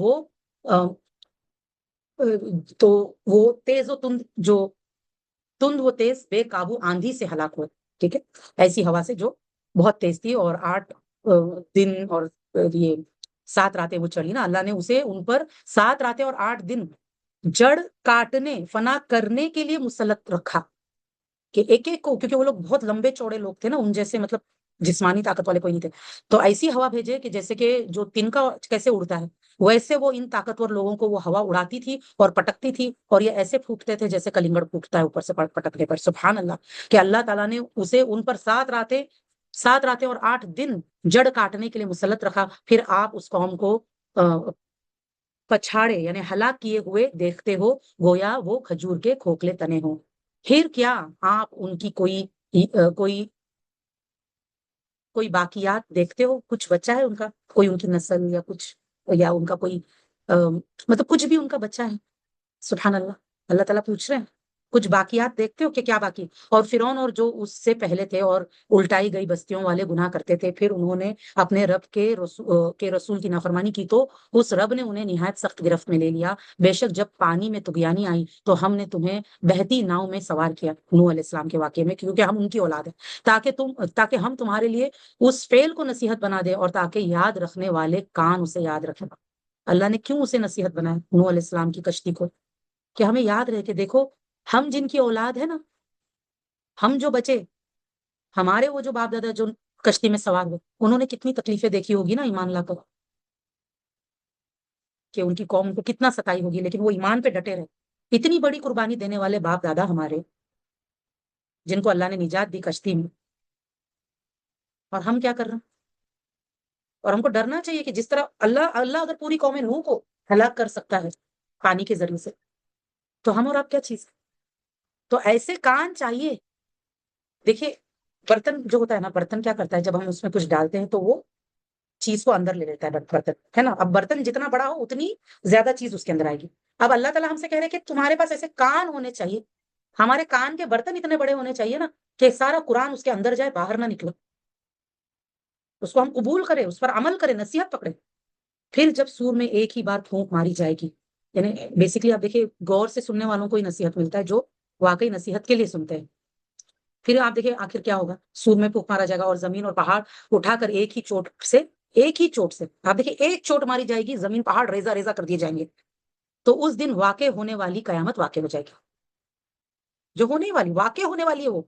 وہ تیز و تند و تیز بے قابو آندھی سے ہلاک ہوئے، ٹھیک ہے؟ ایسی ہوا سے جو بہت تیز تھی، اور 8 دن اور یہ 7 راتیں وہ چڑھی نا، اللہ نے اسے ان پر 7 راتیں اور 8 دن جڑ کاٹنے، فنا کرنے کے لیے مسلط رکھا، کہ ایک ایک کو، کیونکہ وہ لوگ بہت لمبے چوڑے لوگ تھے نا، ان جیسے مطلب جسمانی طاقت والے کوئی نہیں تھے، تو ایسی ہوا بھیجے کہ جیسے کہ جو تنکا کیسے اڑتا ہے ویسے وہ ان طاقتور لوگوں کو وہ ہوا اڑاتی تھی اور پٹکتی تھی، اور یہ ایسے پھوٹتے تھے جیسے کلنگڑ پھوٹتا ہے اوپر سے پٹکنے پر۔ سبحان اللہ، کہ اللہ تعالیٰ نے اسے ان پر 7 راتیں اور 8 دن جڑ کاٹنے کے لیے مسلط رکھا، پھر آپ اس قوم کو پچھاڑے یعنی ہلاک کیے ہوئے دیکھتے ہو، گویا وہ کھجور کے کھوکھلے تنے ہوں۔ پھر کیا آپ ان کی کوئی باقیات دیکھتے ہو؟ کچھ بچہ ہے ان کا، کوئی ان کی نسل یا کچھ، یا ان کا کوئی مطلب کچھ بھی ان کا بچہ ہے؟ سبحان اللہ، اللہ تعالیٰ پوچھ رہے ہیں کچھ باقیات دیکھتے ہو کہ کیا باقی؟ اور فرعون اور جو اس سے پہلے تھے اور الٹائی گئی بستیوں والے گناہ کرتے تھے، پھر انہوں نے اپنے رب کے رسول کی نافرمانی کی، تو اس رب نے انہیں نہایت سخت گرفت میں لے لیا۔ بے شک جب پانی میں طغیانی آئی تو ہم نے تمہیں بہتی ناؤ میں سوار کیا، نوح علیہ السلام کے واقعے میں، کیونکہ ہم ان کی اولاد ہیں، تاکہ ہم تمہارے لیے اس فعل کو نصیحت بنا دے، اور تاکہ یاد رکھنے والے کان اسے یاد رکھیں۔ اللہ نے کیوں اسے نصیحت بنایا، نوح علیہ السلام کی کشتی کو؟ کہ ہمیں یاد رہے کہ دیکھو ہم جن کی اولاد ہے نا، ہم جو بچے، ہمارے وہ جو باپ دادا جو کشتی میں سوار ہوئے، انہوں نے کتنی تکلیفیں دیکھی ہوگی نا ایمان لا کر، کہ ان کی قوم کو کتنا ستائی ہوگی، لیکن وہ ایمان پہ ڈٹے رہے۔ اتنی بڑی قربانی دینے والے باپ دادا ہمارے، جن کو اللہ نے نجات دی کشتی میں، اور ہم کیا کر رہے ہیں؟ اور ہم کو ڈرنا چاہیے کہ جس طرح اللہ اگر پوری قوم نوح کو ہلاک کر سکتا ہے پانی کے ذریعے سے، تو ہم اور آپ کیا چیز؟ تو ایسے کان چاہیے۔ دیکھیے برتن جو ہوتا ہے نا، برتن کیا کرتا ہے جب ہم اس میں کچھ ڈالتے ہیں تو وہ چیز کو اندر لے لیتا ہے، برتن ہے نا۔ اب برتن جتنا بڑا ہو اتنی زیادہ چیز اس کے اندر آئے گی۔ اب اللہ تعالیٰ ہم سے کہہ رہے کہ تمہارے پاس ایسے کان ہونے چاہیے، ہمارے کان کے برتن اتنے بڑے ہونے چاہیے نا، کہ سارا قرآن اس کے اندر جائے، باہر نہ نکلے، اس کو ہم قبول کریں، اس پر عمل کریں، نصیحت پکڑے۔ پھر جب سور میں ایک ہی بار پھونک ماری جائے گی، یعنی بیسکلی آپ دیکھیں غور سے سننے والوں کو ہی نصیحت ملتا ہے، جو واقعی نصیحت کے لیے سنتے ہیں۔ پھر آپ دیکھیں آخر کیا ہوگا، سور میں پھونک مارا جائے گا، اور زمین اور پہاڑ اٹھا کر ایک ہی چوٹ سے آپ دیکھیں ایک چوٹ ماری جائے گی، زمین پہاڑ ریزہ ریزہ کر دیے جائیں گے۔ تو اس دن واقع ہونے والی قیامت واقع ہو جائے گی، جو ہونے والی واقع ہونے والی ہے وہ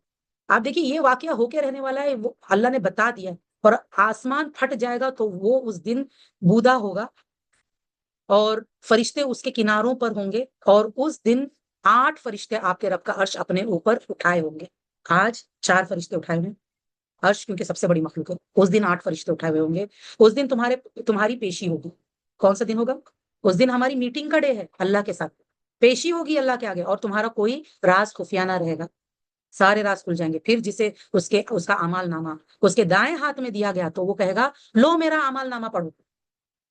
آپ دیکھیے، یہ واقعہ ہو کے رہنے والا ہے، وہ اللہ نے بتا دیا ہے۔ اور آسمان پھٹ جائے گا تو وہ اس دن بودا ہوگا، اور فرشتے اس کے کناروں پر ہوں گے، اور اس دن 8 فرشتے آپ کے رب کا عرش اپنے اوپر اٹھائے ہوں گے۔ آج 4 فرشتے اٹھائے ہوئے، عرش کیونکہ سب سے بڑی مخلوق ہے، اس دن 8 فرشتے اٹھائے ہوئے ہوں گے۔ اس دن تمہاری پیشی ہوگی۔ کون سا دن ہوگا؟ اس دن ہماری میٹنگ کا ڈے ہے، اللہ کے ساتھ پیشی ہوگی اللہ کے آگے، اور تمہارا کوئی راز خفیہ نہ رہے گا، سارے راز کھل جائیں گے۔ پھر جسے اس کا اعمال نامہ اس کے دائیں ہاتھ میں دیا گیا تو وہ کہے گا لو میرا اعمال نامہ پڑھو۔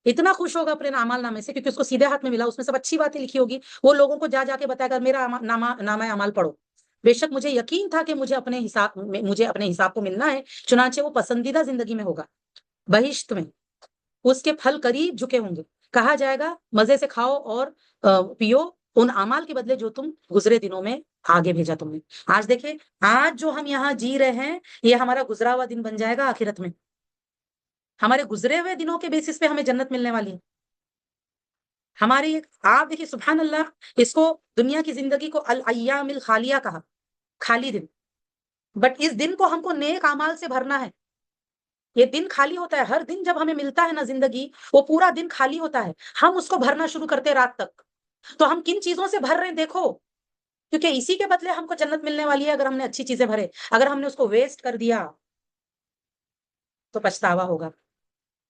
اتنا خوش ہوگا اپنے اعمال نامے سے، کیونکہ اس کو سیدھے ہاتھ میں ملا، اس میں سب اچھی باتیں لکھی ہوگی، وہ لوگوں کو جا کے بتائے گا میرا نامہ اعمال پڑھو۔ بے شک مجھے یقین تھا کہ مجھے اپنے حساب کو ملنا ہے، چنانچہ وہ پسندیدہ زندگی میں ہوگا، بہشت میں اس کے پھل قریب جھکے ہوں گے، کہا جائے گا مزے سے کھاؤ اور پیو ان اعمال کے بدلے جو تم گزرے دنوں میں آگے بھیجا تم نے۔ آج دیکھیں، آج جو ہم یہاں جی رہے ہیں یہ ہمارا گزرا ہوا دن بن جائے گا آخرت میں، ہمارے گزرے ہوئے دنوں کے بیسس پہ ہمیں جنت ملنے والی ہے ہماری۔ آپ دیکھیے سبحان اللہ، اس کو دنیا کی زندگی کو الایام الخالیہ کہا، خالی دن، بٹ اس دن کو ہم کو نیک اعمال سے بھرنا ہے۔ یہ دن خالی ہوتا ہے، ہر دن جب ہمیں ملتا ہے نا زندگی، وہ پورا دن خالی ہوتا ہے، ہم اس کو بھرنا شروع کرتے رات تک۔ تو ہم کن چیزوں سے بھر رہے ہیں دیکھو، کیونکہ اسی کے بدلے ہم کو جنت ملنے والی ہے اگر ہم نے اچھی چیزیں بھرے۔ اگر ہم نے اس کو ویسٹ کر دیا تو پچھتاوا ہوگا۔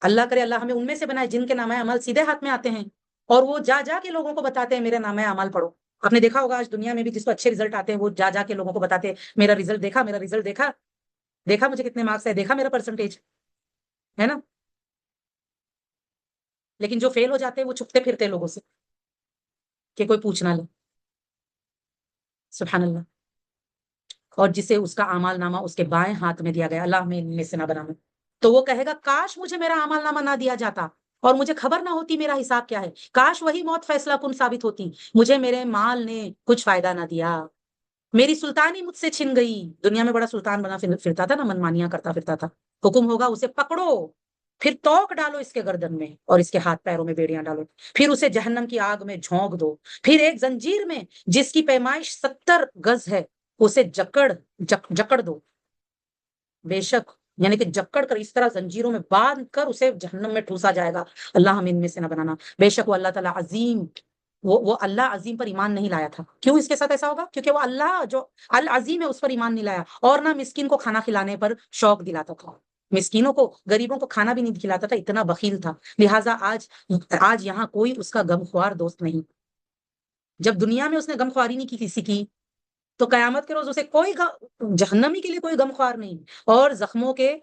اللہ کرے اللہ ہمیں ان میں سے بنائے جن کے نامہ اعمال سیدھے ہاتھ میں آتے ہیں اور وہ جا جا کے لوگوں کو بتاتے ہیں میرے نامہ اعمال پڑھو۔ آپ نے دیکھا ہوگا آج دنیا میں بھی جس کو اچھے رزلٹ آتے ہیں وہ جا جا کے لوگوں کو بتاتے ہیں میرا رزلٹ دیکھا، میرا رزلٹ دیکھا، دیکھا مجھے کتنے مارکس ہے، دیکھا میرا پرسنٹیج ہے نا۔ لیکن جو فیل ہو جاتے ہیں وہ چھپتے پھرتے ہیں لوگوں سے کہ کوئی پوچھ نہ لے۔ سبحان اللہ۔ اور جسے اس کا اعمال نامہ اس کے بائیں ہاتھ میں دیا گیا، اللہ ہمیں ان میں سے نہ بنانا، تو وہ کہے گا کاش مجھے میرا اعمال نامہ نہ دیا جاتا اور مجھے خبر نہ ہوتی میرا حساب کیا ہے، کاش وہی موت فیصلہ کن ثابت ہوتی، مجھے میرے مال نے کچھ فائدہ نہ دیا، میری سلطانی مجھ سے چھن گئی۔ دنیا میں بڑا سلطان بنا پھرتا تھا نا، منمانیاں کرتا پھرتا تھا، حکم ہوگا اسے پکڑو، پھر توق ڈالو اس کے گردن میں اور اس کے ہاتھ پیروں میں بیڑیاں ڈالو، پھر اسے جہنم کی آگ میں جھونک دو، پھر ایک زنجیر میں جس کی پیمائش 70 گز ہے اسے جکڑ دو، بے شک یعنی کہ جکڑ کر اس طرح زنجیروں میں باندھ کر اسے جہنم میں ٹھوسا جائے گا۔ اللہ ہمیں ان میں سے نہ بنانا۔ بے شک وہ اللہ تعالیٰ عظیم، وہ اللہ عظیم پر ایمان نہیں لایا تھا۔ کیوں اس کے ساتھ ایسا ہوگا؟ کیونکہ وہ اللہ جو العظیم ہے اس پر ایمان نہیں لایا، اور نہ مسکین کو کھانا کھلانے پر شوق دلاتا تھا، مسکینوں کو غریبوں کو کھانا بھی نہیں کھلاتا تھا، اتنا بخیل تھا۔ لہٰذا آج یہاں کوئی اس کا غمخوار دوست نہیں۔ جب دنیا میں اس نے غمخواری نہیں کی کسی کی، تو قیامت کے روز اسے جہنمی کے لیے کوئی غمخوار نہیں، اور زخموں کے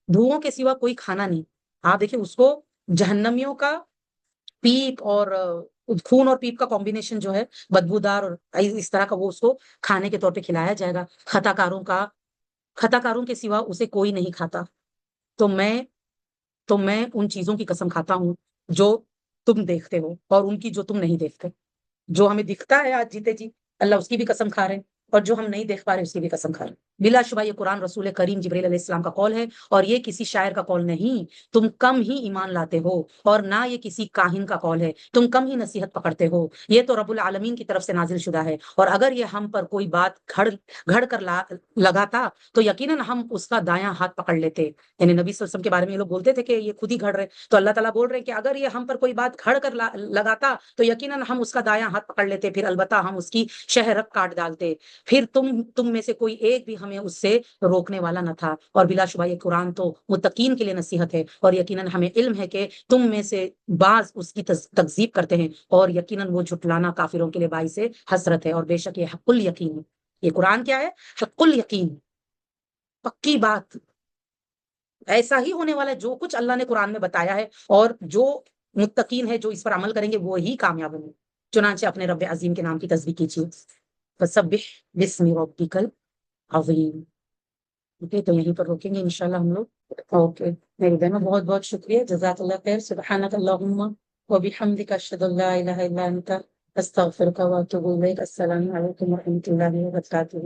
دھوؤں کے سوا کوئی کھانا نہیں۔ آپ دیکھیں اس کو جہنمیوں کا پیپ اور خون اور پیپ کا کمبینیشن جو ہے بدبودار اور اس طرح کا، وہ اس کو کھانے کے طور پہ کھلایا جائے گا۔ خطا کاروں کے سوا اسے کوئی نہیں کھاتا۔ تو میں ان چیزوں کی قسم کھاتا ہوں جو تم دیکھتے ہو اور ان کی جو تم نہیں دیکھتے۔ جو ہمیں دکھتا ہے آج جیتے جی، اللہ اس کی بھی قسم کھا رہے ہیں، اور جو ہم نہیں دیکھ پا رہے اس کی بھی قسم کھا رہے ہیں۔ بلا شبہ یہ قرآن رسول کریم جبریل علیہ السلام کا قول ہے، اور یہ کسی شاعر کا قول نہیں۔ تم کم ہی ایمان لاتے ہو، اور نہ یہ کسی کاہن کا قول ہے، تم کم ہی نصیحت پکڑتے ہو، یہ تو رب العالمین کی طرف سے نازل شدہ ہے۔ اور اگر یہ ہم پر کوئی بات گھڑ کر لگاتا تو یقیناً ہم اس کا دایاں ہاتھ پکڑ لیتے۔ یعنی نبی صلی اللہ علیہ وسلم کے بارے میں یہ لوگ بولتے تھے کہ یہ خود ہی گھڑ رہے، تو اللہ تعالیٰ بول رہے ہیں کہ اگر یہ ہم پر کوئی بات گھڑ کر لگاتا تو یقیناً ہم اس کا دایاں ہاتھ پکڑ لیتے، پھر البتہ ہم اس کی شہرت کاٹ ڈالتے، پھر تم میں سے کوئی ایک بھی ہمیں اس سے روکنے والا نہ تھا۔ اور بلا شبہ یہ قرآن تو متقین کے لیے نصیحت ہے، اور یقیناً ہمیں علم ہے کہ تم میں سے بعض اس کی تکذیب کرتے ہیں، اور یقیناً وہ جھٹلانا کافروں کے لیے باعث حسرت ہے۔ اور بے شک یہ حق الیقین ہے، یہ قرآن کیا ہے؟ حق الیقین، پکی بات، ایسا ہی ہونے والا ہے جو کچھ اللہ نے قرآن میں بتایا ہے، اور جو متقین ہے جو اس پر عمل کریں گے وہی کامیاب ہوں گے۔ چنانچہ اپنے رب عظیم کے نام کی تسبیح کیجیے، فسبح بسم ربک العظیم۔ اوکے، تو یہیں پر روکیں گے انشاءاللہ ہم لوگ۔ اوکے میری بہنوں، بہت بہت شکریہ، جزاک اللہ خیر۔ سبحانک اللہم وبحمدک، اشہد ان لا الہ الا انت، استغفرک واتوب الیک۔ السلام علیکم ورحمۃ اللہ وبرکاتہ۔